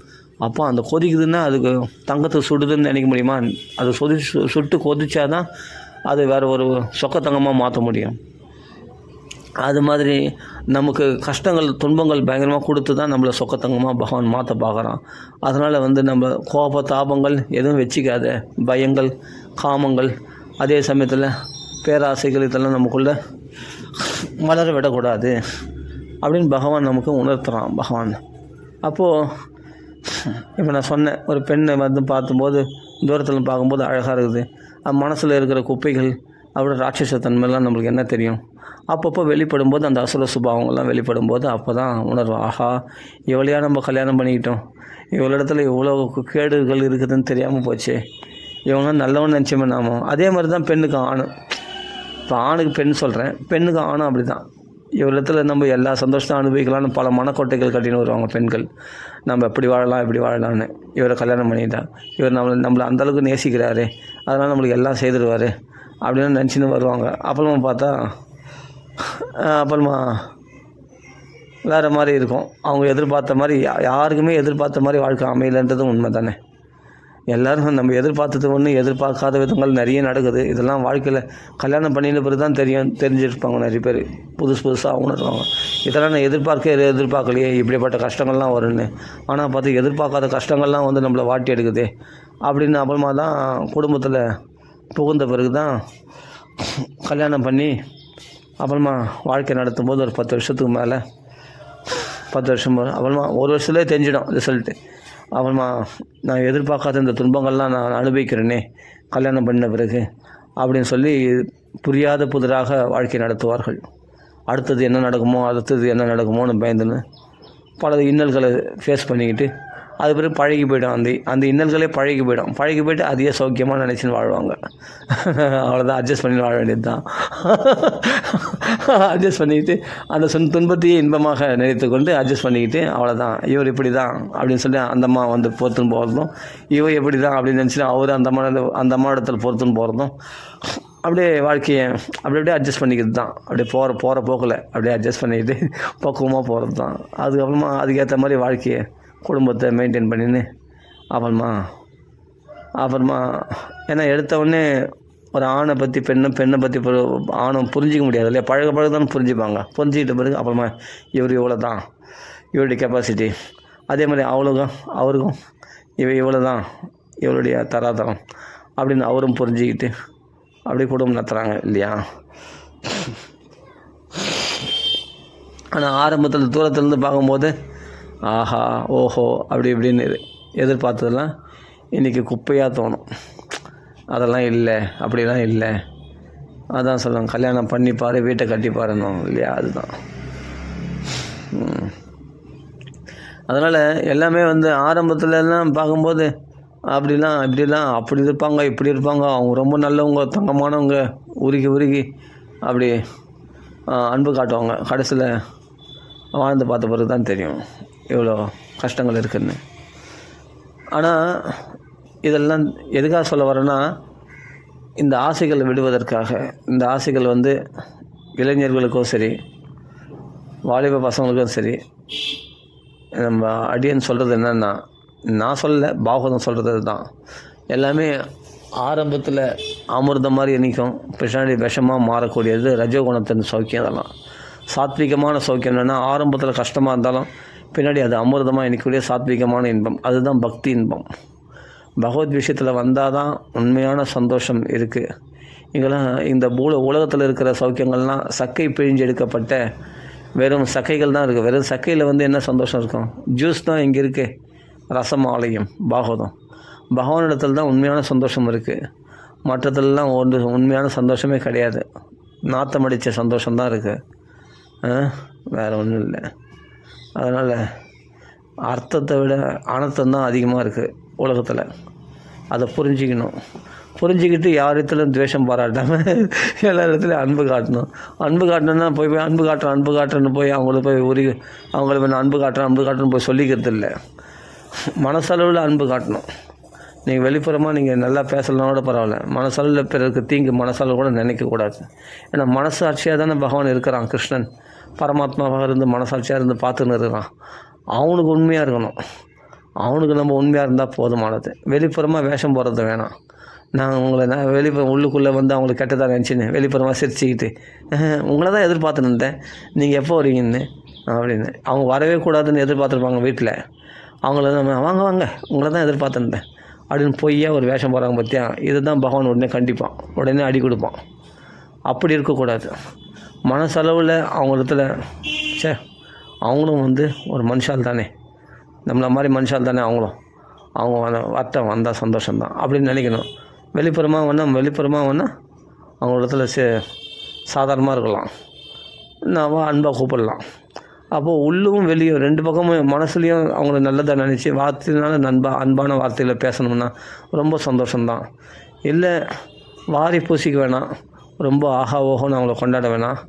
அப்போ அந்த கொதிக்குதுன்னா அதுக்கு தங்கத்தை சுடுதுன்னு நினைக்க முடியுமா? அது சுட்டு கொதிச்சா தான் அது வேறு ஒரு சொக்கத்தங்கமாக மாற்ற முடியும். அது மாதிரி நமக்கு கஷ்டங்கள் துன்பங்கள் பயங்கரமாக கொடுத்து தான் நம்மளை சொக்கத்தங்கமாக பகவான் மாற்ற பார்க்குறான். அதனால் வந்து நம்ம கோப தாபங்கள் எதுவும் வச்சுக்காத, பயங்கள் காமங்கள் அதே சமயத்தில் பேராசைகள் இதெல்லாம் நமக்குள்ளே வளர விடக்கூடாது அப்படின்னு பகவான் நமக்கு உணர்த்துறான் பகவான். அப்போது இப்போ நான் சொன்னேன், ஒரு பெண்ணை வந்து பார்க்கும்போது தூரத்தில் பார்க்கும்போது அழகாக இருக்குது, மனசில் இருக்கிற குப்பைகள் அப்படி ராட்சசத்தன்மைலாம் நம்மளுக்கு என்ன தெரியும்? அப்பப்போ வெளிப்படும் போது அந்த அசுர சுபாவங்கள்லாம் வெளிப்படும் போது அப்போ தான் உணர்வோம், ஆஹா இவளையா நம்ம கல்யாணம் பண்ணிக்கிட்டோம், இவளிடத்துல இவ்வளோ கேடுகள் இருக்குதுன்னு தெரியாமல் போச்சு, இவங்களாம் நல்லவன்னு நினச்சோமே நாமோ. அதே மாதிரி தான் பெண்ணுக்கு ஆணும். இப்போ ஆணுக்கு பெண் சொல்கிறேன், பெண்ணுக்கு ஆணும் அப்படி தான். இவரிடத்துல நம்ம எல்லா சந்தோஷத்தை அனுபவிக்கலாம்னு பல மனக்கோட்டைகள் கட்டின்னு வருவாங்க பெண்கள். நம்ம எப்படி வாழலாம் இப்படி வாழலான்னு. இவரை கல்யாணம் பண்ணிட்டா, இவர் நம்மளை அந்தளவுக்கு நேசிக்கிறாரு, அதனால் நம்மளுக்கு எல்லாம் செய்துடுவார் அப்படின்னு நினச்சின்னு வருவாங்க. அப்புறமா பார்த்தா அப்புறமா வேறு மாதிரி இருக்கும். அவங்க எதிர்பார்த்த மாதிரி யாருக்குமே எதிர்பார்த்த மாதிரி வாழ்க்கை அமையலைன்றதும் உண்மை தானே. எல்லோரும் நம்ம எதிர்பார்த்தது ஒன்று, எதிர்பார்க்காத விதங்கள் நிறைய நடக்குது. இதெல்லாம் வாழ்க்கையில் கல்யாணம் பண்ணின பிறகு தான் தெரிஞ்சிருப்பாங்க நிறைய பேர், புதுசாக உணர்வாங்க. இதெல்லாம் நான் எதிர்பார்க்கலையே, இப்படிப்பட்ட கஷ்டங்கள்லாம் வரும்னு. ஆனால் பார்த்து எதிர்பார்க்காத கஷ்டங்கள்லாம் வந்து நம்மளை வாட்டி எடுக்குது அப்படின்னு அப்புறமா தான் குடும்பத்தில் புகுந்த பிறகு தான் கல்யாணம் பண்ணி அப்புறமா வாழ்க்கை நடத்தும் போது ஒரு 10 வருஷத்துக்கு மேலே 10 வருஷம் அப்புறமா ஒரு வருஷத்துலேயே தெரிஞ்சிடும் ரிசல்ட்டு. அப்புறமா நான் எதிர்பார்க்காத இந்த துன்பங்கள்லாம் நான் அனுபவிக்கிறேனே கல்யாணம் பண்ண பிறகு அப்படின்னு சொல்லி புரியாத புதிராக வாழ்க்கை நடத்துவார்கள். அடுத்தது என்ன நடக்குமோன்னு பயந்துன்னு பல இன்னல்களை ஃபேஸ் பண்ணிக்கிட்டு அது பிறகு பழகி போய்டும். அந்த இன்னல்களே பழகி போய்ட்டு அதையே சௌக்கியமாக நினச்சின்னு வாழ்வாங்க. அவ்வளோதான், அட்ஜஸ்ட் பண்ணி வாழ வேண்டியது தான். அட்ஜஸ்ட் பண்ணிக்கிட்டு அந்த துன்பத்தையே இன்பமாக நினைத்து கொண்டு அட்ஜஸ்ட் பண்ணிக்கிட்டு அவ்வளோதான், இவர் இப்படி தான் அப்படின்னு சொல்லி அந்த அம்மா வந்து பொறுத்துன்னு போகிறதும், இவர் எப்படி தான் அப்படின்னு நினச்சிட்டு அவர் அந்த அம்மா இடத்துல பொறுத்துன்னு போகிறதும், அப்படியே வாழ்க்கையை அப்படியே அட்ஜஸ்ட் பண்ணிக்கிறது தான். அப்படியே போகிற போக்கில் அப்படியே அட்ஜஸ்ட் பண்ணிக்கிட்டு பக்குவமாக போகிறது தான். அதுக்கப்புறமா அதுக்கேற்ற மாதிரி வாழ்க்கையை குடும்பத்தை மெயின்டைன் பண்ணின்னு அப்புறமா ஏன்னா எடுத்தவுடனே ஒரு ஆணை பற்றி பெண்ணை பற்றி ஆணும் புரிஞ்சிக்க முடியாது இல்லையா? பழக தான் புரிஞ்சுப்பாங்க. புரிஞ்சுக்கிட்ட பிறகு அப்புறமா இவ்வளோ தான் இவருடைய கெப்பாசிட்டி, அதே மாதிரி அவருக்கும் இவ்வளோ தான் இவருடைய தராதரம் அப்படின்னு அவரும் புரிஞ்சுக்கிட்டு அப்படியே குடும்பம் நடத்துகிறாங்க இல்லையா? ஆனால் ஆரம்பத்தில் தூரத்துலேருந்து பார்க்கும்போது ஆஹா ஓஹோ அப்படி இப்படின்னு எதிர்பார்த்ததெல்லாம் இன்றைக்கி குப்பையாக தோணும். அதெல்லாம் இல்லை, அப்படிலாம் இல்லை. அதான் சொல்லுவாங்க, கல்யாணம் பண்ணிப்பார் வீட்டை கட்டிப்பாருன்னு இல்லையா? அதுதான். அதனால் எல்லாமே வந்து ஆரம்பத்துலலாம் பார்க்கும்போது இப்படிலாம் அப்படி இருப்பாங்க இப்படி இருப்பாங்க, அவங்க ரொம்ப நல்லவங்க தங்கமானவங்க, உருகி அப்படி அன்பு காட்டுவாங்க. கடைசியில் வாழ்ந்து பார்த்த பிறகு தான் தெரியும் எவ்வளோ கஷ்டங்கள் இருக்குதுன்னு. ஆனால் இதெல்லாம் எதுக்காக சொல்ல வரேன்னா, இந்த ஆசைகளை விடுவதற்காக. இந்த ஆசைகள் வந்து இளைஞர்களுக்கும் சரி, வாலிப பசங்களுக்கும் சரி, நம்ம அடியன் சொல்கிறது என்னென்னா, நான் சொல்லலை, பாகவதம் சொல்கிறது தான். எல்லாமே ஆரம்பத்தில் அமிர்தம் மாதிரி நிற்கும், பின்னாடி விஷமாக மாறக்கூடியது ரஜோகுணத்தின் சௌக்கியம். அதெல்லாம் சாத்விகமான சௌக்கியம். என்னென்னா ஆரம்பத்தில் கஷ்டமாக இருந்தாலும் பின்னாடி அது அமிர்தமாக இன்றைக்கூடிய சாத்விகமான இன்பம். அதுதான் பக்தி இன்பம். பகவத் விஷயத்தில் வந்தால் தான் உண்மையான சந்தோஷம் இருக்குது. இங்கெல்லாம் இந்த உலகத்தில் இருக்கிற சௌக்கியங்கள்லாம் சக்கை பிழிஞ்சு எடுக்கப்பட்ட வெறும் சக்கைகள் தான் இருக்குது. வெறும் சக்கையில் வந்து என்ன சந்தோஷம் இருக்கும்? ஜூஸ் தான் இங்கே இருக்குது. ரசமாலயம் பாகவதம் பகவானிடத்தில் தான் உண்மையான சந்தோஷம் இருக்குது. மற்றதுலாம் உண்மையான சந்தோஷமே கிடையாது. நாத்தம் அடித்த சந்தோஷம்தான் இருக்குது, வேறு ஒன்றும் இல்லை. அதனால் அர்த்தத்தை விட அனர்த்தம் தான் அதிகமாக இருக்குது உலகத்தில். அதை புரிஞ்சிக்கிட்டு யார் இடத்துலையும் துவேஷம் பாராட்டாமல் எல்லா இடத்துலையும் அன்பு காட்டணும்னா போய் அன்பு காட்டுறேன்னு போய் அவங்கள போய் அன்பு காட்டுறேன்னு போய் சொல்லிக்கிறது இல்லை. மனசளவில் அன்பு காட்டணும். நீங்கள் வெளிப்புறமாக நீங்கள் நல்லா பேசலாம் கூட பரவாயில்ல, மனசளவில் பிறருக்கு தீங்கு மனசளவு கூட நினைக்கக்கூடாது. ஏன்னா மனசாட்சியாக தானே பகவான் இருக்கிறான். கிருஷ்ணன் பரமாத்மாவாக இருந்து மனசாட்சியாக இருந்து பார்த்துன்னு இருக்கிறான். அவனுக்கு உண்மையாக இருக்கணும். அவனுக்கு நம்ம உண்மையாக இருந்தால் போதுமானது. வெளிப்புறமாக வேஷம் போடுறது வேணாம். நான் வெளிப்புறம் உள்ளுக்குள்ளே வந்து அவங்களுக்கு கெட்டதாக நினச்சின்னு வெளிப்புறமாக சிரிச்சுக்கிட்டு உங்களை தான் எதிர்பார்த்துன்னு இருந்தேன், நீங்கள் எப்போ வரீங்கன்னு அப்படின்னு. அவங்க வரவே கூடாதுன்னு எதிர்பார்த்துருப்பாங்க வீட்டில். அவங்கள வாங்க உங்களை தான் எதிர்பார்த்துருந்தேன் அப்படின்னு பொய்யா ஒரு வேஷம் போகிறாங்க பார்த்தியா. இதை தான் பகவான் உடனே கண்டிப்பான், உடனே அடி கொடுப்பான். அப்படி இருக்கக்கூடாது. மனசளவில் அவங்களிடத்துல அவங்களும் வந்து ஒரு மனுஷால் தானே, நம்மளை மாதிரி மனுஷால் தானே அவங்களும். அவங்க வட்டம் வந்தால் சந்தோஷம்தான் அப்படின்னு நினைக்கணும். வெளிப்புறமாக வேணால் அவங்களிடத்துல சாதாரணமாக இருக்கலாம், நான் அன்பாக கூப்பிடலாம். அப்போது உள்ளும் வெளியும் ரெண்டு பக்கமும் மனசுலேயும் அவங்கள நல்லதாக நினச்சி வார்த்தையினால அன்பான வார்த்தையில் பேசணும்னா ரொம்ப சந்தோஷம்தான். இல்லை வாரி பூசிக்க வேணாம், ரொம்ப ஆஹா ஓஹோன்னு அவங்கள கொண்டாட வேணாம்.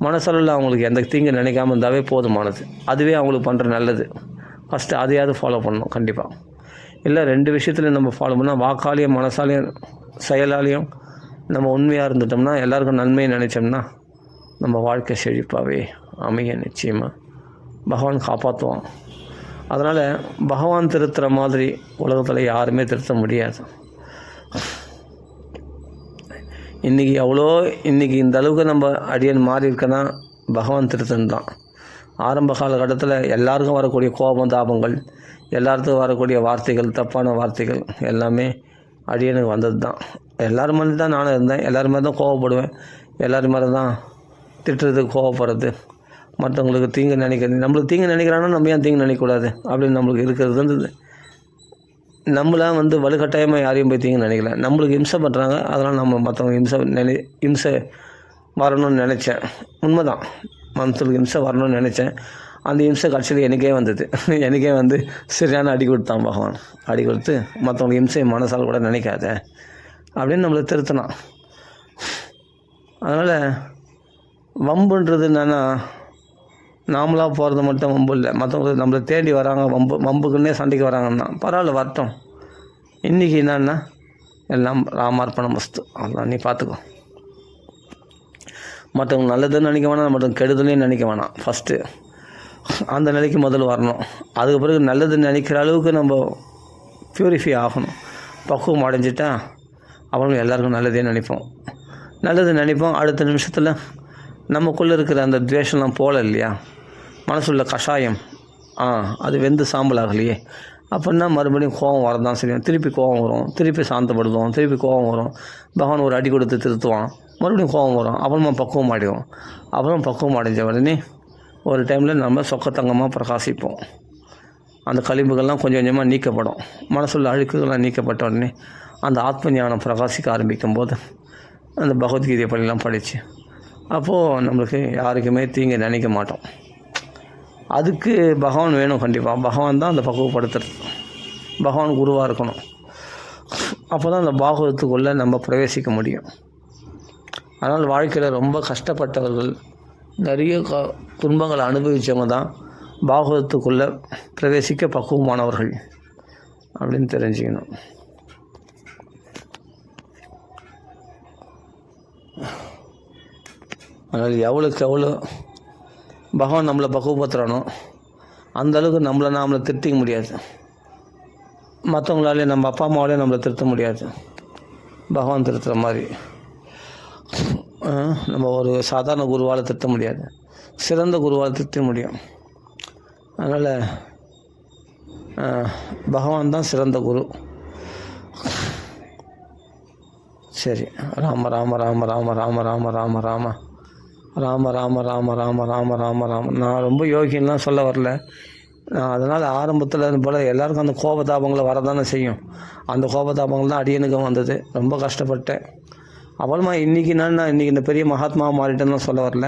மனசளவில் அவங்களுக்கு எந்த தீங்கு நினைக்காமல் இருந்தாவே போதுமானது. அதுவே அவங்களுக்கு பண்ணுற நல்லது. ஃபஸ்ட்டு அதையாவது ஃபாலோ பண்ணணும் கண்டிப்பாக. இல்லை ரெண்டு விஷயத்துலையும் நம்ம ஃபாலோ பண்ணால் வாக்காலையும் மனசாலையும் செயலாலையும் நம்ம உண்மையாக இருந்துட்டோம்னா, எல்லாருக்கும் நன்மையை நினச்சோம்னா நம்ம வாழ்க்கை செழிப்பாகவே அமைய நிச்சயமாக பகவான் காப்பாற்றுவான். அதனால் பகவான் திருத்துற மாதிரி உலகத்தில் யாருமே திருத்த முடியாது. இன்றைக்கி இந்த அளவுக்கு நம்ம அடியன் மாறி இருக்கனா பகவான் திருத்தன் தான். ஆரம்ப காலகட்டத்தில் எல்லாருக்கும் வரக்கூடிய கோபம் தாபங்கள், எல்லாத்துக்கும் வரக்கூடிய வார்த்தைகள், தப்பான வார்த்தைகள் எல்லாமே அடியனுக்கு வந்தது தான். எல்லோரும் மாதிரி தான் நானும் இருந்தேன். எல்லோரும் மாதிரி தான் கோவப்படுவேன். எல்லோரும் மாதிரி தான் திட்டுறதுக்கு கோவப்படுறது, மற்றவங்களுக்கு தீங்கு நினைக்கிறது. நம்மளுக்கு தீங்கு நினைக்கிறாங்கன்னா நம்ம ஏன் தீங்கு நினைக்கக்கூடாது அப்படின்னு நம்மளுக்கு இருக்கிறது. நம்மளாம் வந்து வலுக்கட்டாயமாக யாரையும் போய் தீங்கு நினைக்கல. நம்மளுக்கு இம்சை பண்ணுறாங்க, அதனால் நம்ம மற்றவங்க இம்சை வரணும்னு நினச்சேன். உண்மைதான், மனசுக்கு இம்சை வரணும்னு நினச்சேன். அந்த இம்சை கட்சியில் எனக்கே வந்து சரியான அடி கொடுத்தான் பகவான். அடி கொடுத்து மற்றவங்களுக்கு இம்சை மனசால் கூட நினைக்காத அப்படின்னு நம்மளை திருத்தினான். அதனால் வம்புன்றது என்னென்னா, நாமளாக போகிறது மட்டும் வம்பு இல்லை, மற்றவங்களுக்கு நம்மளை தேடி வராங்க, வம்புக்குன்னே சண்டைக்கு வராங்கன்னா பரவாயில்ல, வரட்டும். இன்றைக்கி என்னன்னா எல்லாம் ராமார்ப்பணம் மஸ்து, அதெல்லாம் நீ பார்த்துக்கோ. மற்றவங்க நல்லதுன்னு நினைக்க வேணாம், மற்றவங்க கெடுதலையும் நினைக்க வேணாம். ஃபஸ்ட்டு அந்த நிலைக்கு முதல்ல வரணும். அதுக்கு பிறகு நல்லது நினைக்கிற அளவுக்கு நம்ம ப்யூரிஃபை ஆகணும். பக்குவம் அடைஞ்சிட்டா அவங்களும் எல்லாருக்கும் நல்லதே நினைப்போம். அடுத்த நிமிஷத்தில் நமக்குள்ளே இருக்கிற அந்த துவேஷம்லாம் போகல இல்லையா, மனசுள்ள கஷாயம் அது வெந்து சாம்பல் ஆகலையே. அப்படின்னா மறுபடியும் கோபம் வரதான் செய்யும். திருப்பி கோபம் வரும், திருப்பி சாந்தப்படுத்துவோம், திருப்பி கோபம் வரும். பகவான் ஒரு அடி கொடுத்து திருத்துவான், மறுபடியும் கோபம் வரும். அப்புறமா பக்குவம் ஆடிவோம். அப்புறம் பக்குவம் அடைஞ்ச உடனே ஒரு டைமில் நம்ம சொக்கத்தங்கமாக பிரகாசிப்போம். அந்த கழிவுகள்லாம் கொஞ்சம் கொஞ்சமாக நீக்கப்படும். மனசுள்ள அழுக்குகள்லாம் நீக்கப்பட்ட உடனே அந்த ஆத்ம ஞானம் பிரகாசிக்க ஆரம்பிக்கும் போது அந்த பகவத்கீதை பள்ளிலாம் படித்து அப்போது நம்மளுக்கு யாருக்குமே தீங்கு நினைக்க மாட்டோம். அதுக்கு பகவான் வேணும் கண்டிப்பாக. பகவான் தான் அந்த பக்குவப்படுத்துறது. பகவான் குருவாக இருக்கணும். அப்போ தான் அந்த பாகவதத்துக்குள்ளே நம்ம பிரவேசிக்க முடியும். அதனால் வாழ்க்கையில் ரொம்ப கஷ்டப்பட்டவர்கள், நிறைய துன்பங்களை அனுபவித்தவங்க தான் பாகவதத்துக்குள்ளே பிரவேசிக்க பக்குவமானவர்கள் அப்படின்னு தெரிஞ்சுக்கணும். அதனால் எவ்வளோக்கு எவ்வளோ பகவான் நம்மளை பக்குவப்படுத்துகிறானோ அந்தளவுக்கு நாமளை திருத்திக்க முடியாது. மற்றவங்களாலே, நம்ம அப்பா அம்மாவாலே நம்மளை திருத்த முடியாது. பகவான் திருத்துற மாதிரி நம்ம ஒரு சாதாரண குருவால் திருத்த முடியாது, சிறந்த குருவால் திருத்த முடியும். அதனால் பகவான் தான் சிறந்த குரு. சரி. ராம ராம ராம ராம ராம ராம ராம ராம ராம ராம ராம ராம ராம ராம ராம. நான் ரொம்ப யோகின்லாம் சொல்ல வரல. நான் அதனால் ஆரம்பத்தில் போல் எல்லாருக்கும் அந்த கோபதாபங்களை வரதானே செய்யும். அந்த கோபதாபங்கள் தான் அடியனுக்கும் வந்தது. ரொம்ப கஷ்டப்பட்டேன். அவ்வளோமா இன்றைக்கி நான் இன்றைக்கி இந்த பெரிய மகாத்மாவை மாறிட்டேன்னு சொல்ல வரல.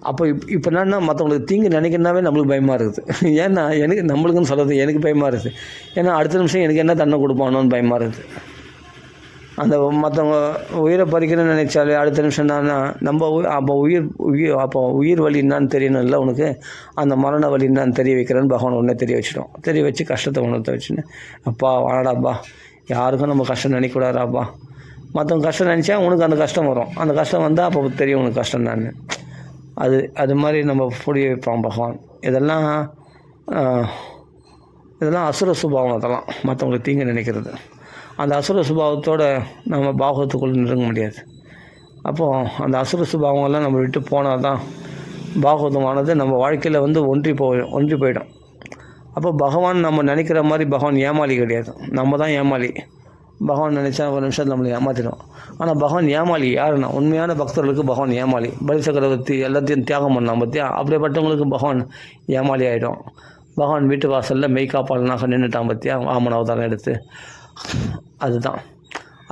அப்போ இப்போ என்னன்னா மற்றவங்களுக்கு தீங்கு நினைக்கிறனாவே நம்மளுக்கு பயமாக இருக்குது. ஏன்னா எனக்கு நம்மளுக்குன்னு சொல்கிறது எனக்கு பயமாக இருக்குது. ஏன்னா அடுத்த நிமிஷம் எனக்கு என்ன தண்டனை கொடுப்பானோன்னு பயமாக இருக்குது. அந்த மற்றவங்க உயிரை பறிக்கணும்னு நினைச்சாலே அடுத்த நிமிஷம் நம்ம அப்போ உயிர் வலி என்னான்னு தெரியணும் இல்லை உனக்கு, அந்த மரண வலி என்னான்னு தெரிய வைக்கிறேன்னு பகவான் உடனே தெரிய வச்சிடும். தெரிய வச்சு கஷ்டத்தை உணர்த்த வச்சுன்னு, அப்பா வாடாப்பா, யாருக்கும் நம்ம கஷ்டம் நினைக்கூடாதாப்பா. மற்றவங்க கஷ்டம் நினச்சா உனக்கு அந்த கஷ்டம் வரும். அந்த கஷ்டம் வந்தால் அப்போ தெரியும் உனக்கு கஷ்டம் நான். அது மாதிரி நம்ம புரிய வைப்பான் பகவான். இதெல்லாம் அசுர சுபாவம். அதெல்லாம் மற்றவங்களுக்கு தீங்கு நினைக்கிறது. அந்த அசுர சுபாவத்தோடு நம்ம பாகவத்துக்குள்ளே நெருங்க முடியாது. அப்போது அந்த அசுர சுபாவங்கள்லாம் நம்ம விட்டு போனால் தான் பாகவதமானது நம்ம வாழ்க்கையில் ஒன்றி போயிடும். அப்போ பகவான் நம்ம நினைக்கிற மாதிரி பகவான் ஏமாளி கிடையாது. நம்ம தான் ஏமாளி. பகவான் நினச்சா ஒரு நிமிஷத்தில் நம்மளை ஏமாற்றிடும். ஆனால் பகவான் ஏமாளி யாருன்னா, உண்மையான பக்தர்களுக்கு பகவான் ஏமாளி. பலி சக்கரவர்த்தி எல்லாத்தையும் தியாகம் பண்ணலாம் பற்றியா, அப்படியேப்பட்டவங்களுக்கு பகவான் ஏமாளி ஆகிடும். பகவான் வீட்டு வாசலில் மெய்காப்பாளனாக நின்றுட்டான் பற்றியா, வாமன அவதாரம் எடுத்து. அதுதான்.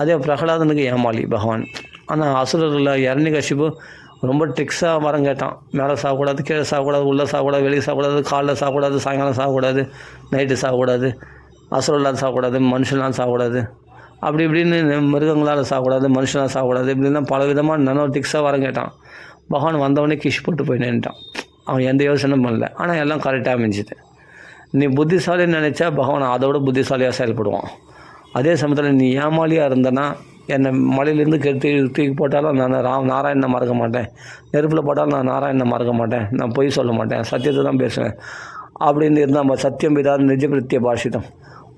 அதே பிரகலாதனுக்கு ஏமாளி பகவான். ஆனால் அசுரர்களில் இரண்யகசிபு ரொம்ப ட்ரிக்ஸாக வரம் கேட்டான். மேலே சாகக்கூடாது, கீழே சாகக்கூடாது, உள்ளே சாகக்கூடாது, வெளியே சாகக்கூடாது, காலைல சாகக்கூடாது, சாயங்காலம் சாகக்கூடாது, நைட்டு சாகக்கூடாது, அசுரர்களால் சாகக்கூடாது, மனுஷனால் சாகக்கூடாது, அப்படி இப்படின்னு மிருகங்களால் சாகக்கூடாது, மனுஷனால் சாகக்கூடாது, இப்படின்னா பல விதமாக நானோ ட்ரிக்ஸாக வரம் கேட்டான். பகவான் வந்தவொடனே கிஷ் போட்டு போய் நின்ட்டான். அவன் எந்த யோசனையும் பண்ணல. ஆனால் எல்லாம் கரெக்டாக அமைஞ்சிது. நீ புத்திசாலின்னு நினச்சா பகவான் அதோட புத்திசாலியாக செயல்படுவான். அதே சமயத்தில் நீ ஏமாலியாக இருந்தனா, என்னை மலையிலேருந்து தூக்கி போட்டாலும் நான் நாராயணனை மறக்க மாட்டேன், நெருப்பில் போட்டாலும் நான் நாராயணனை மறக்க மாட்டேன், நான் பொய் சொல்ல மாட்டேன், சத்தியத்தை தான் பேசுவேன் அப்படின்னு இருந்தால் நம்ம சத்தியம் பிதாது நிஜபிருத்திய பாஷிதம்.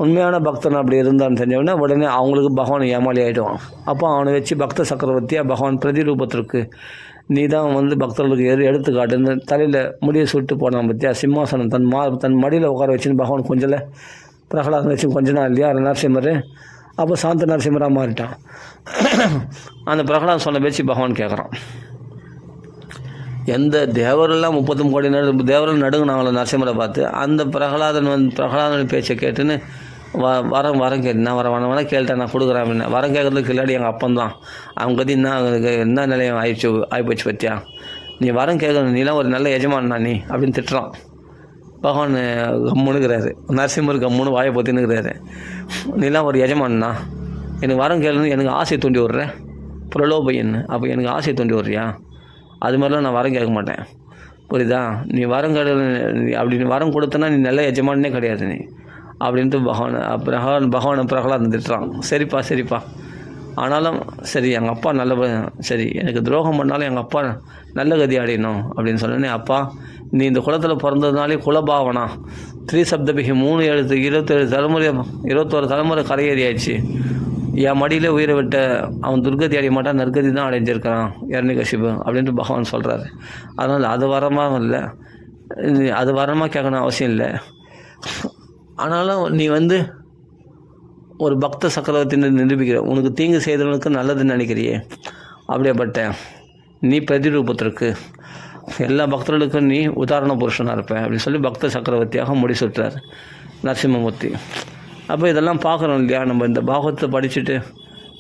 உண்மையான பக்தன் அப்படி இருந்தான்னு தெரிஞ்சவொடனே உடனே அவங்களுக்கு பகவான் ஏமாளி ஆகிடுவான். அப்போ அவனை வச்சு பக்த சக்கரவர்த்தியாக பகவான் பிரதிரூபத்திற்கு நீ தான் பக்தர்களுக்கு எடுத்துக்காட்டுன்னு தலையில் முடியை சுட்டு போனான் பற்றியா. சிம்மாசனம் தன் மடியில் உட்கார வச்சுன்னு பகவான் கொஞ்சம் பிரகலாதன் வச்சு கொஞ்ச நாள் இல்லையா நரசிம்மர். அப்போ சாந்த நரசிம்மராக மாறிட்டான். அந்த பிரகலாதன் சொன்ன பேச்சு பகவான் கேட்குறான். எந்த தேவரெல்லாம் 33 கோடி தேவர்கள் நடுங்கினாங்களோ நரசிம்மரை பார்த்து, அந்த பிரகலாதன் பேச்சை கேட்டுன்னு வரம் கேட்டு நான் வர கேள்ட்டேன், நான் கொடுக்குறேன் அப்படின்னு. வரம் கேட்குறதுக்கு இல்லாடி எங்கள் அப்பந்தான். அவங்க கதி என்ன நிலையம் ஆகிப்போச்சு பற்றியா, நீ வரம் கேட்கணும், நீலாம் ஒரு நல்ல எஜமானா நீ அப்படின்னு திட்டுறான். பகவான் கம்முனுக்கிறாரு. நரசிம்மர் கம்முன்னு வாயை பொத்தினுக்கிறாரு. நீலாம் ஒரு எஜமானா, எனக்கு வரம் கேளுன்னு எனக்கு ஆசையை தூண்டி விட்றேன், பிரலோபையன்னு. அப்போ எனக்கு ஆசையை தூண்டி விட்றியா, அது மாதிரிலாம் நான் வரம் கேட்க மாட்டேன், புரியுதா. நீ வரம் அப்படின்னு வரம் கொடுத்தனா நீ நல்ல எஜமானே கிடையாது நீ அப்படின்ட்டு பகவானை பிரகலாதன் திட்டுறான். சரிப்பா, ஆனாலும் சரி எங்கள் அப்பா சரி எனக்கு துரோகம் பண்ணாலும் எங்கள் அப்பா நல்ல கதி அடையணும் அப்படின்னு சொன்னேன். அப்பா நீ இந்த குலத்தில் பிறந்ததுனாலே குலபாவனா 3 சப்தபிகி 3 எழுத்து 21 தலைமுறை கரையேறியாச்சு. என் மடியில் உயிரை விட்ட அவன் துர்கதி அடைய மாட்டான், நற்கதி தான் அடைஞ்சிருக்கிறான் இரண்யகசிபு அப்படின்ட்டு பகவான் சொல்கிறாரு. அதனால் அது வரமாக இல்லை, அது வரமாக கேட்கணும் அவசியம் இல்லை. ஆனாலும் நீ ஒரு பக்த சக்கரவர்த்தின்னு நிரூபிக்கிற, உனக்கு தீங்கு செய்தவனுக்கு நல்லதுன்னு நினைக்கிறியே, அப்படியேப்பட்ட நீ பிரதிரூபத்திற்கு எல்லா பக்தர்களுக்கும் நீ உதாரண புருஷனாக இருப்பேன் அப்படின்னு சொல்லி பக்த சக்கரவர்த்தியாக முடிச்சுட்டார் நரசிம்மமூர்த்தி. அப்போ இதெல்லாம் பார்க்குறோம் இல்லையா, நம்ம இந்த பாகவத்தை படிச்சுட்டு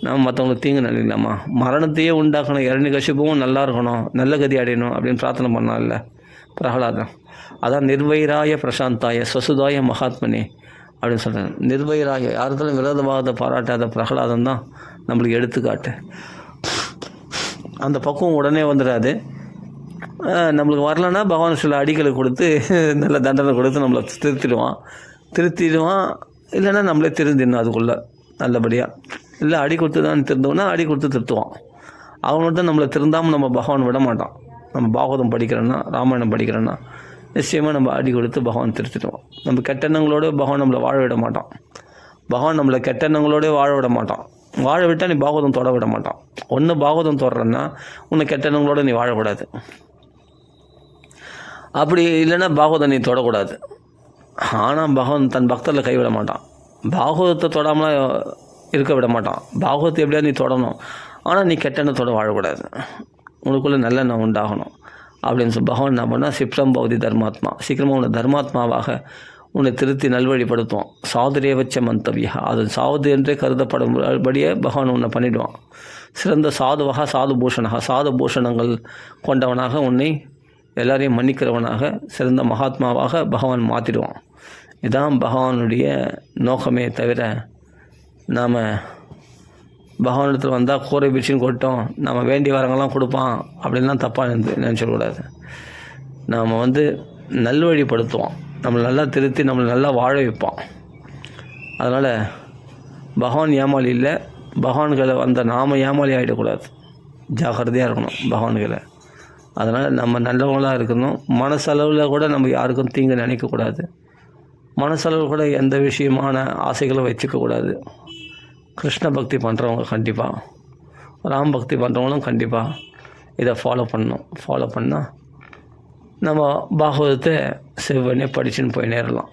நம்ம மற்றவங்களுக்கு தீங்கு நினைக்கலாமா. மரணத்தையே உண்டாக்கணும், இரண்யகசிபுவும் நல்லா இருக்கணும், நல்ல கதி அடையணும் அப்படின்னு பிரார்த்தனை பண்ணால் இல்லை பிரகலாதன். அதான் நிர்வைராய பிரசாந்தாய ஸ்வசுதாய மகாத்மனே அப்படின்னு சொல்கிறேன். நிர்வைராய யாருக்கும் விரோதவாதத்தை பாராட்டாத பிரகலாதன் தான் நம்மளுக்கு எடுத்துக்காட்டு. அந்த பக்குவம் உடனே வந்துடாது. நம்மளுக்கு வரலன்னா பகவான் சில அடிகளை கொடுத்து நல்ல தண்டனை கொடுத்து நம்மளை திருத்திடுவான். இல்லைன்னா நம்மளே திருந்திடணும் அதுக்குள்ளே நல்லபடியாக. இல்லை அடி கொடுத்து தான் திருந்தோன்னா அடி கொடுத்து திருத்துவான். அவங்கள்ட்ட நம்மளை திருந்தாமல் நம்ம பகவான் விட மாட்டான். நம்ம பாகவதம் படிக்கிறோன்னா, ராமாயணம் படிக்கிறோன்னா நிச்சயமாக நம்ம அடி கொடுத்து பகவான் திருத்திடுவோம். நம்ம கெட்டெண்ணங்களோடு பகவான் நம்மளை வாழ விட மாட்டான். பகவான் நம்மளை கெட்டெண்ணங்களோடய வாழ விட மாட்டான். வாழ விட்டால் நீ பாகவதம் தொட விட மாட்டான். ஒன்று பாகவதம் தொடறன்னா உன்னை கெட்டெண்ணங்களோடு நீ வாழக்கூடாது. அப்படி இல்லைன்னா பாகவதம் நீ தொடக்கூடாது. ஆனால் பகவான் தன் பக்தரில் கைவிட மாட்டான். பாகவதத்தை தொடாமலாம் இருக்க விட மாட்டான். பாகவத்தை எப்படியா நீ தொடணும், ஆனால் நீ கெட்ட எண்ணத்தோடு வாழக்கூடாது, உனக்குள்ளே நல்லெண்ணம் உண்டாகணும் அப்படின்னு சொல்லி பகவான் என்ன பண்ணால் சிப்ரம் பௌதி தர்மாத்மா, சீக்கிரமாக உன்னை தர்மாத்மாவாக உன்னை திருத்தி நல்வழிப்படுத்துவான். சாதுரேவச்ச மந்தவியா, அது சாது என்றே கருதப்படும்படியே பகவான் உன்னை பண்ணிவிடுவான். சிறந்த சாதுவாக சாது பூஷணாக, சாது பூஷணங்கள் கொண்டவனாக உன்னை எல்லாரையும் மன்னிக்கிறவனாக சிறந்த மகாத்மாவாக பகவான் மாற்றிடுவான். இதுதான் பகவானுடைய நோக்கமே தவிர நாம் பகவானிடத்தில் வந்தால் கூரை பிடிச்சின்னு கொட்டோம், நம்ம வேண்டி வரங்கெல்லாம் கொடுப்பான் அப்படின்லாம் தப்பாக நினச்சிடக்கூடாது. நாம் நல்வழிப்படுத்துவோம், நம்மளை நல்லா திருத்தி நம்மளை நல்லா வாழ வைப்பான். அதனால் பகவான் ஏமாளி இல்லை, பகவான்களை நாம் ஏமாளி ஆகிடக்கூடாது, ஜாக்கிரதையாக இருக்கணும் பகவான்களை. அதனால் நம்ம நல்லவங்களாக இருக்கணும். மனசளவில் கூட நம்ம யாருக்கும் தீங்கு நினைக்கக்கூடாது, மனசளவில் கூட எந்த விஷயமான ஆசைகளை வச்சுக்கக்கூடாது. கிருஷ்ண பக்தி பண்ணுறவங்க கண்டிப்பாக, ராம் பக்தி பண்ணுறவங்களும் கண்டிப்பாக இதை ஃபாலோ பண்ணணும். ஃபாலோ பண்ணால் நம்ம பாகவதத்தை செவ்வனே படிச்சுன்னு போய் நேரலாம்.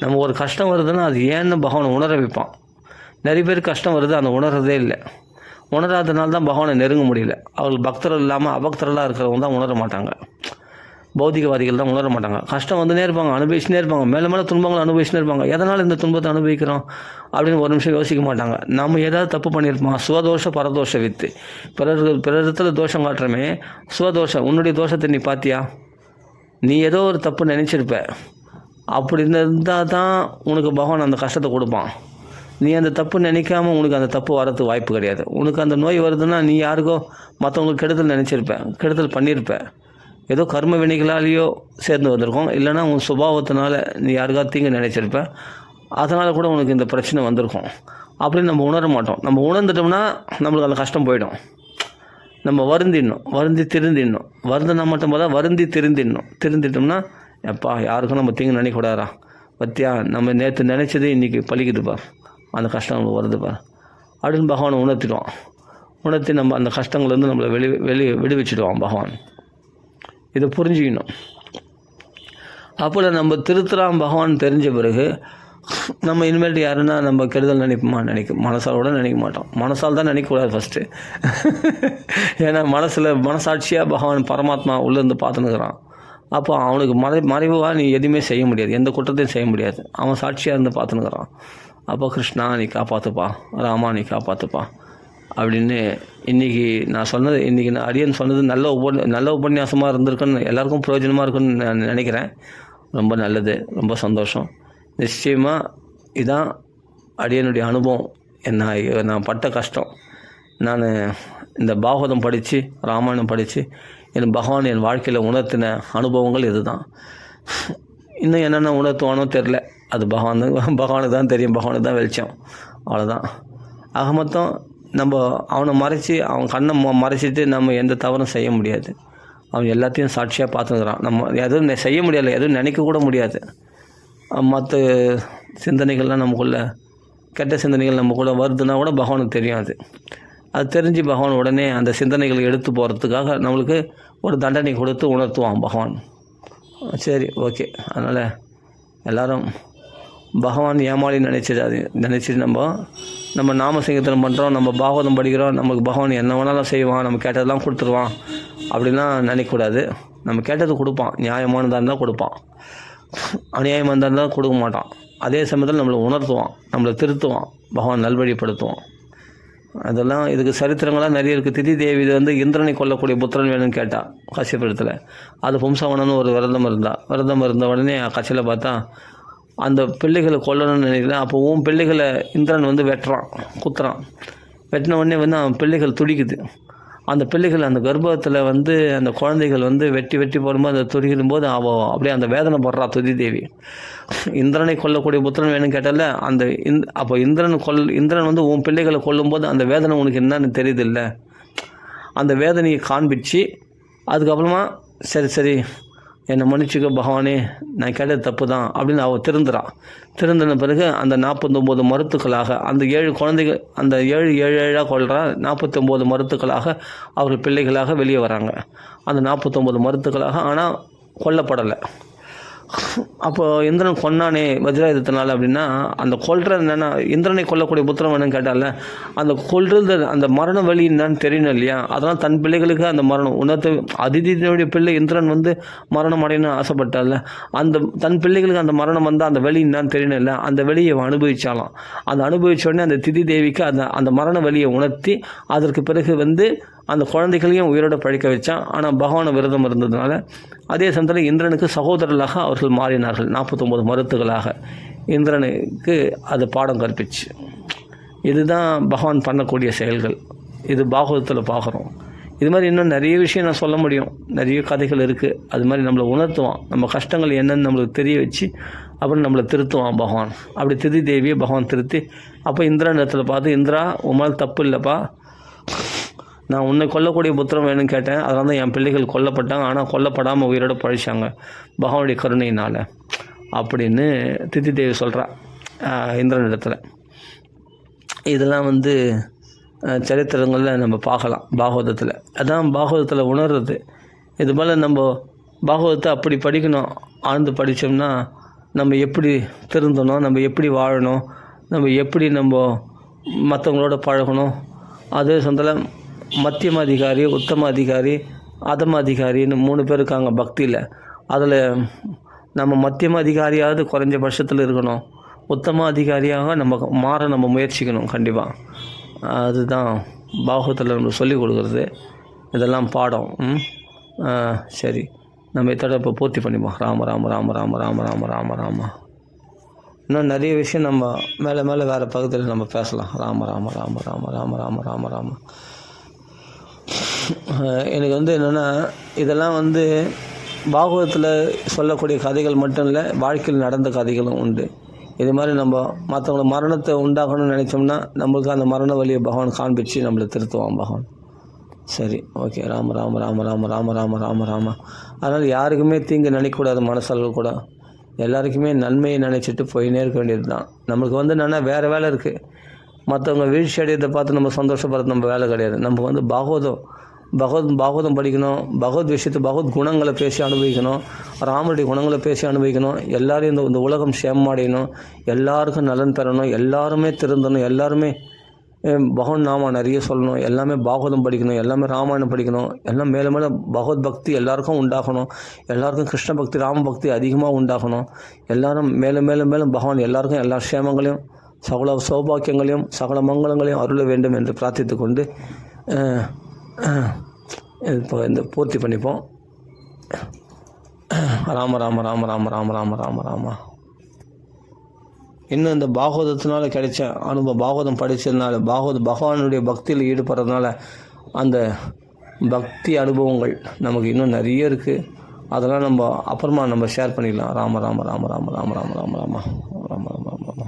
நம்ம ஒரு கஷ்டம் வருதுன்னா அது ஏன்னு பகவானை உணர வைப்பான். நிறைய பேர் கஷ்டம் வருது, அந்த உணர்றதே இல்லை. உணராதனால தான் பகவானை நெருங்க முடியல. அவர்கள் பக்தர்கள் இல்லாமல் அபக்தர்களாக இருக்கிறவங்க தான் உணர மாட்டாங்க, பௌதிகவாதிகள் தான் உணர மாட்டாங்க. கஷ்டம் வந்துனே இருப்பாங்க, அனுபவிச்சுனே இருப்பாங்க, மேலே மேலே துன்பங்களை அனுபவிச்சுனே இருப்பாங்க. எதனால் இந்த துன்பத்தை அனுபவிக்கிறோம் அப்படின்னு ஒரு நிமிஷம் யோசிக்க மாட்டாங்க. நம்ம ஏதாவது தப்பு பண்ணியிருப்போம், சுவதோஷ பரதோஷ வித்து, பிறரிடத்தில் தோஷம் காட்டுறமே சுவதோஷம், உன்னுடைய தோஷத்தை நீ பார்த்தியா? நீ ஏதோ ஒரு தப்பு நினச்சிருப்ப, அப்படி இருந்தால் தான் உனக்கு பகவான் அந்த கஷ்டத்தை கொடுப்பான். நீ அந்த தப்பு நினைக்காம உனக்கு அந்த தப்பு வரதுக்கு வாய்ப்பு கிடையாது. உனக்கு அந்த நோய் வருதுன்னா நீ யாருக்கோ மற்றவங்களுக்கு கெடுதல் நினச்சிருப்பேன், கெடுதல் பண்ணியிருப்பேன், ஏதோ கர்ம வினைகளாலேயோ சேர்ந்து வந்திருக்கோம், இல்லைனா உன் சுபாவத்தினால நீ யாருக்காவது தீங்கு நினைச்சிருப்ப, அதனால் கூட உனக்கு இந்த பிரச்சனை வந்திருக்கும் அப்படின்னு நம்ம உணர மாட்டோம். நம்ம உணர்ந்துட்டோம்னா நம்மளுக்கு அந்த கஷ்டம் போயிடும். நம்ம வருந்தி திருந்திடணும். வருந்தினா மட்டும் போல வருந்தி திருந்திட்டோம்னா எப்பா யாருக்கும் நம்ம தீங்கு நினைக்கூடாதா, பத்தியா நம்ம நேற்று நினச்சது இன்றைக்கி பழிக்குதுப்பா, அந்த கஷ்டம் நம்மளுக்கு வருதுப்பா அப்படின்னு பகவானை உணர்த்தி நம்ம அந்த கஷ்டங்கள்லேருந்து நம்மளை விடுவிச்சிடுவான் பகவான். இதை புரிஞ்சுக்கணும். அப்போ நம்ம திருத்துறாம் பகவான் தெரிஞ்ச பிறகு நம்ம இனிமேல்ட்டு யாருன்னா நம்ம கெடுதல் மனசாலோட நினைக்க மாட்டோம். மனசால் தான் நினைக்கக்கூடாது ஃபஸ்ட்டு. ஏன்னா மனசாட்சியாக பகவான் பரமாத்மா உள்ளேருந்து பார்த்துன்னுக்குறான். அப்போ அவனுக்கு மறைவாக நீ எதுவுமே செய்ய முடியாது, எந்த குற்றத்தையும் செய்ய முடியாது. அவன் சாட்சியாக இருந்து பார்த்துன்னுக்குறான். அப்போ கிருஷ்ணா நீ காப்பாற்றுப்பா, ராமா நீ காப்பாற்றுப்பா அப்படின்னு இன்றைக்கி நான் அடியன் சொன்னது நல்ல உபன்யாசமாக இருந்திருக்குன்னு, எல்லாருக்கும் பிரயோஜனமாக இருக்குன்னு நான் நினைக்கிறேன். ரொம்ப நல்லது, ரொம்ப சந்தோஷம். நிச்சயமாக இதான் அடியனுடைய அனுபவம். நான் பட்ட கஷ்டம். நான் இந்த பாகவதம் படித்து ராமாயணம் படித்து என் பகவான் என் வாழ்க்கையில் உணர்த்தின அனுபவங்கள் இது தான். இன்னும் என்னென்ன உணர்த்துவானோ தெரில, அது பகவானுக்கு தான் தெரியும், பகவானுக்கு தான் வெளிச்சம், அவ்வளோதான். ஆக மொத்தம் நம்ம அவனை அவன் கண்ணை மறைச்சிட்டு நம்ம எந்த தவறும் செய்ய முடியாது. அவன் எல்லாத்தையும் சாட்சியாக பார்த்துக்கிறான். நம்ம எதுவும் செய்ய முடியலை, எதுவும் நினைக்கக்கூட முடியாது. மற்ற சிந்தனைகள்லாம் நமக்குள்ளே கெட்ட சிந்தனைகள் நமக்குள்ளே வருதுன்னா கூட பகவானுக்கு தெரியும். அது தெரிஞ்சு பகவான் உடனே அந்த சிந்தனைகளை எடுத்து போகிறதுக்காக நம்மளுக்கு ஒரு தண்டனை கொடுத்து உணர்த்துவான் பகவான். சரி, ஓகே. அதனால் எல்லோரும் பகவான் ஏமாளி நினச்சிட்டு நம்ம நாம சங்கீர்த்தனம் பண்ணுறோம், நம்ம பாகவதம் படிக்கிறோம், நமக்கு பகவான் என்ன வேணாலும் செய்வான், நம்ம கேட்டதெல்லாம் கொடுத்துருவான் அப்படின்லாம் நினைக்கக்கூடாது. நம்ம கேட்டது கொடுப்பான், நியாயமானதாக இருந்தால் கொடுப்பான், அநியாயமாக இருந்தால் கொடுக்க மாட்டான். அதே சமயத்தில் நம்மளை உணர்த்துவான், நம்மளை திருத்துவான், பகவான் நல்வழிப்படுத்துவான். அதெல்லாம் இதுக்கு சரித்திரங்களாக நிறைய இருக்குது. திதி தேவி இந்திரனை கொல்லக்கூடிய புத்திரன் வேணும்னு கேட்டால் காசியபுரத்தில். அது பும்சவனன்னு ஒரு விரதம் இருந்த உடனே கட்சியில் பார்த்தா அந்த பிள்ளைகளை கொல்லணும்னு நினைக்கிறேன். அப்போ பிள்ளைகளை இந்திரன் குத்துறான். வெட்டின உடனே அவன் பிள்ளைகள் துடிக்குது. அந்த பிள்ளைகள் அந்த கர்ப்பத்தில் அந்த குழந்தைகள் வெட்டி போடும்போது அந்த துடிக்கும்போது அவள் அப்படியே அந்த வேதனை போடுறா துதி தேவி. இந்திரனை கொல்லக்கூடிய புத்திரன் வேணும்னு கேட்டால அப்போ இந்திரன் உன் பிள்ளைகளை கொல்லும்போது அந்த வேதனை உனக்கு என்னன்னு தெரியுது இல்லை, அந்த வேதனையை காண்பிச்சு அதுக்கப்புறமா சரி என்னை மன்னிச்சுக்க பகவானே, நான் கேட்டது தப்பு தான் அப்படின்னு அவள் திருந்தின பிறகு அந்த 49 மருத்துக்களாக அந்த 7 குழந்தைகள், அந்த 7 கொள்கிறா 49 மருத்துக்களாக அவர்கள் பிள்ளைகளாக வெளியே வராங்க. அந்த 49 மருத்துக்களாக, ஆனால் கொல்லப்படலை. அப்போ இந்திரன் கொன்னானே வஜ்ராயுதத்தினால அப்படின்னா, அந்த கொல்றது என்னென்னா, இந்திரனை கொல்லக்கூடிய புத்திரம் வேணும்னு கேட்டால, அந்த கொல்றது அந்த மரண வலி என்னன்னு தெரியணும் இல்லையா? அதனால் தன் பிள்ளைகளுக்கு அந்த மரணம் உணர்த்து. அதிதியினுடைய பிள்ளை இந்திரன் வந்து மரணம் அடையணும்னு ஆசைப்பட்டால, அந்த தன் பிள்ளைகளுக்கு அந்த மரணம் வந்தால் அந்த வலி என்னன்னு தெரியணும் இல்லை, அந்த வலியை அனுபவிச்சாலாம். அந்த அனுபவிச்ச உடனே அந்த திதி தேவிக்கு அந்த மரண வலியை உணர்த்தி, அதற்கு பிறகு வந்து அந்த குழந்தைகளையும் உயிரோட பழிக்க வச்சான். ஆனால் பகவான விரதம் இருந்ததுனால, அதே சமயத்தில் இந்திரனுக்கு சகோதரர்களாக அவர்கள் மாறினார்கள். 49 மருத்துகளாக இந்திரனுக்கு அது பாடம் கற்பிச்சு. இதுதான் பகவான் பண்ணக்கூடிய செயல்கள். இது பாகவதத்தில் பார்க்குறோம். இது மாதிரி இன்னும் நிறைய விஷயம் நான் சொல்ல முடியும். நிறைய கதைகள் இருக்குது. அது மாதிரி நம்மளை உணர்த்துவான். நம்ம கஷ்டங்கள் என்னன்னு நம்மளுக்கு தெரிய வச்சு அப்புறம் நம்மளை திருத்துவான் பகவான். அப்படி திதி தேவியை பகவான் திருத்தி, அப்போ இந்திரன் இடத்துல பார்த்து, இந்திரா உமால் தப்பு இல்லைப்பா, நான் உன்னை கொல்லக்கூடிய புத்திரம் வேணும்னு கேட்டேன், அதனால தான் என் பிள்ளைகள் கொல்லப்பட்டாங்க. ஆனால் கொல்லப்படாமல் உயிரோட பழிச்சாங்க பகவானுடைய கருணையினால் அப்படின்னு திதி தேவி சொல்கிறா இந்திரன் இடத்துல. இதெல்லாம் வந்து சரித்திரங்களில் நம்ம பார்க்கலாம் பாகவதத்தில். அதான் பாகவதத்தில் உணர்றது. இது போல் நம்ம பாகவதத்தை அப்படி படிக்கணும். ஆழ்ந்து படித்தோம்னா நம்ம எப்படி திருந்தணும், நம்ம எப்படி வாழணும், நம்ம எப்படி நம்ம மற்றவங்களோட பழகணும். அதே சமயத்தில் மத்தியம அதிகாரி, உத்தம அதிகாரி, அதம அதிகாரின்னு 3 பேர் இருக்காங்க பக்தியில். அதில் நம்ம மத்தியம அதிகாரியாவது குறைஞ்ச பட்சத்தில் இருக்கணும். உத்தம அதிகாரியாக நம்ம முயற்சிக்கணும் கண்டிப்பாக. அதுதான் பாகவத்தில் நம்ம சொல்லிக் கொடுக்குறது. இதெல்லாம் பாடம். சரி, நம்ம இதோட இப்போ பூர்த்தி பண்ணிப்போம். ராம ராம ராம ராம ராம ராம ராம ராம. இன்னும் நிறைய விஷயம் நம்ம மேலே வேறு பகுதியில் நம்ம பேசலாம். ராம ராம ராம ராம ராம ராம ராம ராம. எனக்கு வந்து என்னென்னா, இதெல்லாம் வந்து பாகவதத்தில் சொல்லக்கூடிய கதைகள் மட்டும் இல்லை, வாழ்க்கையில் நடந்த கதைகளும் உண்டு. இது மாதிரி நம்ம மற்றவங்கள மரணத்தை உண்டாக்கணும்னு நினச்சோம்னா நம்மளுக்கு அந்த மரண வழியை பகவான் காண்பிச்சு நம்மளை திருத்துவான் பகவான். சரி, ஓகே. ராம ராம ராம ராம ராம ராம ராம ராம. அதனால் யாருக்குமே தீங்கு நினைக்கக்கூடாது மனசளவு கூட. எல்லாருக்குமே நன்மையை நினச்சிட்டு போயினே இருக்க வேண்டியது தான். நம்மளுக்கு வந்து என்னென்னா வேறு வேலை இருக்குது. மற்றவங்க வீழ்ச்சி அடையதை பார்த்து நம்ம சந்தோஷப்படுறது நம்ம வேலை கிடையாது. நம்ம வந்து பாகவதம் படிக்கணும். பகவத் விஷயத்தை, பகவத் குணங்களை பேசி அனுபவிக்கணும். ராமனுடைய குணங்களை பேசி அனுபவிக்கணும். எல்லோரும் இந்த உலகம் சேமடையணும், எல்லாருக்கும் நலன் பெறணும், எல்லாருமே திருந்தணும், எல்லாருமே பகவான் நாம நிறைய சொல்லணும், எல்லாமே பாகவதம் படிக்கணும், எல்லாமே ராமாயணம் படிக்கணும், எல்லாம் மேலே பகவத் பக்தி எல்லாருக்கும் உண்டாகணும், எல்லாருக்கும் கிருஷ்ண பக்தி, ராம பக்தி அதிகமாக உண்டாகணும். எல்லாரும் மேலும் பகவான் எல்லாருக்கும் எல்லா க்ஷேமங்களையும், சகல சௌபாக்கியங்களையும், சகல மங்களங்களையும் அருள வேண்டும் என்று பிரார்த்தித்து கொண்டு இப்போ இந்த பூர்த்தி பண்ணிப்போம். ராம ராம ராம ராம ராம ராம ராம ராம. இன்னும் இந்த பாகவதத்தினால கிடைச்ச அனுபவம், பாகவதம் படித்ததுனால, பகவானுடைய பக்தியில் ஈடுபடுறதுனால அந்த பக்தி அனுபவங்கள் நமக்கு இன்னும் நிறைய இருக்குது. அதெல்லாம் நம்ம அப்புறமா ஷேர் பண்ணிடலாம். ராம ராம ராம ராம ராம ராம ராம ராம.